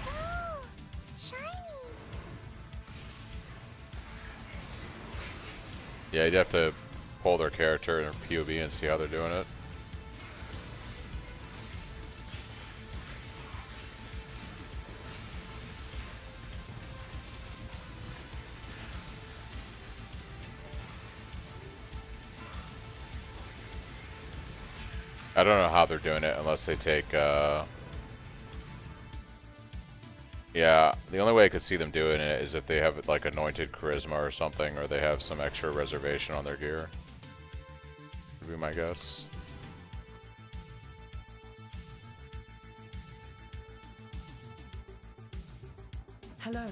Oh, shiny. Yeah, you'd have to pull their character in POV and see how they're doing it. I don't know how they're doing it unless they take, yeah, the only way I could see them doing it is if they have like anointed charisma or something, or they have some extra reservation on their gear. Would be my guess. Hello.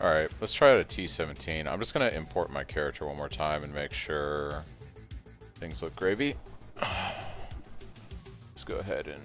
Alright, let's try out a T17. I'm just going to import my character one more time and make sure things look gravy. Let's go ahead and...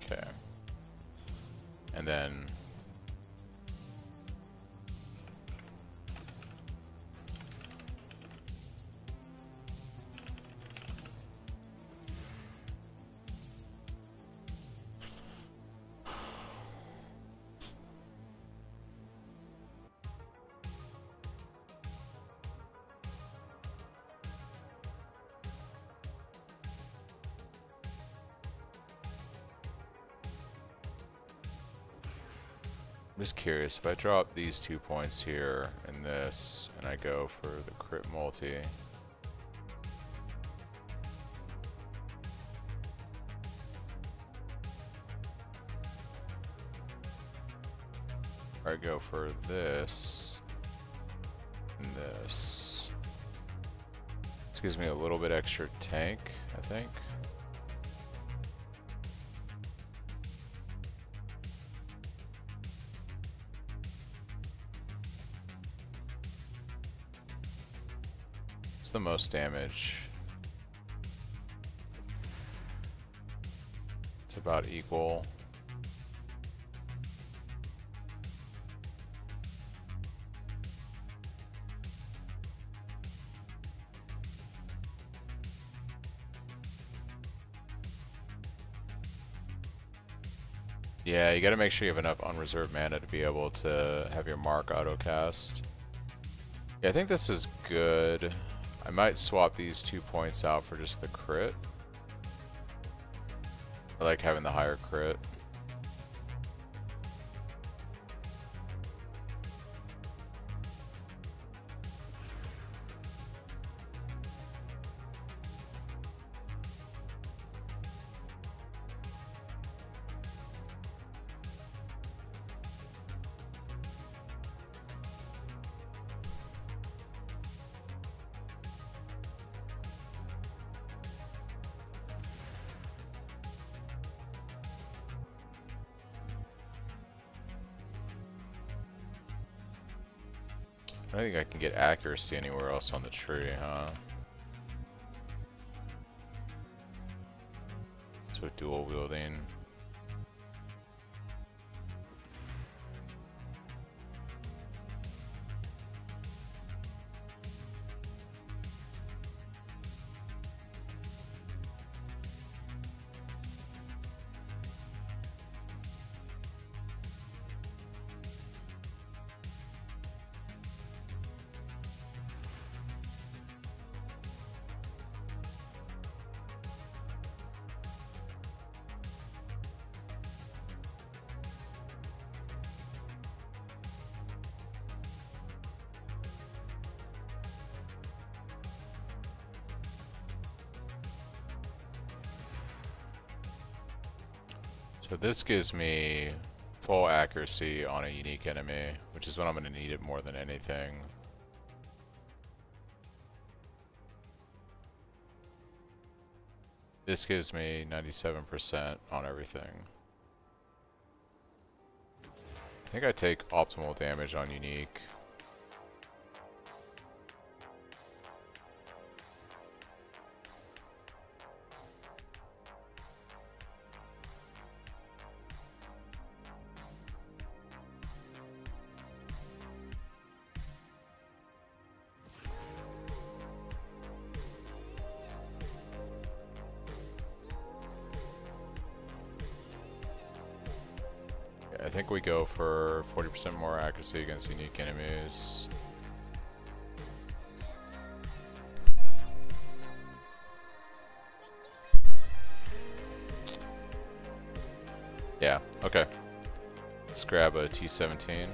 Okay. And then... I'm just curious, if I drop these 2 points here and this, and I go for the crit multi, or I go for this and this, this gives me a little bit extra tank, I think. The most damage. It's about equal. Yeah, you gotta make sure you have enough unreserved mana to be able to have your mark auto-cast. Yeah, I think this is good. I might swap these 2 points out for just the crit. I like having the higher crit. don't think I can get accuracy anywhere else on the tree, huh? So dual wielding. So this gives me full accuracy on a unique enemy, which is when I'm going to need it more than anything. This gives me 97% on everything. I think I take optimal damage on unique. I think we go for 40% more accuracy against unique enemies. Yeah, okay. Let's grab a T17.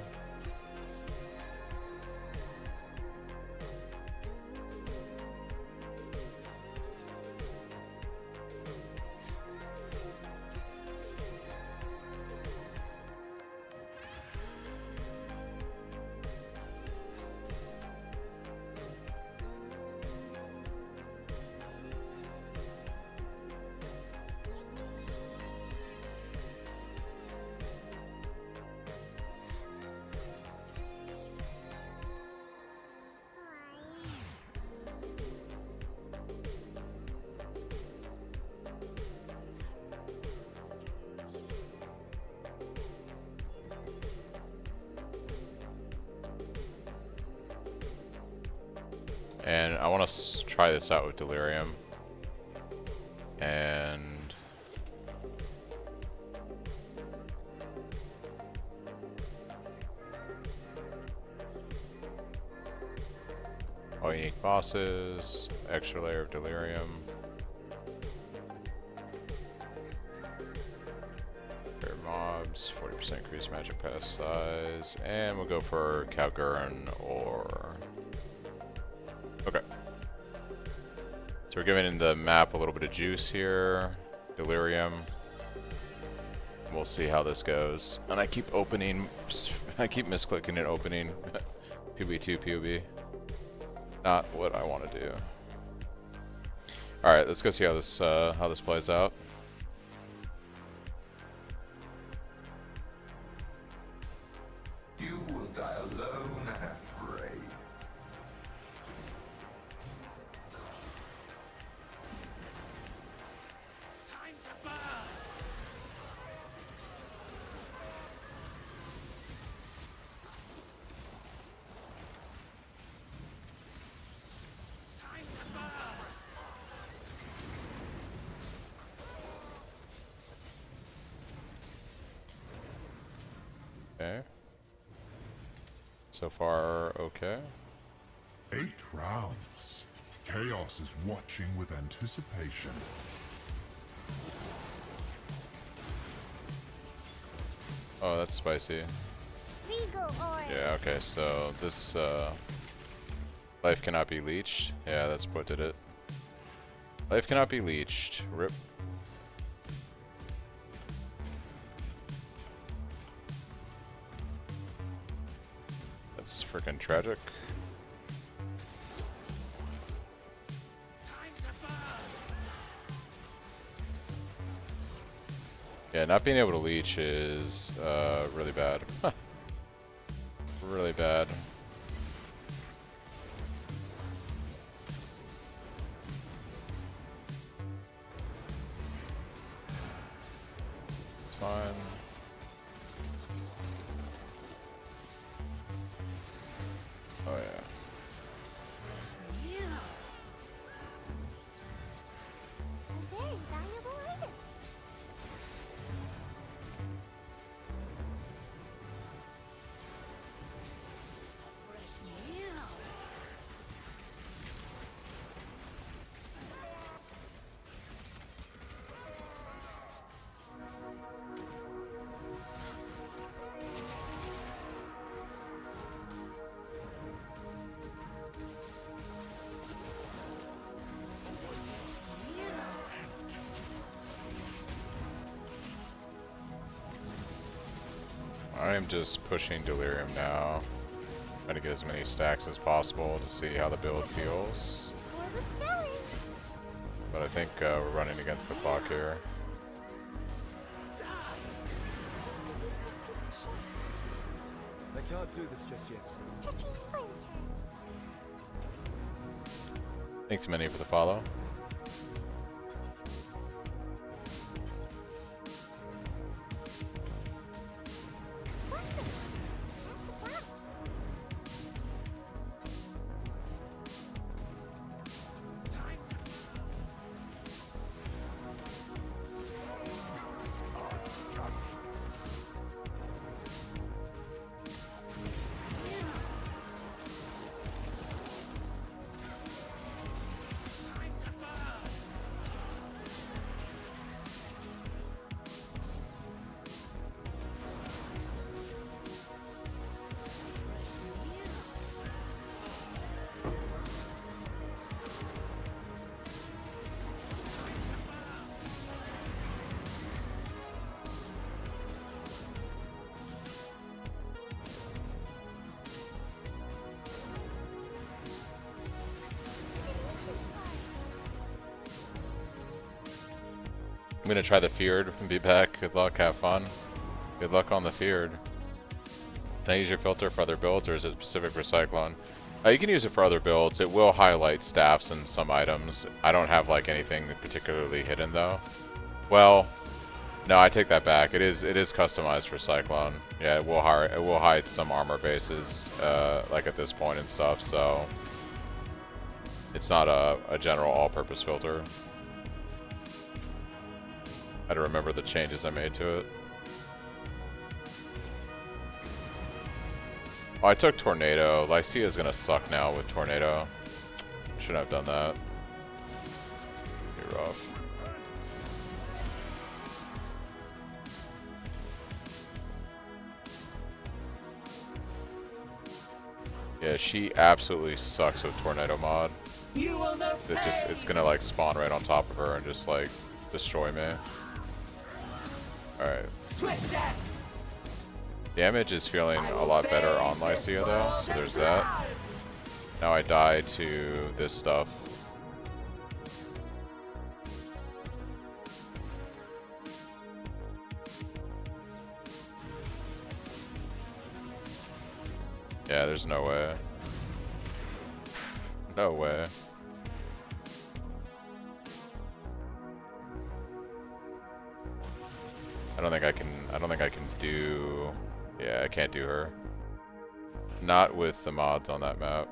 And I want to try this out with Delirium. And all unique bosses, extra layer of Delirium. Fair mobs, 40% increased magic pass size, and we'll go for Cowgurn or... Okay. So we're giving the map a little bit of juice here. Delirium. We'll see how this goes. And I keep opening, I keep misclicking and opening. PB2, POB. Not what I want to do. Alright, let's go see how this plays out. You will die alone and afraid. Time to burn! Time to burn! Okay. So far, okay. 8 rounds. Chaos is watching with anticipation. Oh, that's spicy. Regal Aura. Yeah, okay, so this, life cannot be leached. Yeah, that's what did it. Life cannot be leached. Rip. That's freaking tragic. Time to burn! Yeah, not being able to leech is really bad. Really bad. fine. Oh yeah. A very valuable item. I am just pushing Delirium now. Trying to get as many stacks as possible to see how the build feels. Forward scouting. But I think we're running against the clock here. Just the useless piece of shit. I can't do this just yet. Touchy splinter. Thanks, Minnie, for the follow. Awesome. That's a blast. I'm gonna try the Feared and be back. Good luck, have fun. Good luck on the Feared. Can I use your filter for other builds, or is it specific for Cyclone? You can use it for other builds. It will highlight staffs and some items. I don't have like anything particularly hidden though. Well, no, I take that back. It is customized for Cyclone. Yeah, it will hide some armor bases like at this point and stuff. So it's not a general all-purpose filter. I had to remember the changes I made to it. Oh, I took Tornado. Lycia's gonna suck now with Tornado. Shouldn't have done that. Be rough. Yeah, she absolutely sucks with Tornado mod. It's gonna like spawn right on top of her and just like destroy me. Alright. Damage is feeling a lot better on Lycia though, so there's that. Now I die to this stuff. Yeah, there's no way. No way. I don't think I can do... Yeah, I can't do her. Not with the mods on that map.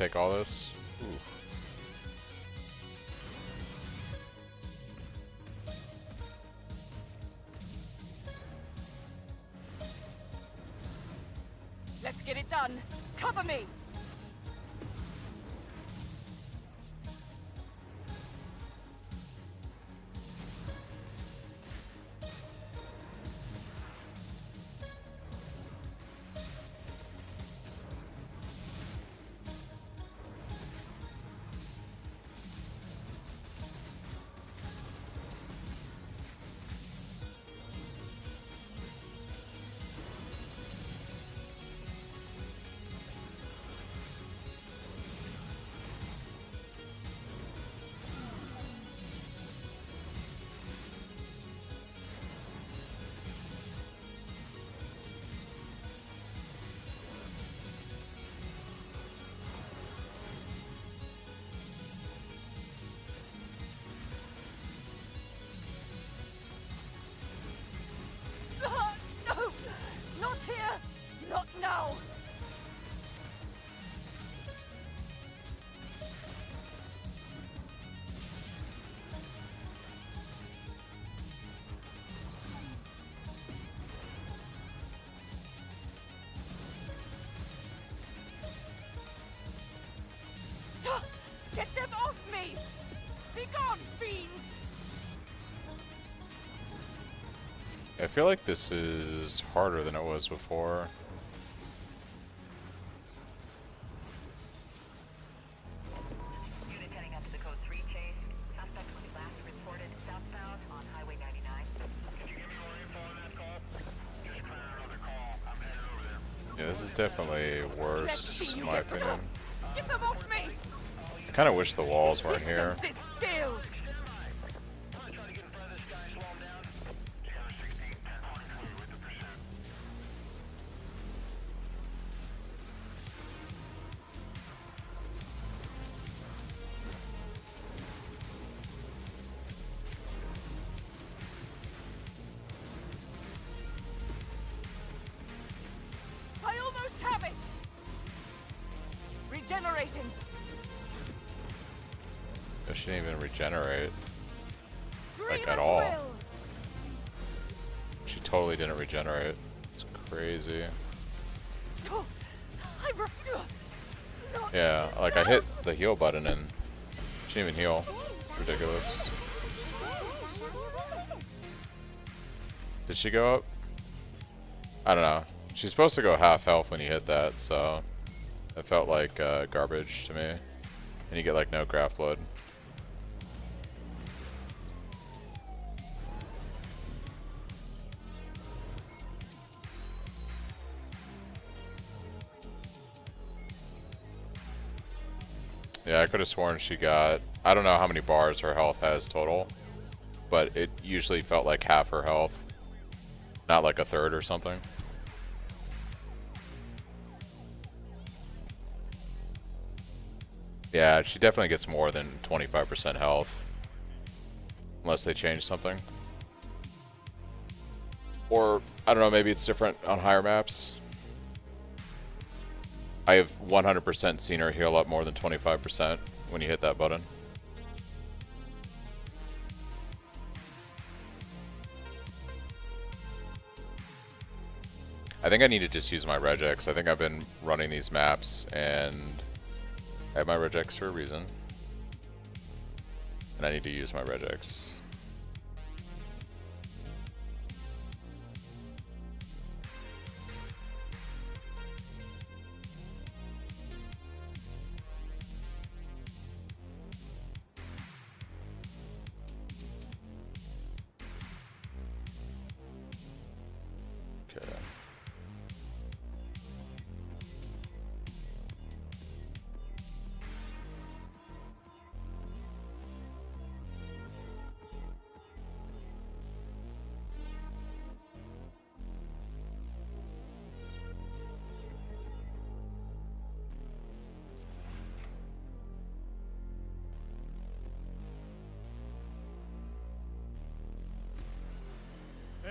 take all this. Ooh. Let's get it done. Cover me. No! Not here! Not now! Get them off me! Be gone, fiends! I feel like this is harder than it was before. Unit heading up to the code 3 chase. Suspect was last reported southbound on Highway 99. Could you give me more info on that call? Just clearing another call. I'm headed over there. Yeah, this is definitely Let's worse, see you in my get them opinion. off! Get them off me! I kind of wish the walls weren't here. Resistance is stilled! I'm trying to get in front of this guy, slow him down. TR16, 10-1 with the pursuit. I almost have it! Regenerating! She didn't even regenerate. Dreamer's at all. will. She totally didn't regenerate. It's crazy. Oh, I refuse. Not Yeah, like I hit the heal button and she didn't even heal. It's ridiculous. Did she go up? I don't know. She's supposed to go half health when you hit that, so it felt like garbage to me. And you get like no graft blood. Yeah, I could have sworn she got, I don't know how many bars her health has total, but it usually felt like half her health, not like a third or something. Yeah, she definitely gets more than 25% health, unless they change something. Or, I don't know, maybe it's different on higher maps. I have 100% seen her heal up more than 25% when you hit that button. I think I need to just use my regex. I think I've been running these maps and I have my regex for a reason. And I need to use my regex. Okay.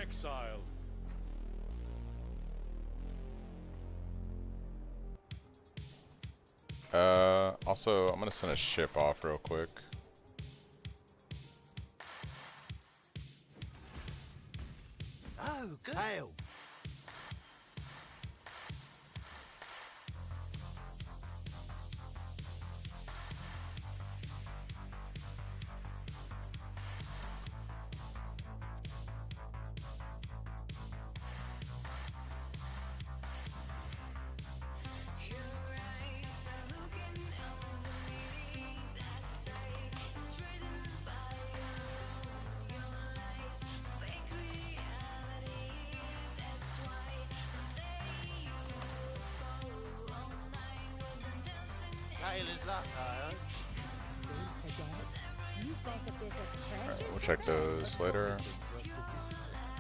Exiled. Also, I'm gonna send a ship off real quick. Oh, good. Hail. Hail is luck, I Don't forget, you've got a bit of treasure. Alright, we'll check those later.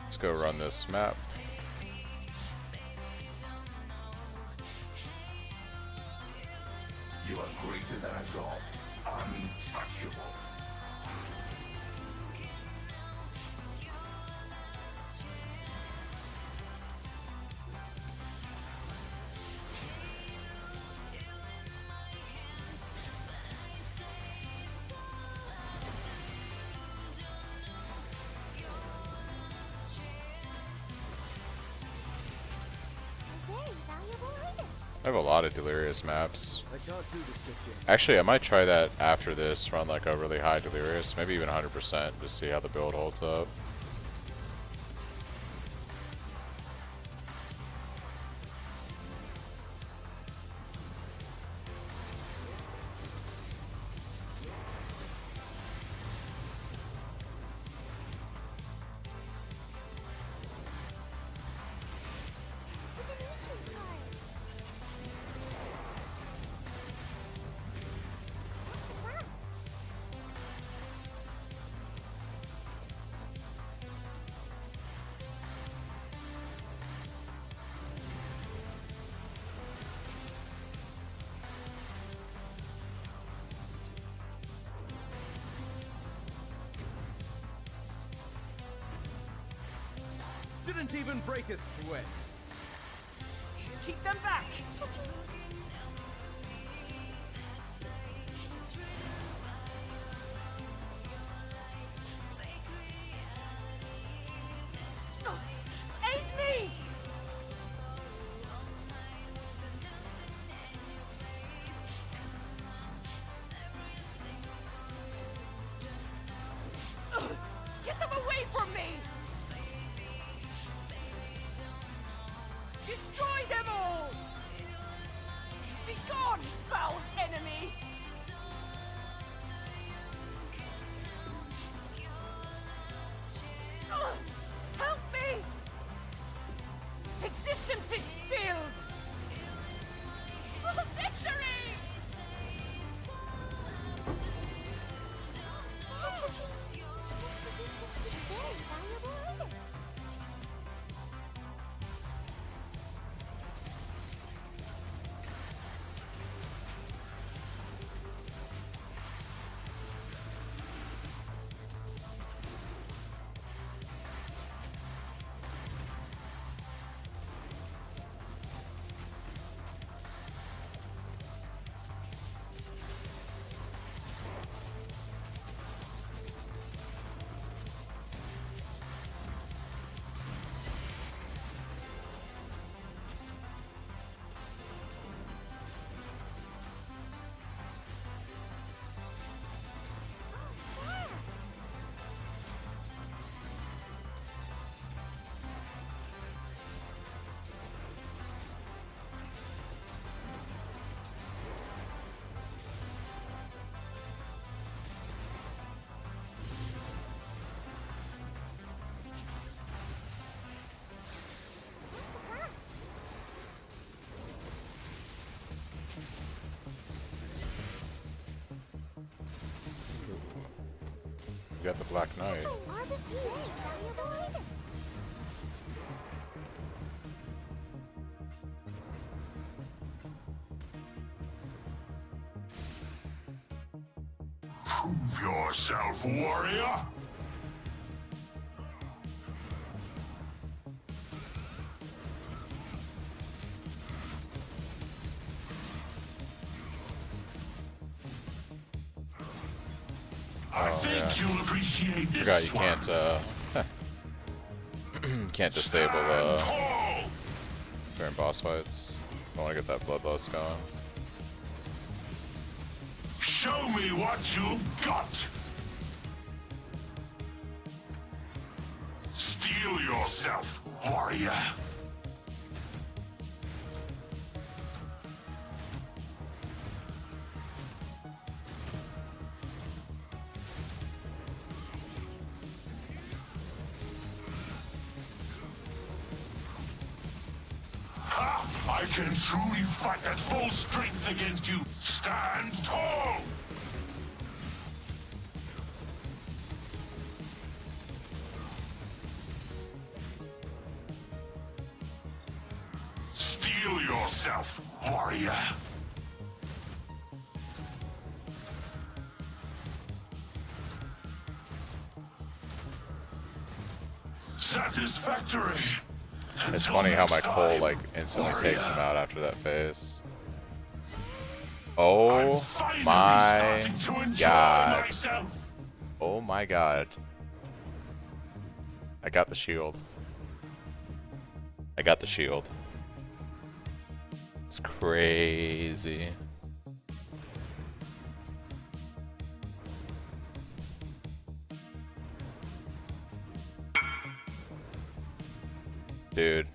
Let's go run this map. You are greater than a god, untouchable. A very valuable item. I have a lot of Delirious maps. I can't do this just yet. Actually, I might try that after this, run like a really high Delirious, maybe even 100%, just see how the build holds up. Divination card. What's a blast? Didn't even break a sweat. Keep them back! Aid me! Get them away from me! Destroy them all! Be gone, foul enemy! Help me! Existence is stilled! For victory! This is very valuable item. Oh, Sparrow. What's a blast? You got the Black Knight. Harvest very valuable item. Prove yourself, warrior! I think yeah. you'll appreciate this Forgot you one. can't disable Stand tall. during boss fights. I want to get that bloodlust going. Show me what you've got. Steel yourself, warrior. I can truly fight at full strength against you. Stand tall! Steel yourself, warrior. Satisfactory. It's funny how my Cole like instantly takes him out after that phase. Oh my god. Oh my god. I got the shield. I got the shield. It's crazy. Dude.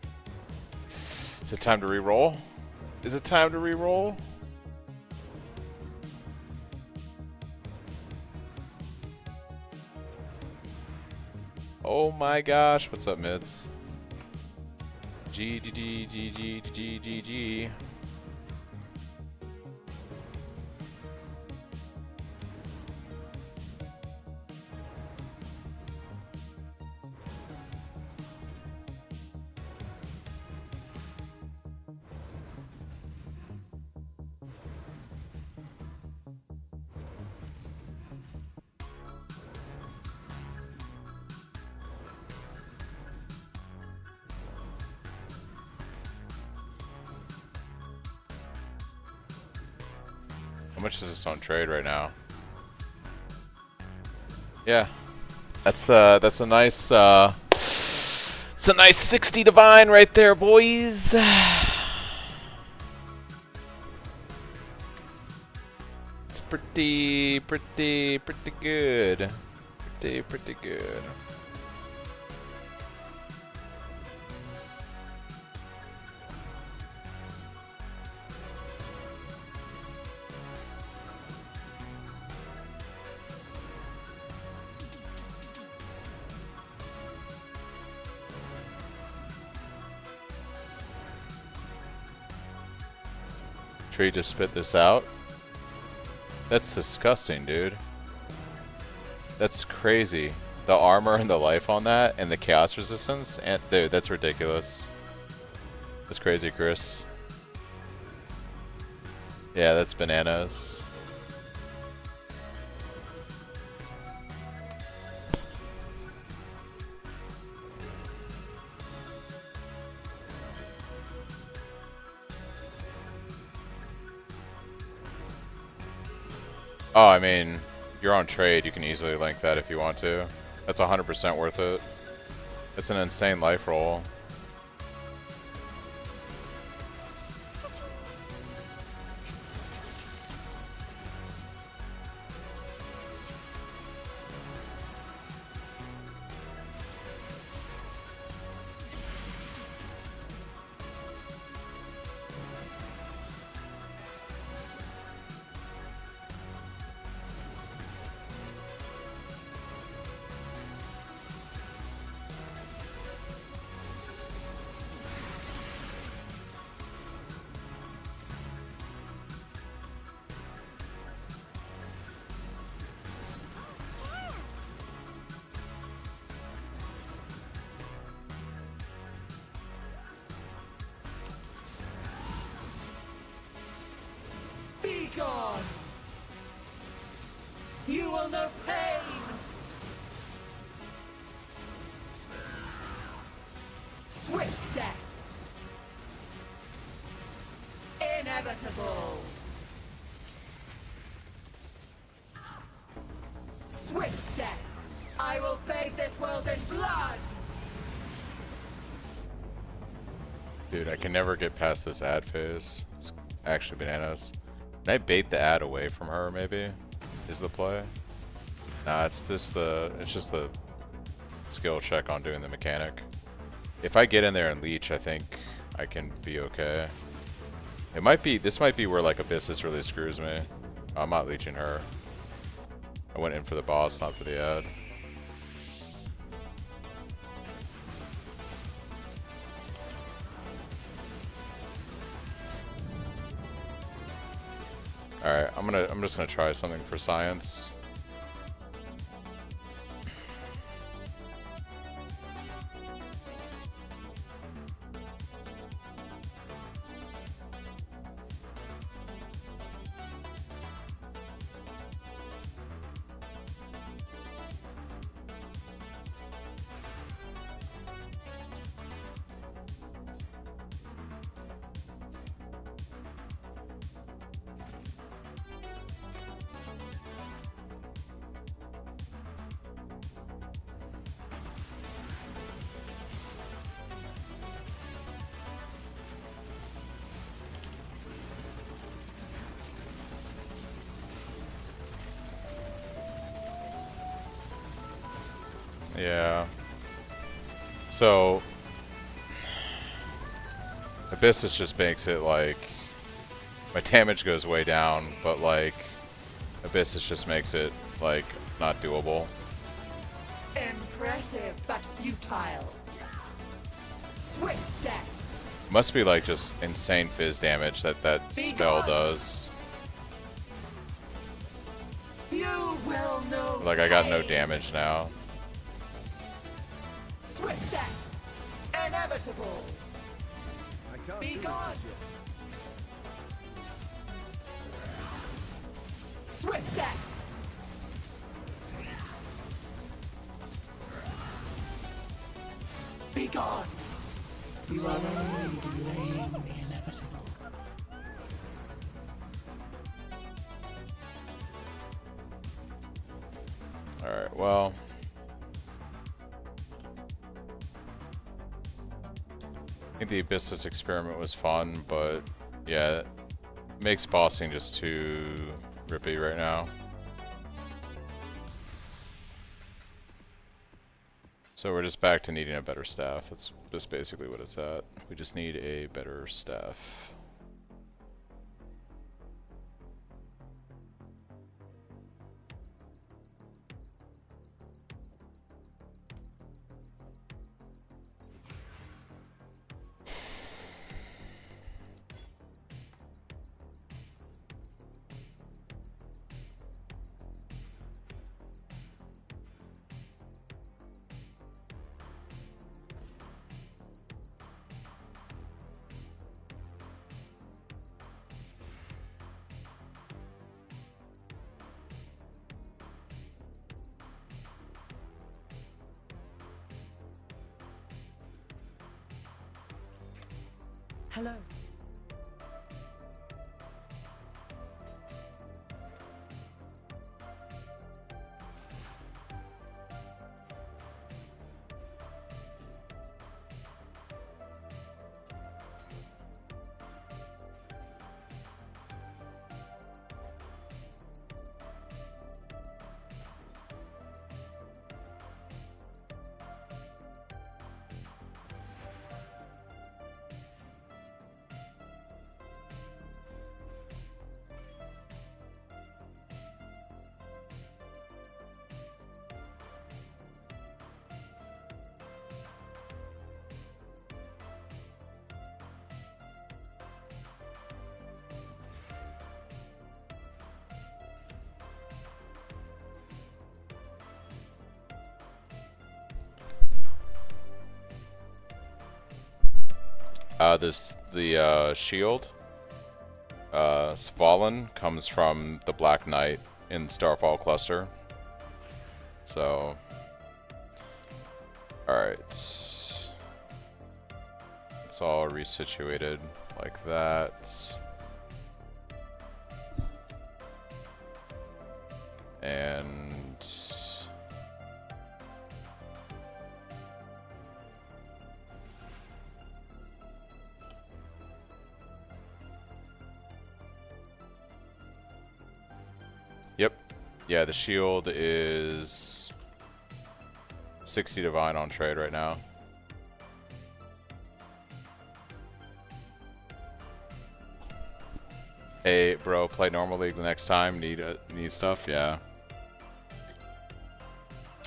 Is it time to re-roll? Is it time to re-roll? Oh my gosh, what's up, mids? G. How much is this on trade right now? Yeah, that's a nice it's a nice 60 divine right there, boys. It's pretty good. Pretty good. Tree just spit this out. That's disgusting, dude. That's crazy. The armor and the life on that and the chaos resistance, and dude, that's ridiculous. That's crazy, Chris. Yeah, that's bananas. Oh, I mean, you're on trade, you can easily link that if you want to. That's 100% worth it. It's an insane life roll. Be gone! You will know pain! Swift death! Inevitable! Swift death! I will bathe this world in blood! Dude, I can never get past this ad phase. It's actually bananas. Can I bait the ad away from her, maybe? Is the play? Nah, it's just the skill check on doing the mechanic. If I get in there and leech, I think I can be okay. It might be, this might be where like Abyssus really screws me. I'm not leeching her. I went in for the boss, not for the ad. Alright, I'm just gonna try something for science. Yeah. So Abyssus just makes it like my damage goes way down, but like Abyssus just makes it like not doable. Impressive, but futile. Swift death! Must be like just insane fizz damage that spell does. You will know Like I got no pain. damage now. Swift death! Inevitable! I can't Be do this gone. just yet. Swift death! Be gone! You are only delaying the inevitable. Alright, well. I think the Abyssus experiment was fun, but yeah, it makes bossing just too rippy right now. So we're just back to needing a better staff. That's just basically what it's at. We just need a better staff. Hello. The shield, Svalin, comes from the Black Knight in Starfall Cluster. So, alright. It's all resituated like that. And Yeah, the shield is 60 divine on trade right now. Hey, bro, play normal league the next time. Need stuff? Yeah.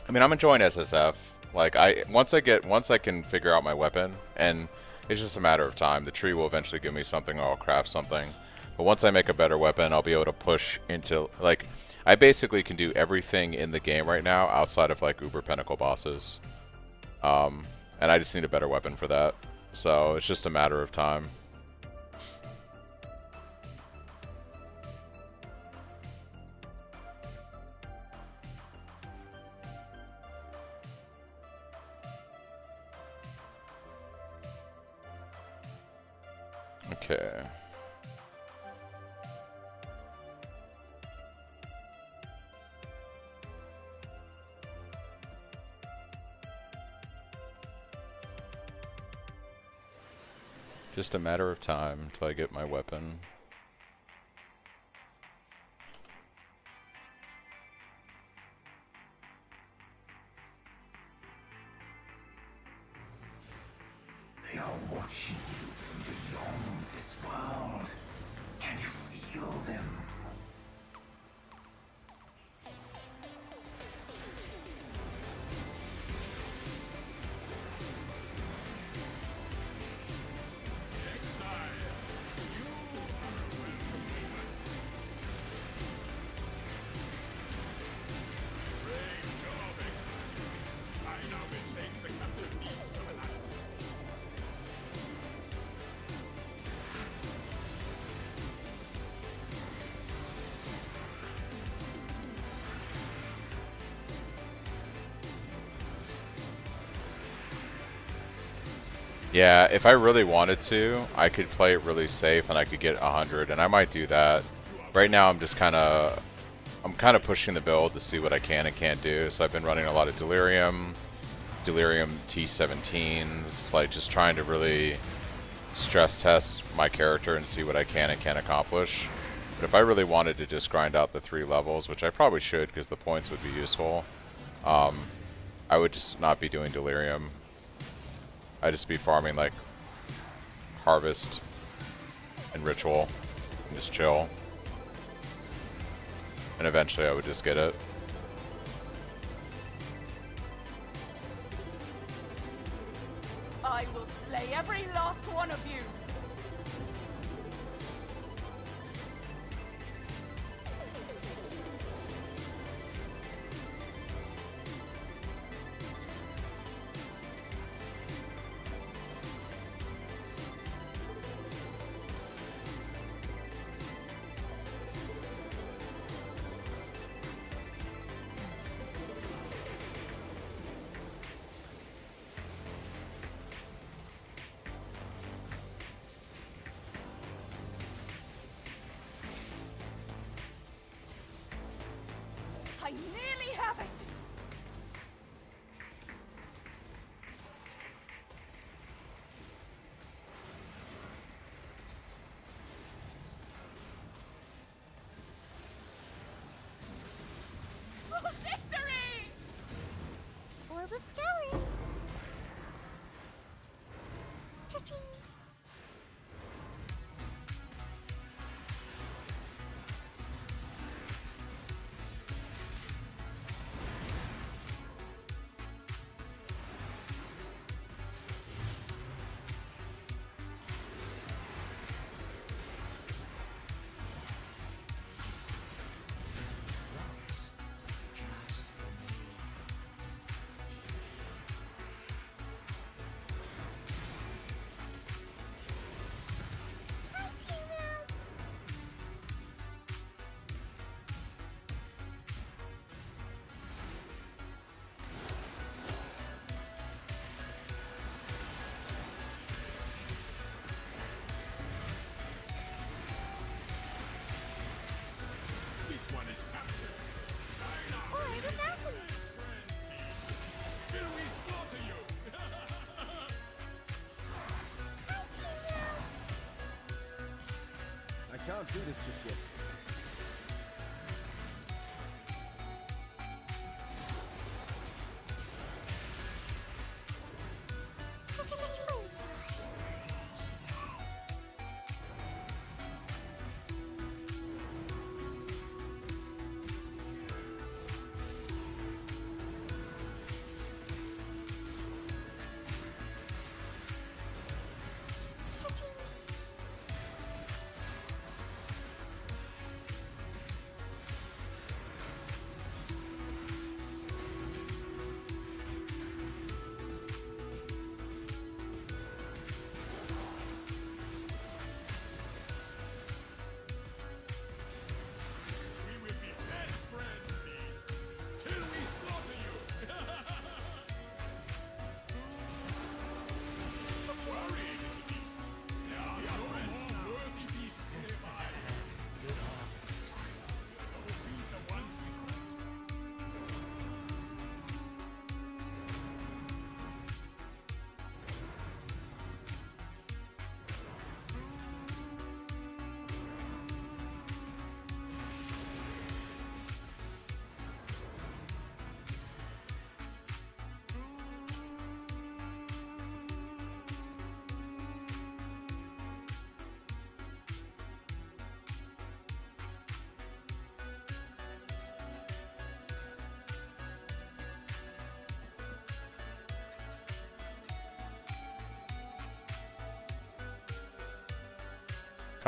I mean, I'm enjoying SSF. Like, once I can figure out my weapon, and it's just a matter of time. The tree will eventually give me something, or I'll craft something. But once I make a better weapon, I'll be able to push into, like, I basically can do everything in the game right now outside of like Uber Pinnacle bosses. And I just need a better weapon for that. So it's just a matter of time. Okay. Just a matter of time until I get my weapon. They are watching you from beyond this world. Can you feel them? Yeah, if I really wanted to, I could play it really safe and I could get 100, and I might do that. Right now, I'm kind of pushing the build to see what I can and can't do. So I've been running a lot of Delirium T17s, like just trying to really stress test my character and see what I can and can't accomplish. But if I really wanted to just grind out the 3 levels, which I probably should because the points would be useful, I would just not be doing Delirium. I'd just be farming like Harvest and Ritual and just chill. And eventually I would just get it. I will slay every last one of you. I nearly have it! Oh, victory! Orb of Scouring. Cha-ching. This one is captured. Orb of Alchemy. Will we slaughter you? I can't do this just yet.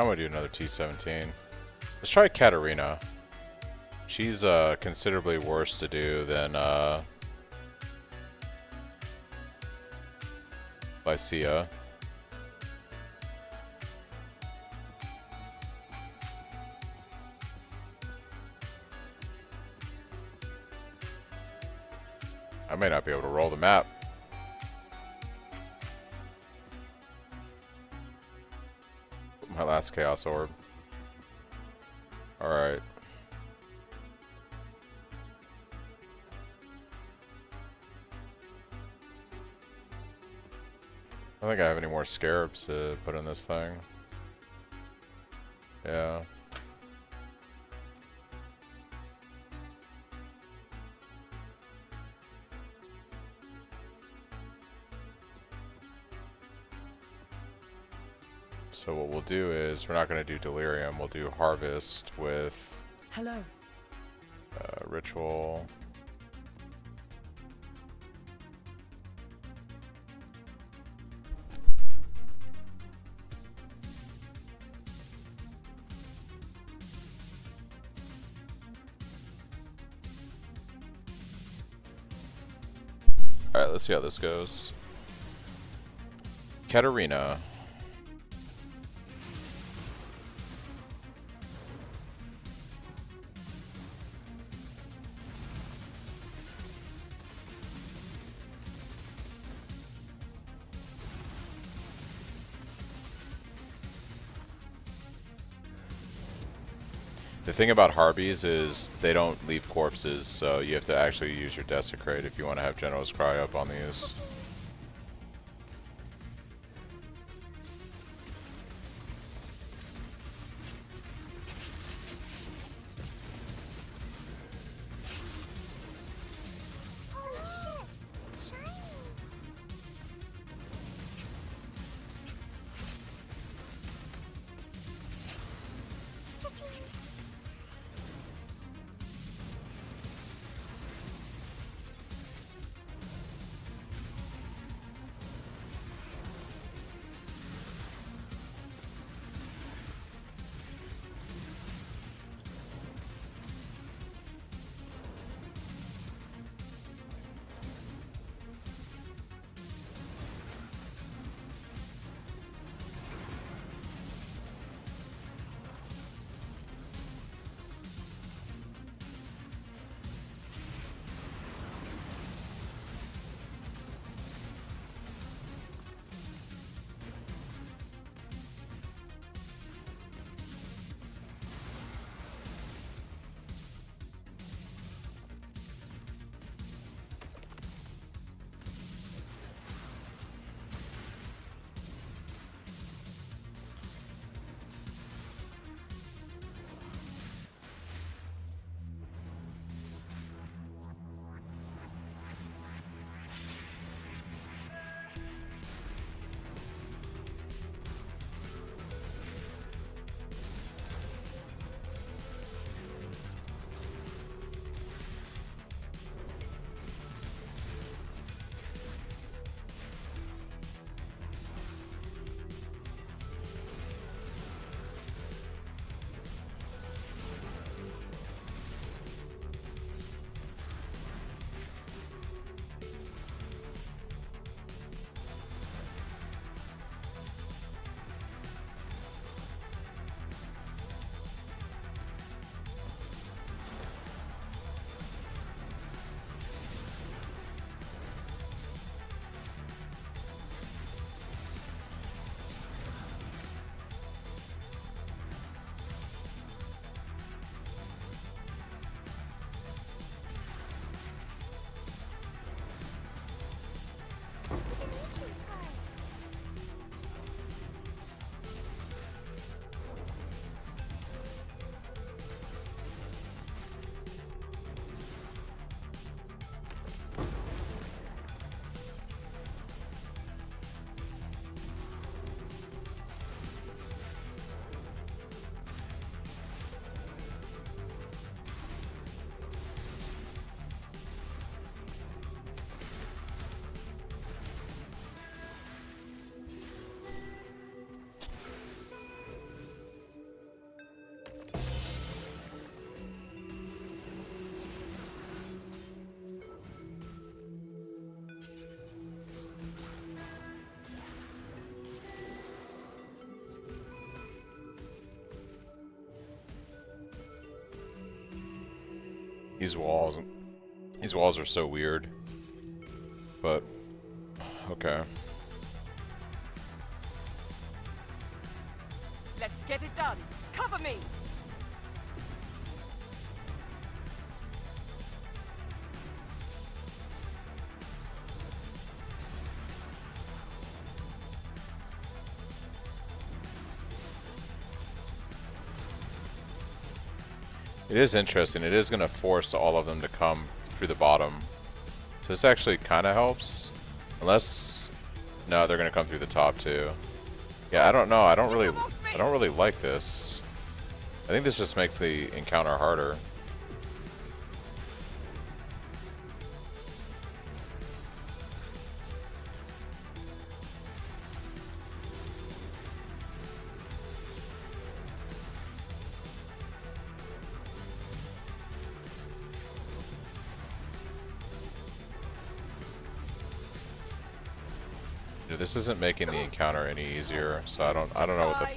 Kind of want to do another T17. Let's try Katarina. She's considerably worse to do than Lycia. I may not be able to roll the map. My last Chaos Orb. Alright. I don't think I have any more scarabs to put in this thing. Yeah. So what we'll do is, we're not going to do Delirium, we'll do Harvest with Hello. Ritual. Alright, let's see how this goes. Katarina. The thing about Harpies is they don't leave corpses, so you have to actually use your Desecrate if you want to have General's Cry up on these. These walls are so weird. But okay. Let's get it done. Cover me. It is interesting. It is going to force all of them to come through the bottom. This actually kind of helps. Unless... No, they're going to come through the top too. Yeah, I don't know. I don't really like this. I think this just makes the encounter harder. This isn't making the encounter any easier, so I don't know what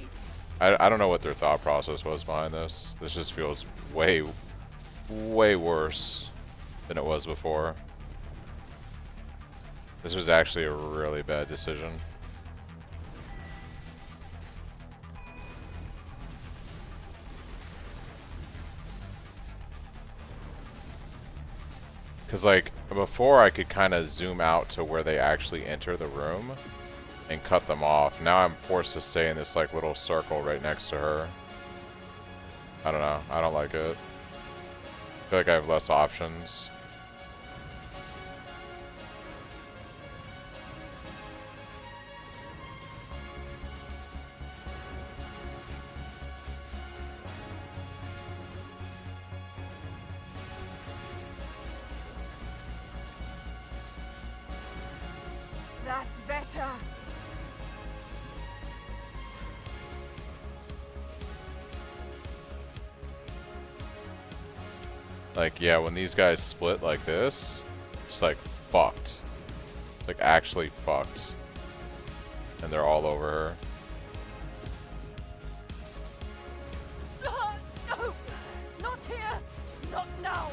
I don't know what their thought process was behind this. This just feels way worse than it was before. This was actually a really bad decision. Because like before I could kind of zoom out to where they actually enter the room and cut them off. Now I'm forced to stay in this like little circle right next to her. I don't know. I don't like it. I feel like I have less options. That's better. Like, yeah, when these guys split like this, it's like fucked. It's like actually fucked. And they're all over her. No! Not here! Not now!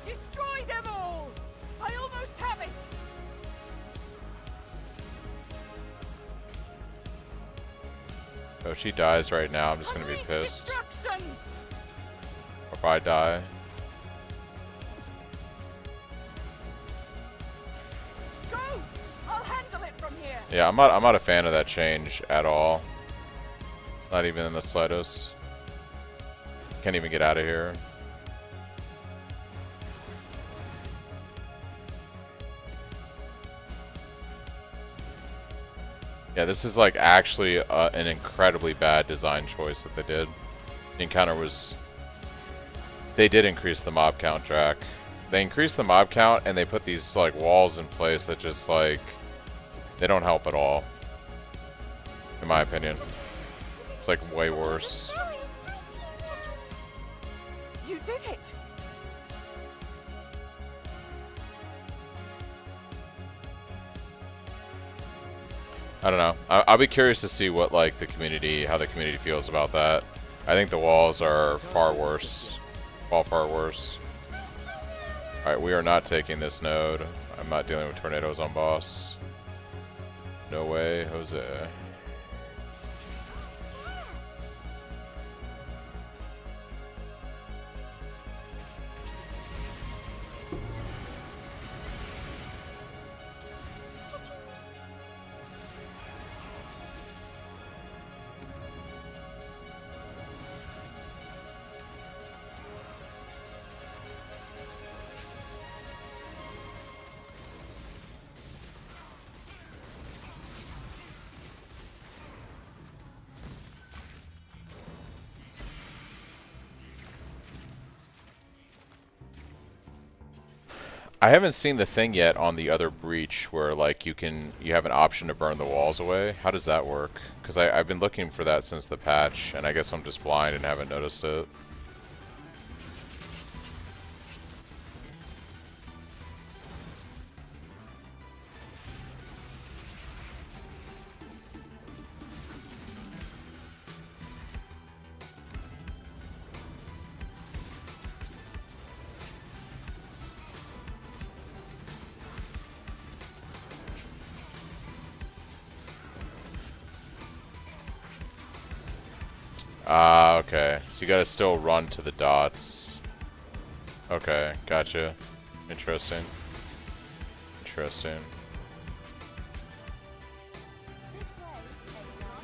Destroy them all! I almost have it! So if she dies right now, I'm just gonna be Unleash pissed. destruction! Or if I die. Go! I'll handle it from here! Yeah, I'm not a fan of that change at all. Not even in the slightest. Can't even get out of here. Yeah, this is like actually an incredibly bad design choice that they did. The encounter was... They did increase the mob count, Drac. They increased the mob count and they put these like walls in place that just like... They don't help at all. In my opinion. It's like way worse. You did it! I don't know. I'll be curious to see what like the community, how the community feels about that. I think the walls are far worse. Far worse. Alright, we are not taking this node. I'm not dealing with tornadoes on boss. No way, Jose. I haven't seen the thing yet on the other breach where like you have an option to burn the walls away. How does that work? Because I've been looking for that since the patch, and I guess I'm just blind and haven't noticed it. Ah, okay. So you gotta still run to the dots. Okay, gotcha. Interesting. Interesting. This way, exile.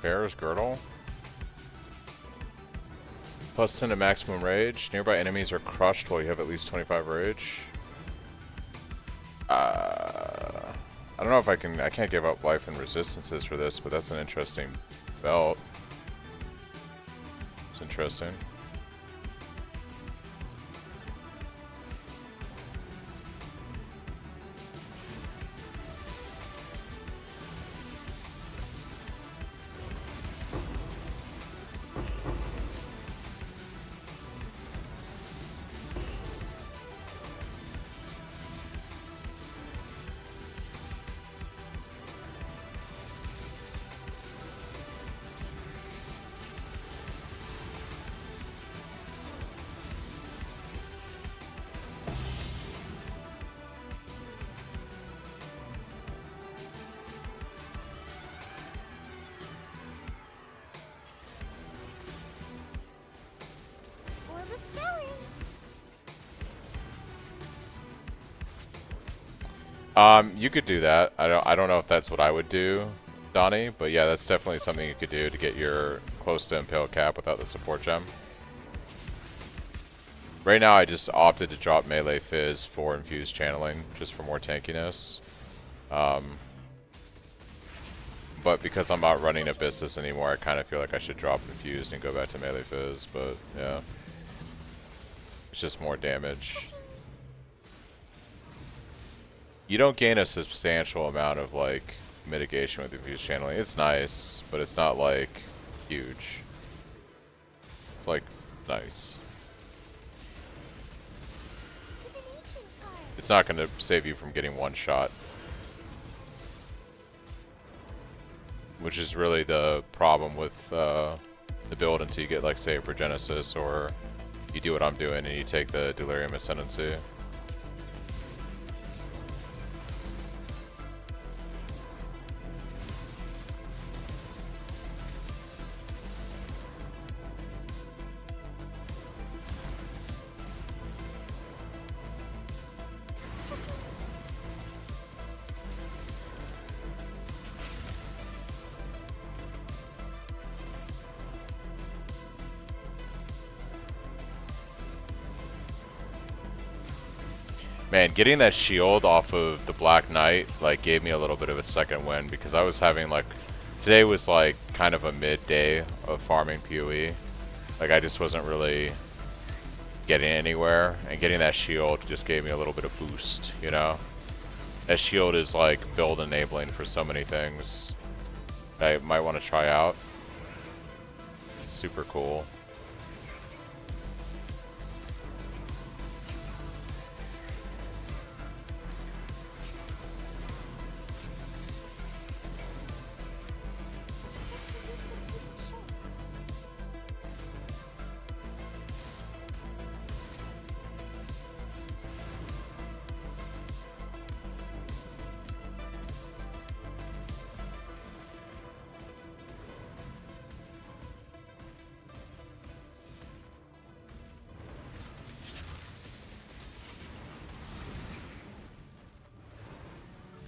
Bear's Girdle. Plus 10 to maximum rage. Nearby enemies are crushed while you have at least 25 rage. I don't know if I can't give up life and resistances for this, but that's an interesting belt. It's interesting. Orb of Skelly. You could do that. I don't know if that's what I would do, Donnie, but yeah, that's definitely something you could do to get your close to impale cap without the support gem. Right now I just opted to drop melee fizz for infused channeling, just for more tankiness. But because I'm not running Abyssus anymore, I kind of feel like I should drop infused and go back to melee fizz, but yeah. It's just more damage. You don't gain a substantial amount of like mitigation with infused channeling. It's nice, but it's not like huge. It's like nice. Divination card. It's not going to save you from getting one shot. Which is really the problem with the build until you get like say a Progenesis, or you do what I'm doing and you take the Delirium Ascendancy. Man, getting that shield off of the Black Knight like gave me a little bit of a second win, because I was having like, today was like kind of a midday of farming PoE. Like I just wasn't really getting anywhere, and getting that shield just gave me a little bit of boost, you know? That shield is like build enabling for so many things that I might want to try out. Super cool.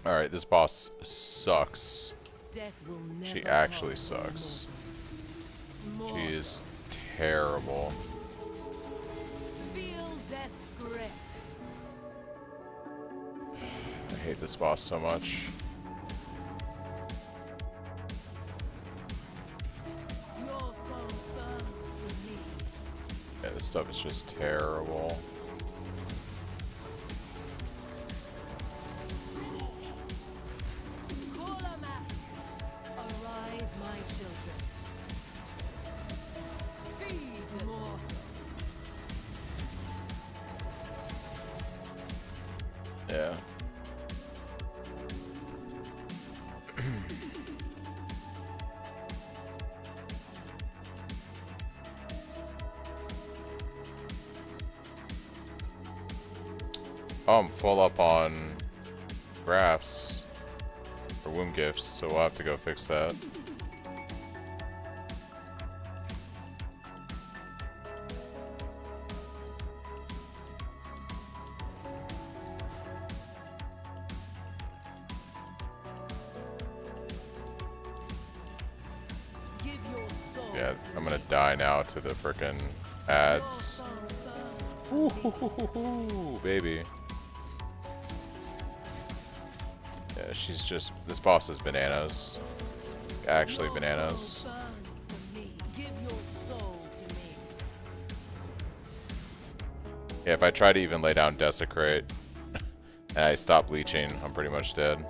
Alright, this boss sucks. Death will never She actually come for a sucks. mortal. She is terrible. Feel death's grip. I hate this boss so much. Your soul burns for me. Yeah, this stuff is just terrible. Kulamak, arise, my children. Feed mortal. Yeah. Oh, I'm full up on graphs for womb gifts, so we'll have to go fix that. Give your soul. Yeah, I'm gonna die now to the frickin' ads. Ooh, baby. Yeah, she's just. This boss is bananas. Actually, bananas. Yeah, if I try to even lay down Desecrate and I stop leeching, I'm pretty much dead.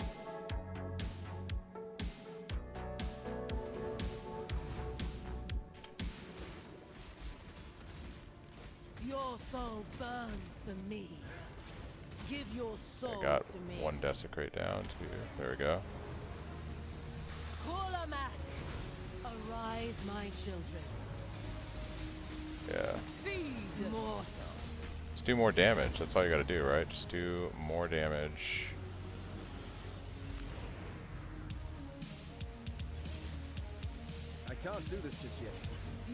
Your soul burns for me. Give your soul I got to me. one Desecrate down, too. There we go. Kulamak, arise, my children. Yeah. Feed mortal. Just do more damage. That's all you gotta do, right? Just do more damage. I can't do this just yet.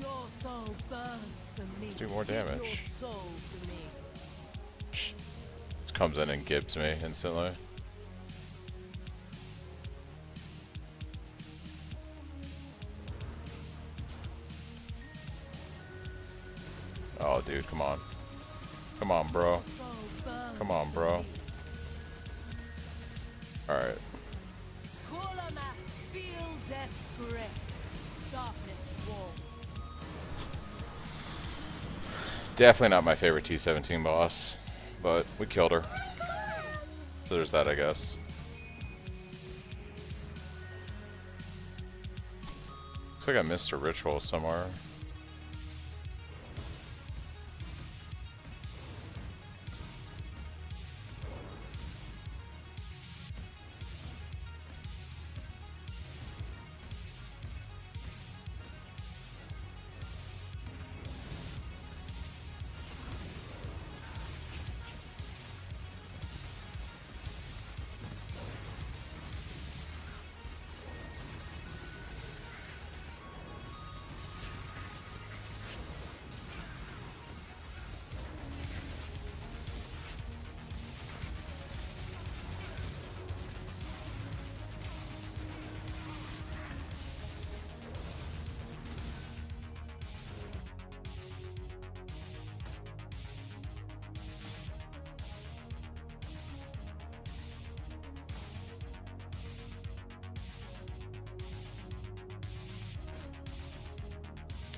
Your soul burns for me. Let's do more Give damage. your soul to me. Just comes in and gibbs me instantly. Oh, dude, come on. Come on, bro. Soul burns Come on, for bro. me. Alright. Kulamak, feel death's grip. Darkness walls. Definitely not my favorite T17 boss, but we killed her. So there's that, I guess. Looks like I missed a ritual somewhere.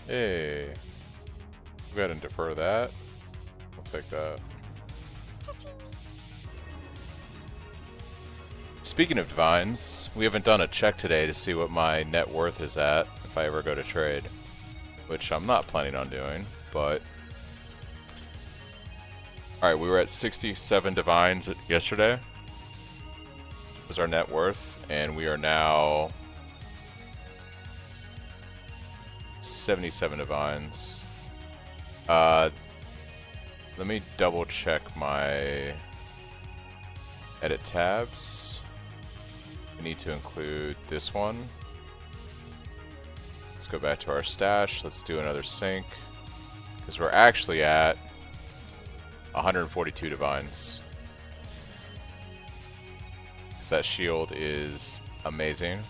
Hey. Go ahead and defer that. I'll take that. Speaking of divines, we haven't done a check today to see what my net worth is at if I ever go to trade. Which I'm not planning on doing, but... Alright, we were at 67 divines yesterday. Was our net worth, and we are now... 77 divines. Let me double check my edit tabs. We need to include this one. Let's go back to our stash. Let's do another sync. Because we're actually at 142 divines. Because that shield is amazing.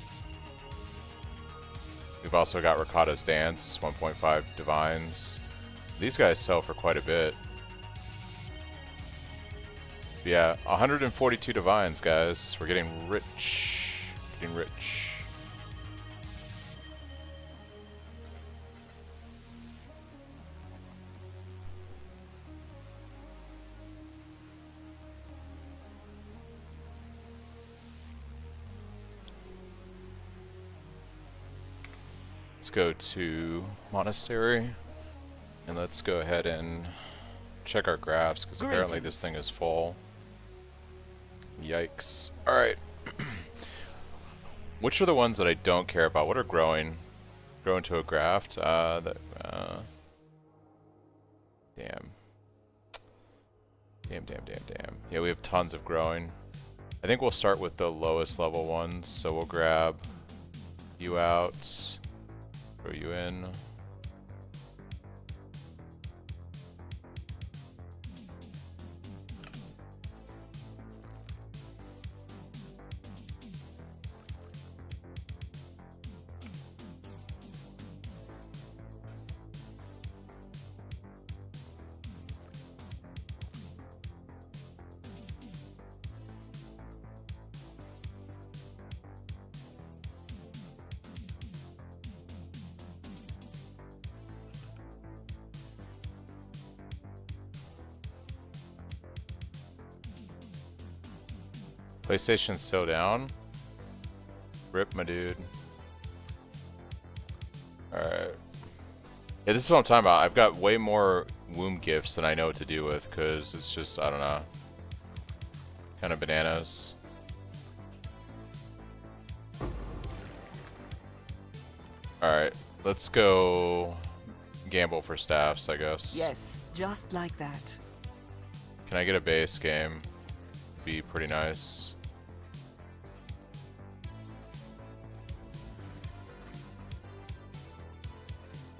We've also got Ricotta's Dance, 1.5 divines. These guys sell for quite a bit. Yeah, 142 divines, guys. We're getting rich. Getting rich. Let's go to Monastery, and let's go ahead and check our graphs, because apparently this thing is full. Yikes. Alright. Which are the ones that I don't care about? What are growing? Grow into a graft? Damn. Damn. Yeah, we have tons of growing. I think we'll start with the lowest level ones, so we'll grab you out. Throw you in. PlayStation's still down. Rip, my dude. Alright. Yeah, this is what I'm talking about. I've got way more womb gifts than I know what to do with, because it's just, I don't know. Kind of bananas. Alright, let's go gamble for staffs, I guess. Yes, just like that. Can I get a base game? Be pretty nice.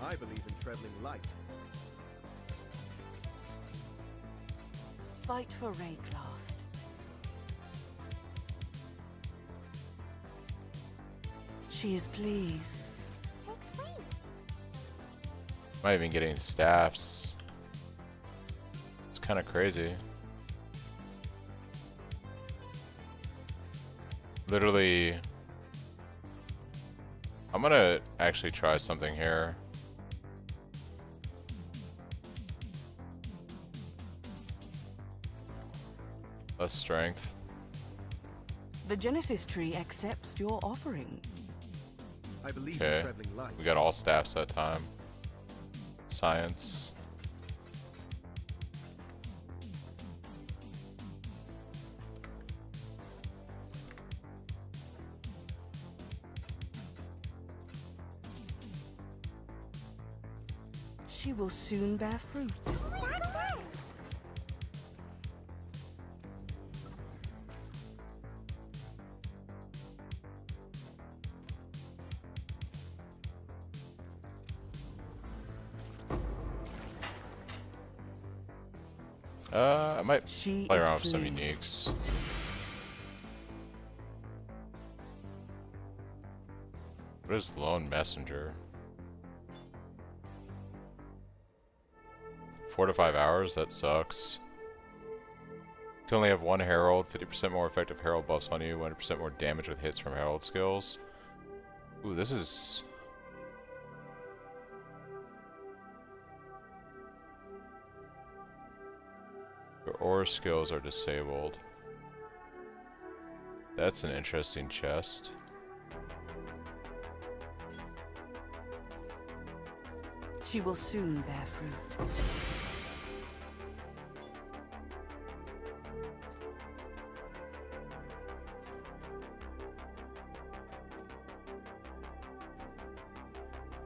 I believe in traveling light. Fight for Rayclast. She is pleased. Not even getting staffs. It's kind of crazy. Literally, I'm gonna actually try something here. Less strength. The Genesis tree accepts your offering. I believe Okay, in traveling light. we got all staffs that time. Science. She will soon bear fruit. I might She play is around with some pleased. uniques. What is Lone Messenger? 4 to 5 hours? That sucks. You can only have one Herald, 50% more effective Herald buffs on you, 100% more damage with hits from Herald skills. Ooh, this is... Your aura skills are disabled. That's an interesting chest. She will soon bear fruit.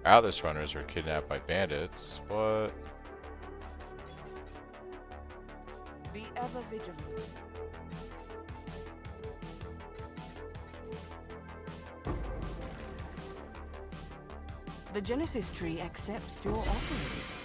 Atlas runners were kidnapped by bandits. What? Be ever vigilant. The Genesis tree accepts your offering.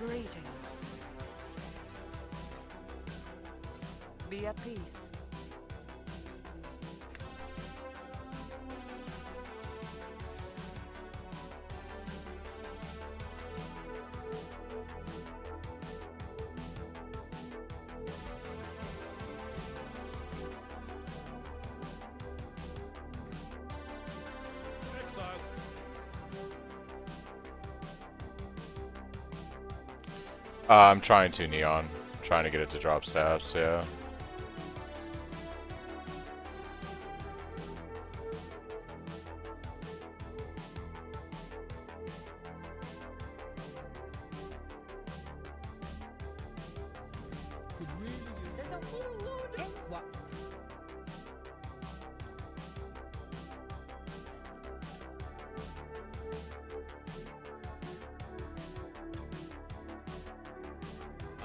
Greetings. Be at peace. Exile. I'm trying to Neon. Trying to get it to drop stats, yeah. Could really use There's a whole load of... what?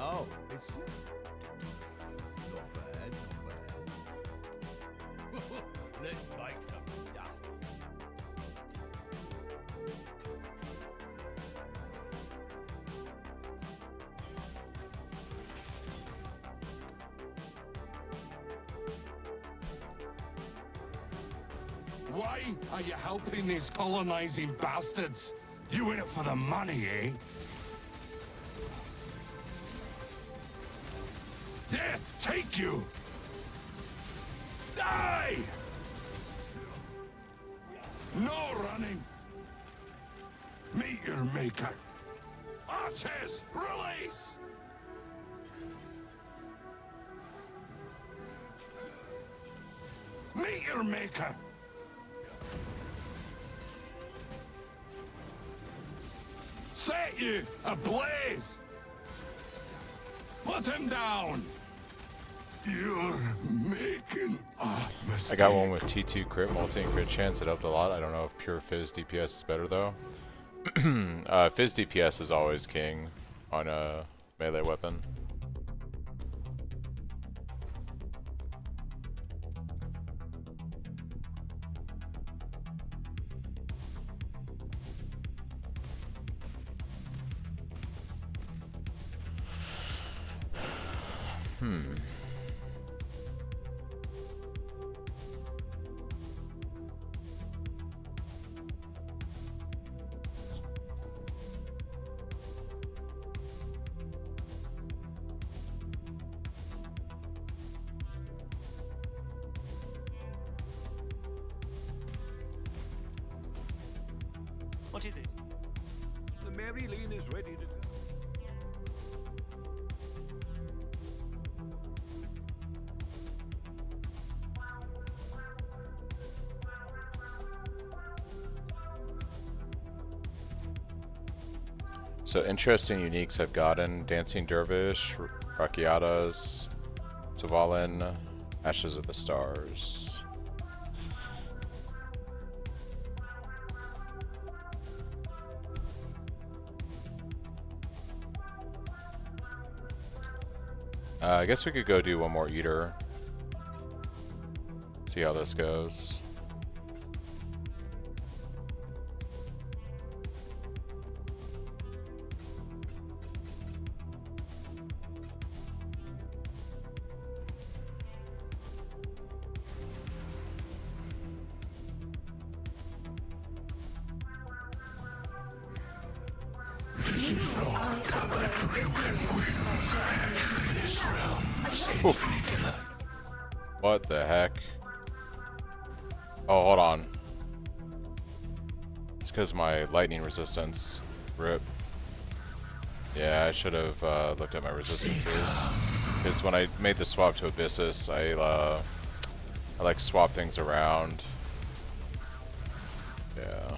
Oh, it's you. Not bad, not bad. Let's make some dust. Why are you helping these colonizing bastards? You in it for the money, eh? Death take you! Die! No running! Meet your maker! Arches, release! Meet your maker! Set you ablaze! Put him down! You're making a mistake. I got one with T2 crit, multi and crit chance. It upped a lot. I don't know if pure Fizz DPS is better though. Fizz DPS is always king on a melee weapon. What is it? The Mary Lean is ready to go. So interesting uniques I've gotten: Dancing Dervish, Rakiatas, Tavalin, Ashes of the Stars. I guess we could go do one more Eater. See how this goes. Oof. What the heck? Oh, hold on. It's because my lightning resistance. Rip. Yeah, I should have looked at my resistances. Because when I made the swap to Abyssus, I like swap things around. Yeah.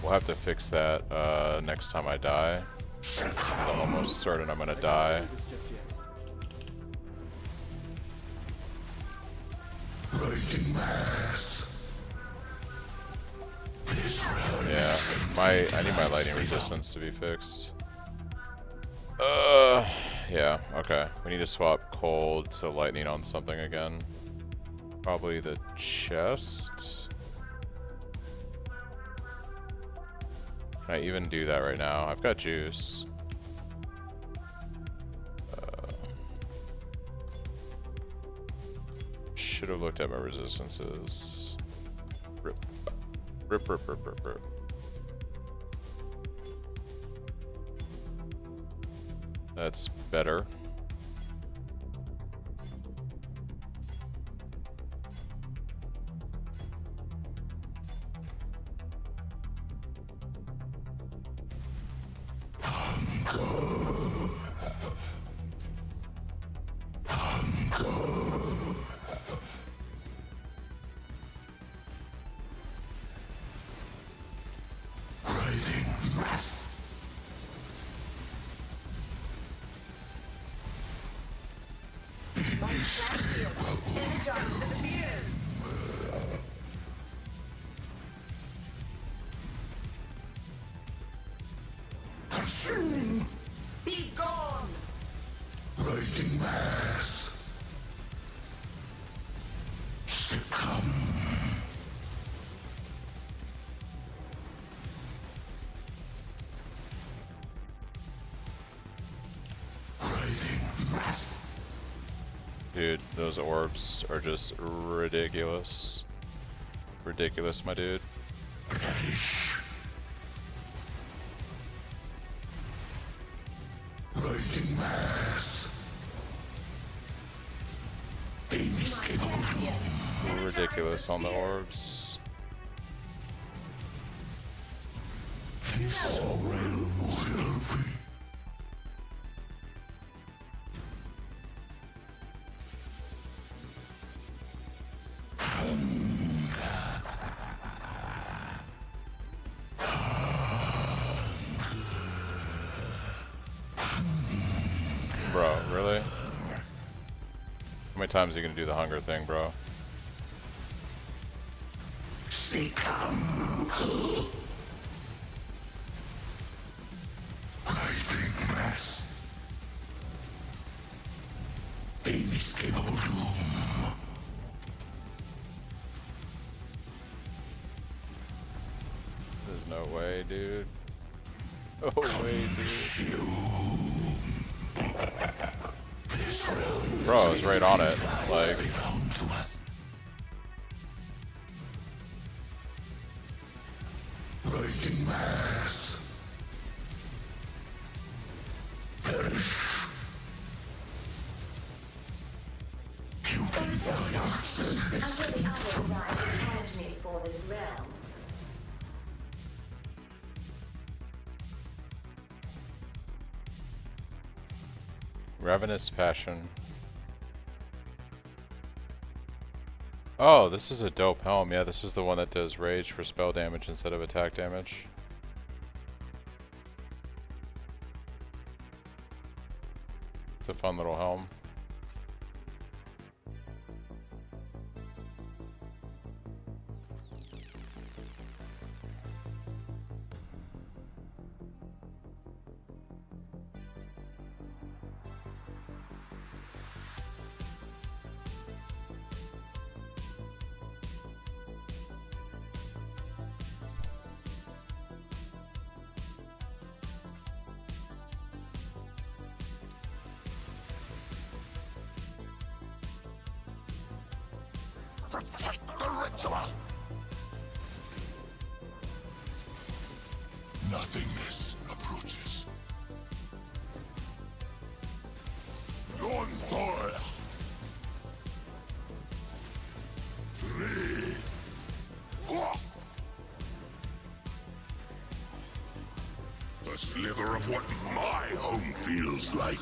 We'll have to fix that next time I die. I'm almost certain I'm gonna die. Yeah, I need my lightning resistance to be fixed. Yeah, okay. We need to swap cold to lightning on something again. Probably the chest. Can I even do that right now? I've got juice. Should have looked at my resistances. Rip. Rip, rip, rip, rip, rip. That's better. Consuming! Be gone! Raging mass! Succumb! Raging mass! Dude, those orbs are just ridiculous. Ridiculous, my dude. Raging mass! Inescapable doom! Ridiculous on the orbs. This realm will be. Bro, really? How many times are you gonna do the hunger thing, bro? Succumb! Raging mass! Inescapable doom! There's no way, dude. No way, dude. Bro, I was right on it. Like, Raging mass! Perish! You can bury yourself escape from pain. Me for this realm. Ravenous Passion. Oh, this is a dope helm. Yeah, this is the one that does rage for spell damage instead of attack damage. It's a fun little helm. Protect the ritual! Nothingness approaches. Thor! A sliver of what my home feels like.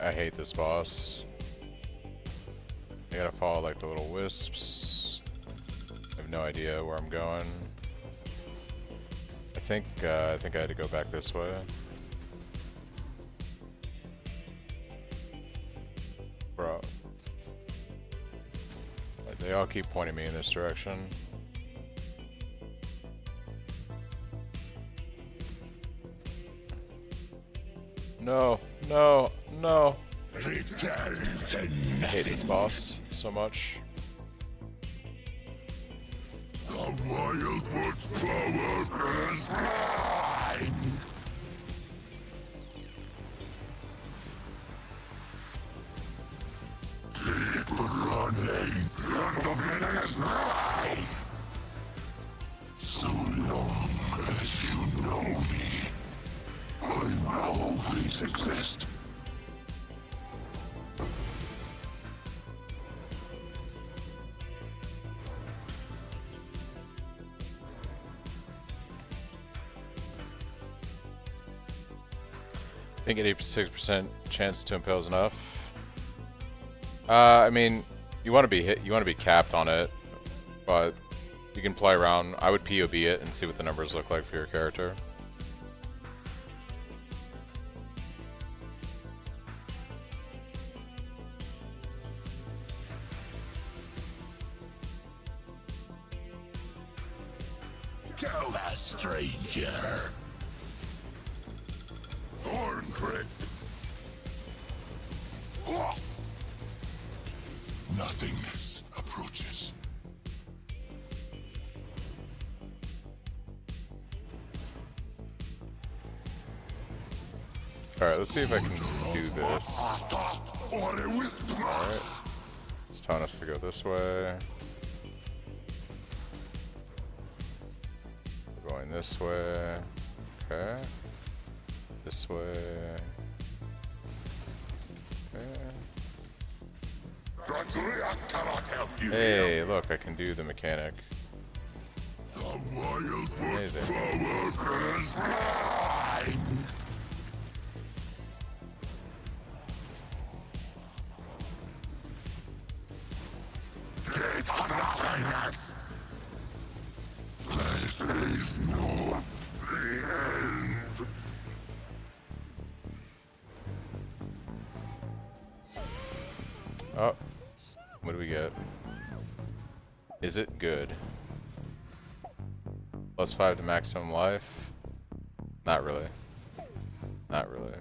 I hate this boss. I gotta follow like the little wisps. I have no idea where I'm going. I think I had to go back this way. Bro. They all keep pointing me in this direction. No, no, no, I hate this boss so much. The Wildwood's power is mine! Keep running, and the minute is mine! So long as you know me, I will always exist. I think an 86% chance to impale is enough. I mean, you want to be hit, you want to be capped on it, but you can play around. I would POB it and see what the numbers look like for your character. Kill that stranger! Horn grip! Nothingness approaches. Alright, let's see if I can do this. Alright. It's telling us to go this way. We're going this way. Okay. This way. Okay. Hey, look, I can do the mechanic. Amazing. This is not the end. Oh, what do we get? Is it good? +5 to maximum life? Not really. Not really.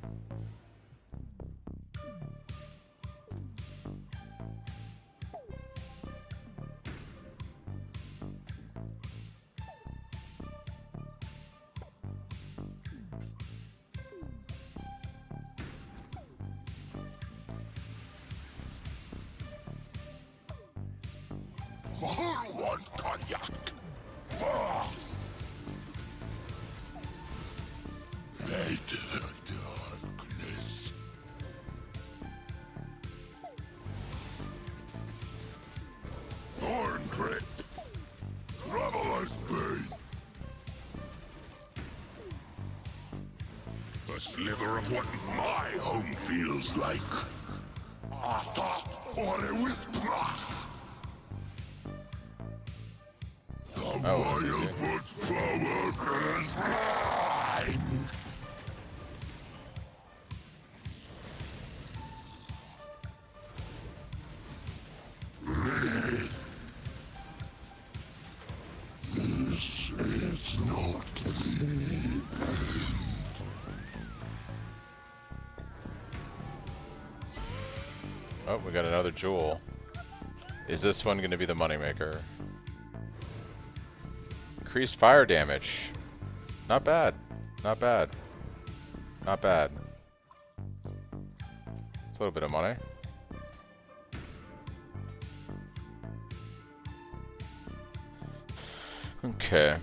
Who wants cognac? Led to the darkness. Horn grip. Traveler's bane. A slither of what my home feels like. Ata or a whisper. The Wildwood's power is mine! This is not the end. Oh, we got another jewel. Is this one going to be the moneymaker? Increased fire damage. Not bad. Not bad. Not bad. It's a little bit of money. Okay.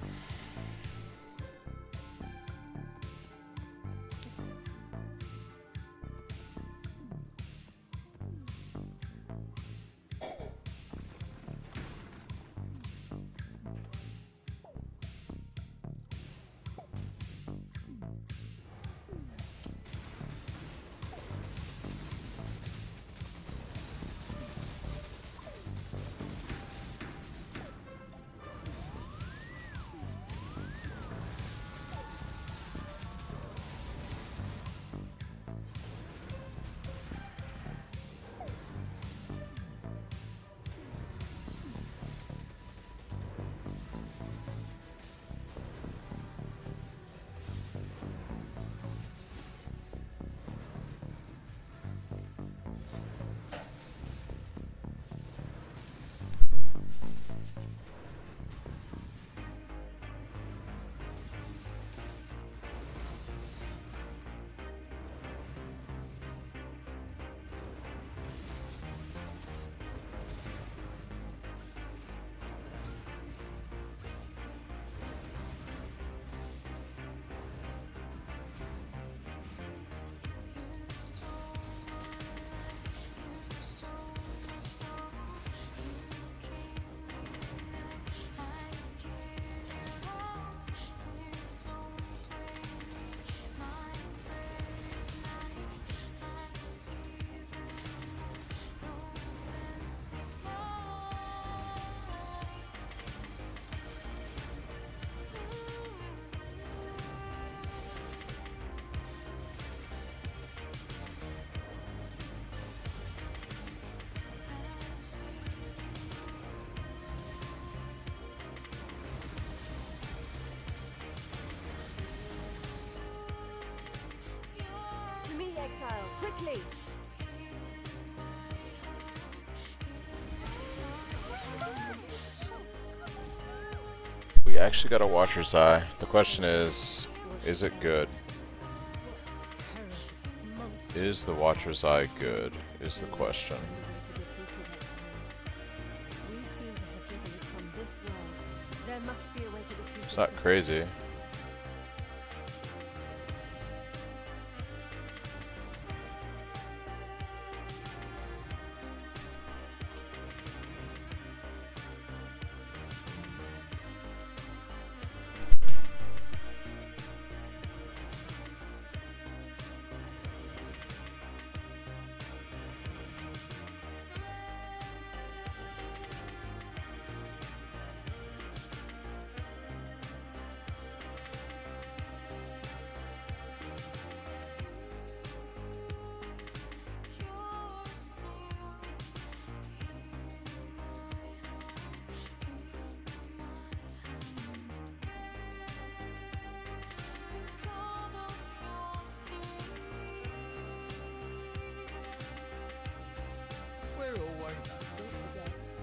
Quickly! We actually got a Watcher's Eye. The question is it good? Is the Watcher's Eye good, is the question. It's not crazy.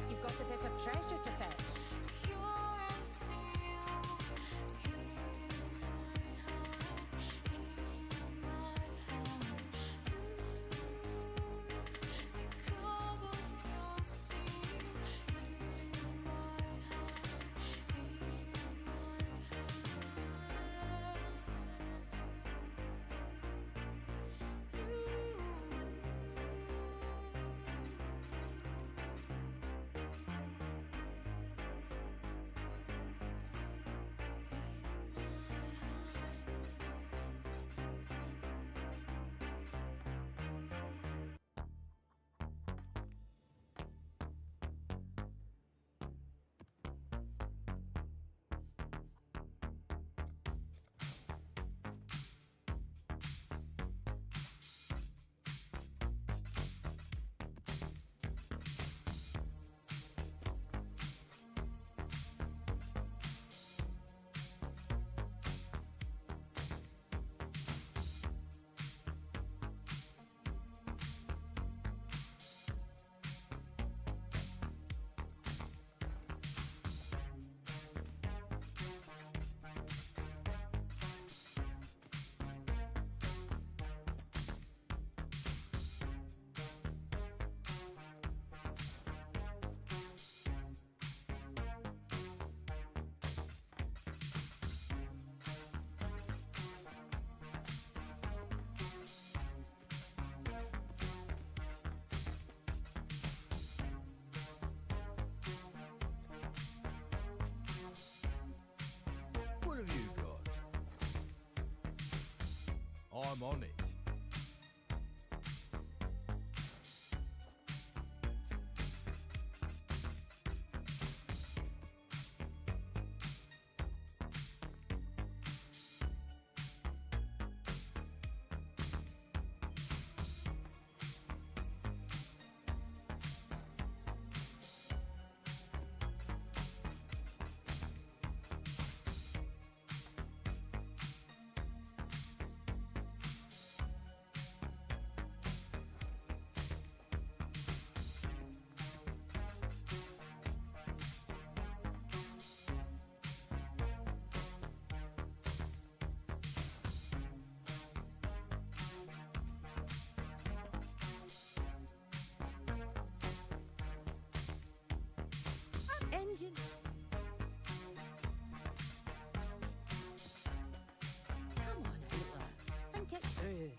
You've got a bit of treasure to fetch. What have you got? I'm on it. Engine. Come on, Ella. Think it through.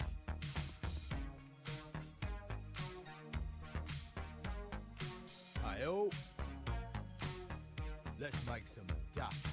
Hi-oh. Let's make some dust.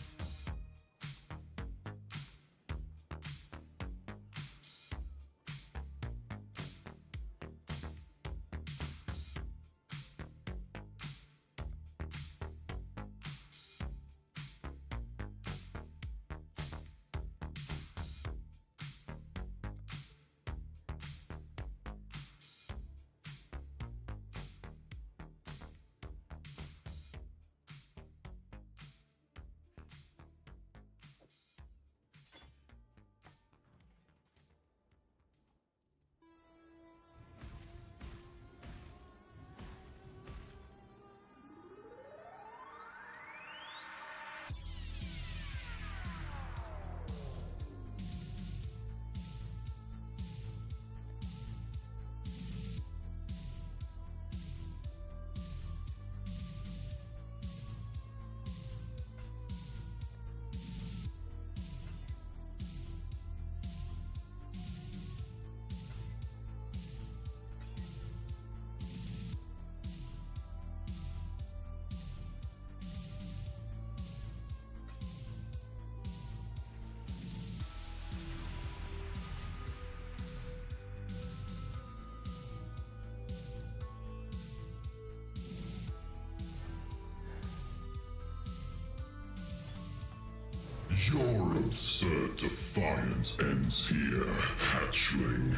absurd defiance ends here, hatchling.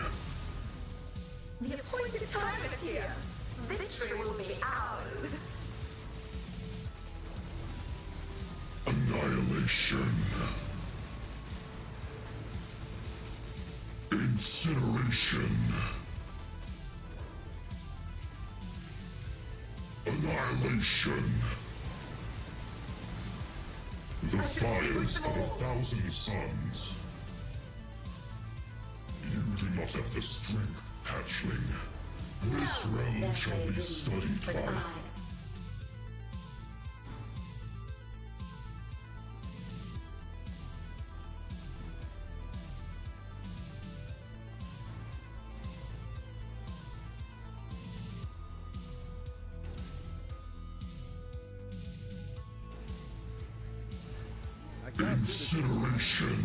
The appointed time is here. Victory will be ours. Annihilation. Incineration. Annihilation. The fires of 1,000 suns. You do not have the strength, hatchling. This realm shall be studied by... Incineration.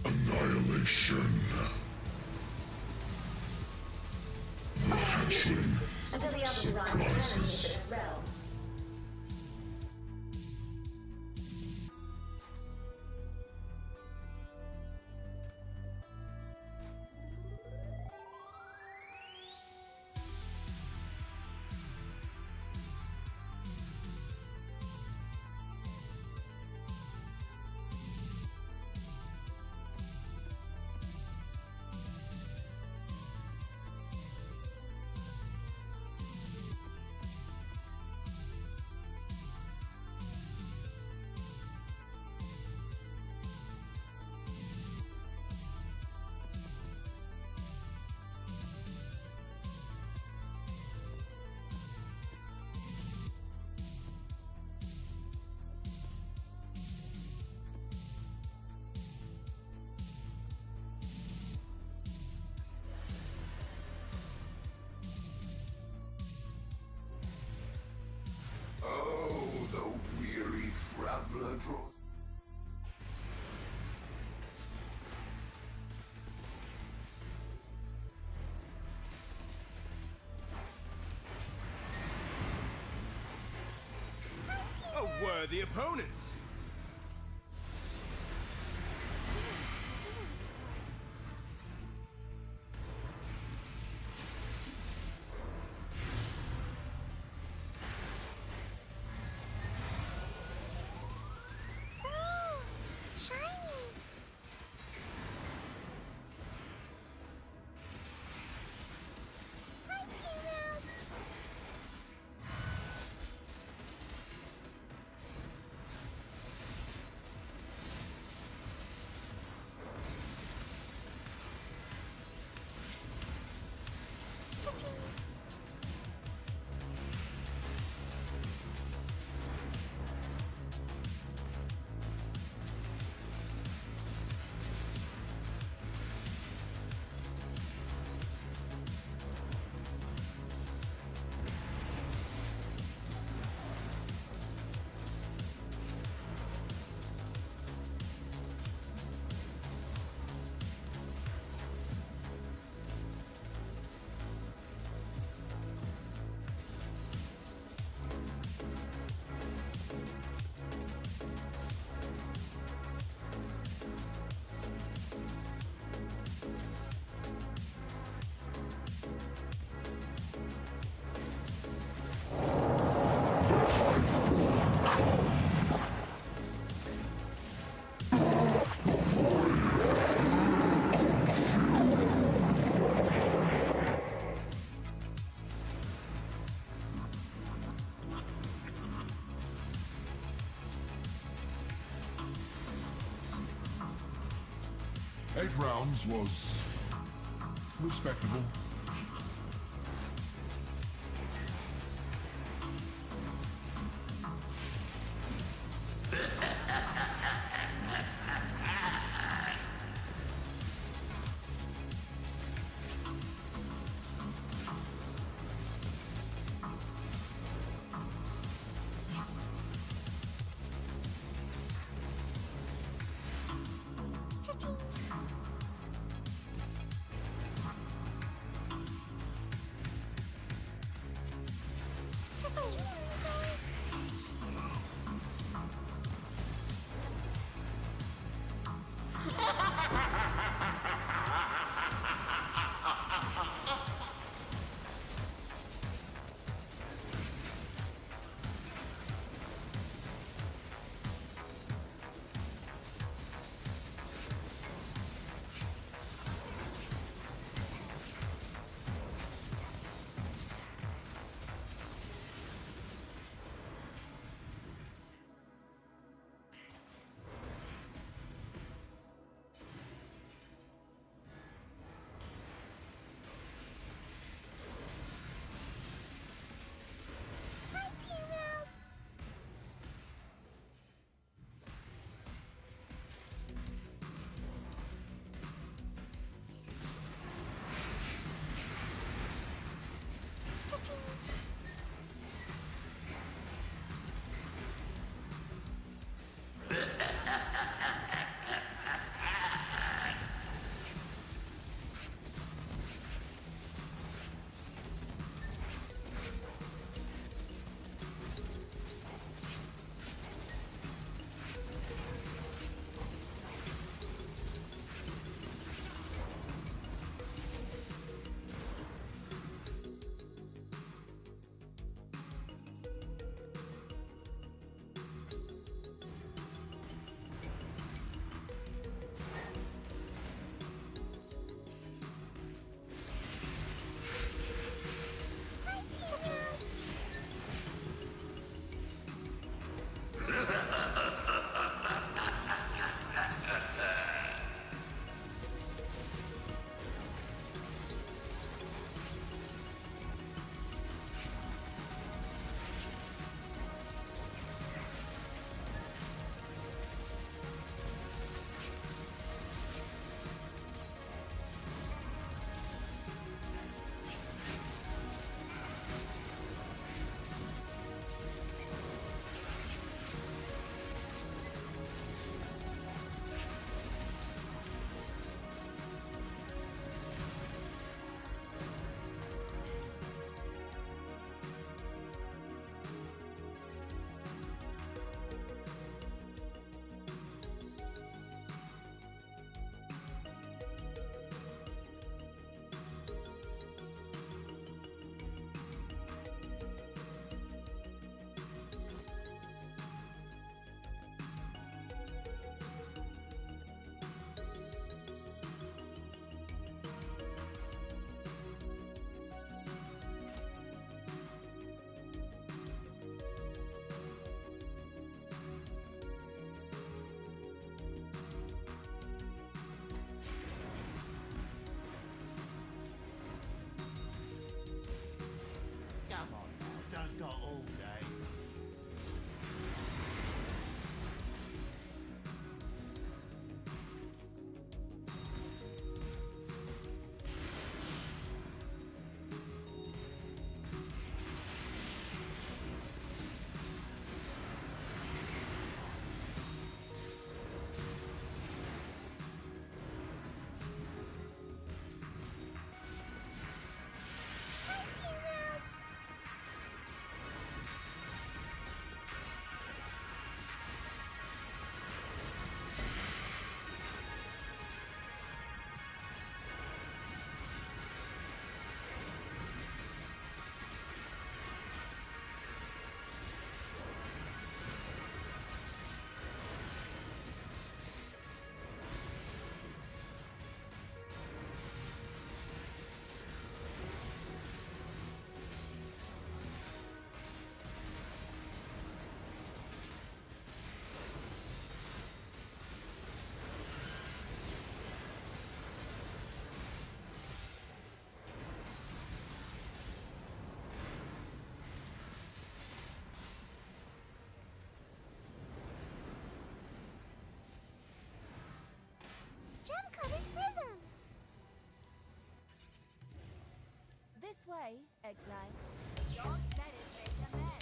Annihilation. The hatchling Until the others are determined in this realm. Oh, the weary traveler draws. A worthy opponent. Eight rounds was respectable. Goodbye, exile. Your planet made a mess.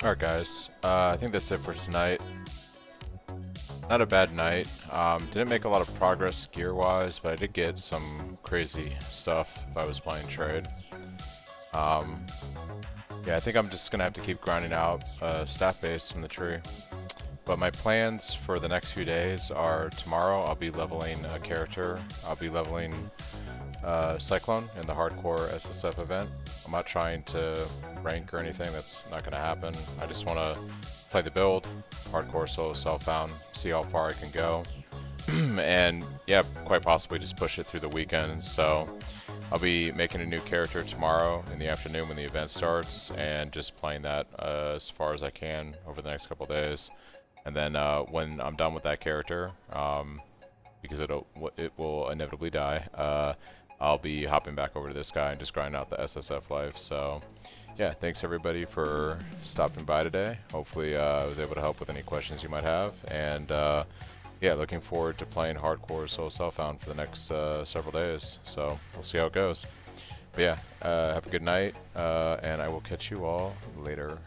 Alright guys, I think that's it for tonight. Not a bad night. Didn't make a lot of progress gear-wise, but I did get some crazy stuff if I was playing trade. Yeah, I think I'm just gonna have to keep grinding out staff base from the tree. But my plans for the next few days are tomorrow I'll be leveling a character. I'll be leveling Cyclone in the hardcore SSF event. I'm not trying to rank or anything, that's not going to happen. I just want to play the build, hardcore solo self-found, see how far I can go. And yeah, quite possibly just push it through the weekend. So I'll be making a new character tomorrow in the afternoon when the event starts, and just playing that as far as I can over the next couple days. And then when I'm done with that character, because it will inevitably die, I'll be hopping back over to this guy and just grinding out the SSF life. So yeah, thanks everybody for stopping by today. Hopefully I was able to help with any questions you might have. And yeah, looking forward to playing hardcore solo self-found for the next several days. So we'll see how it goes. But yeah, have a good night, and I will catch you all later.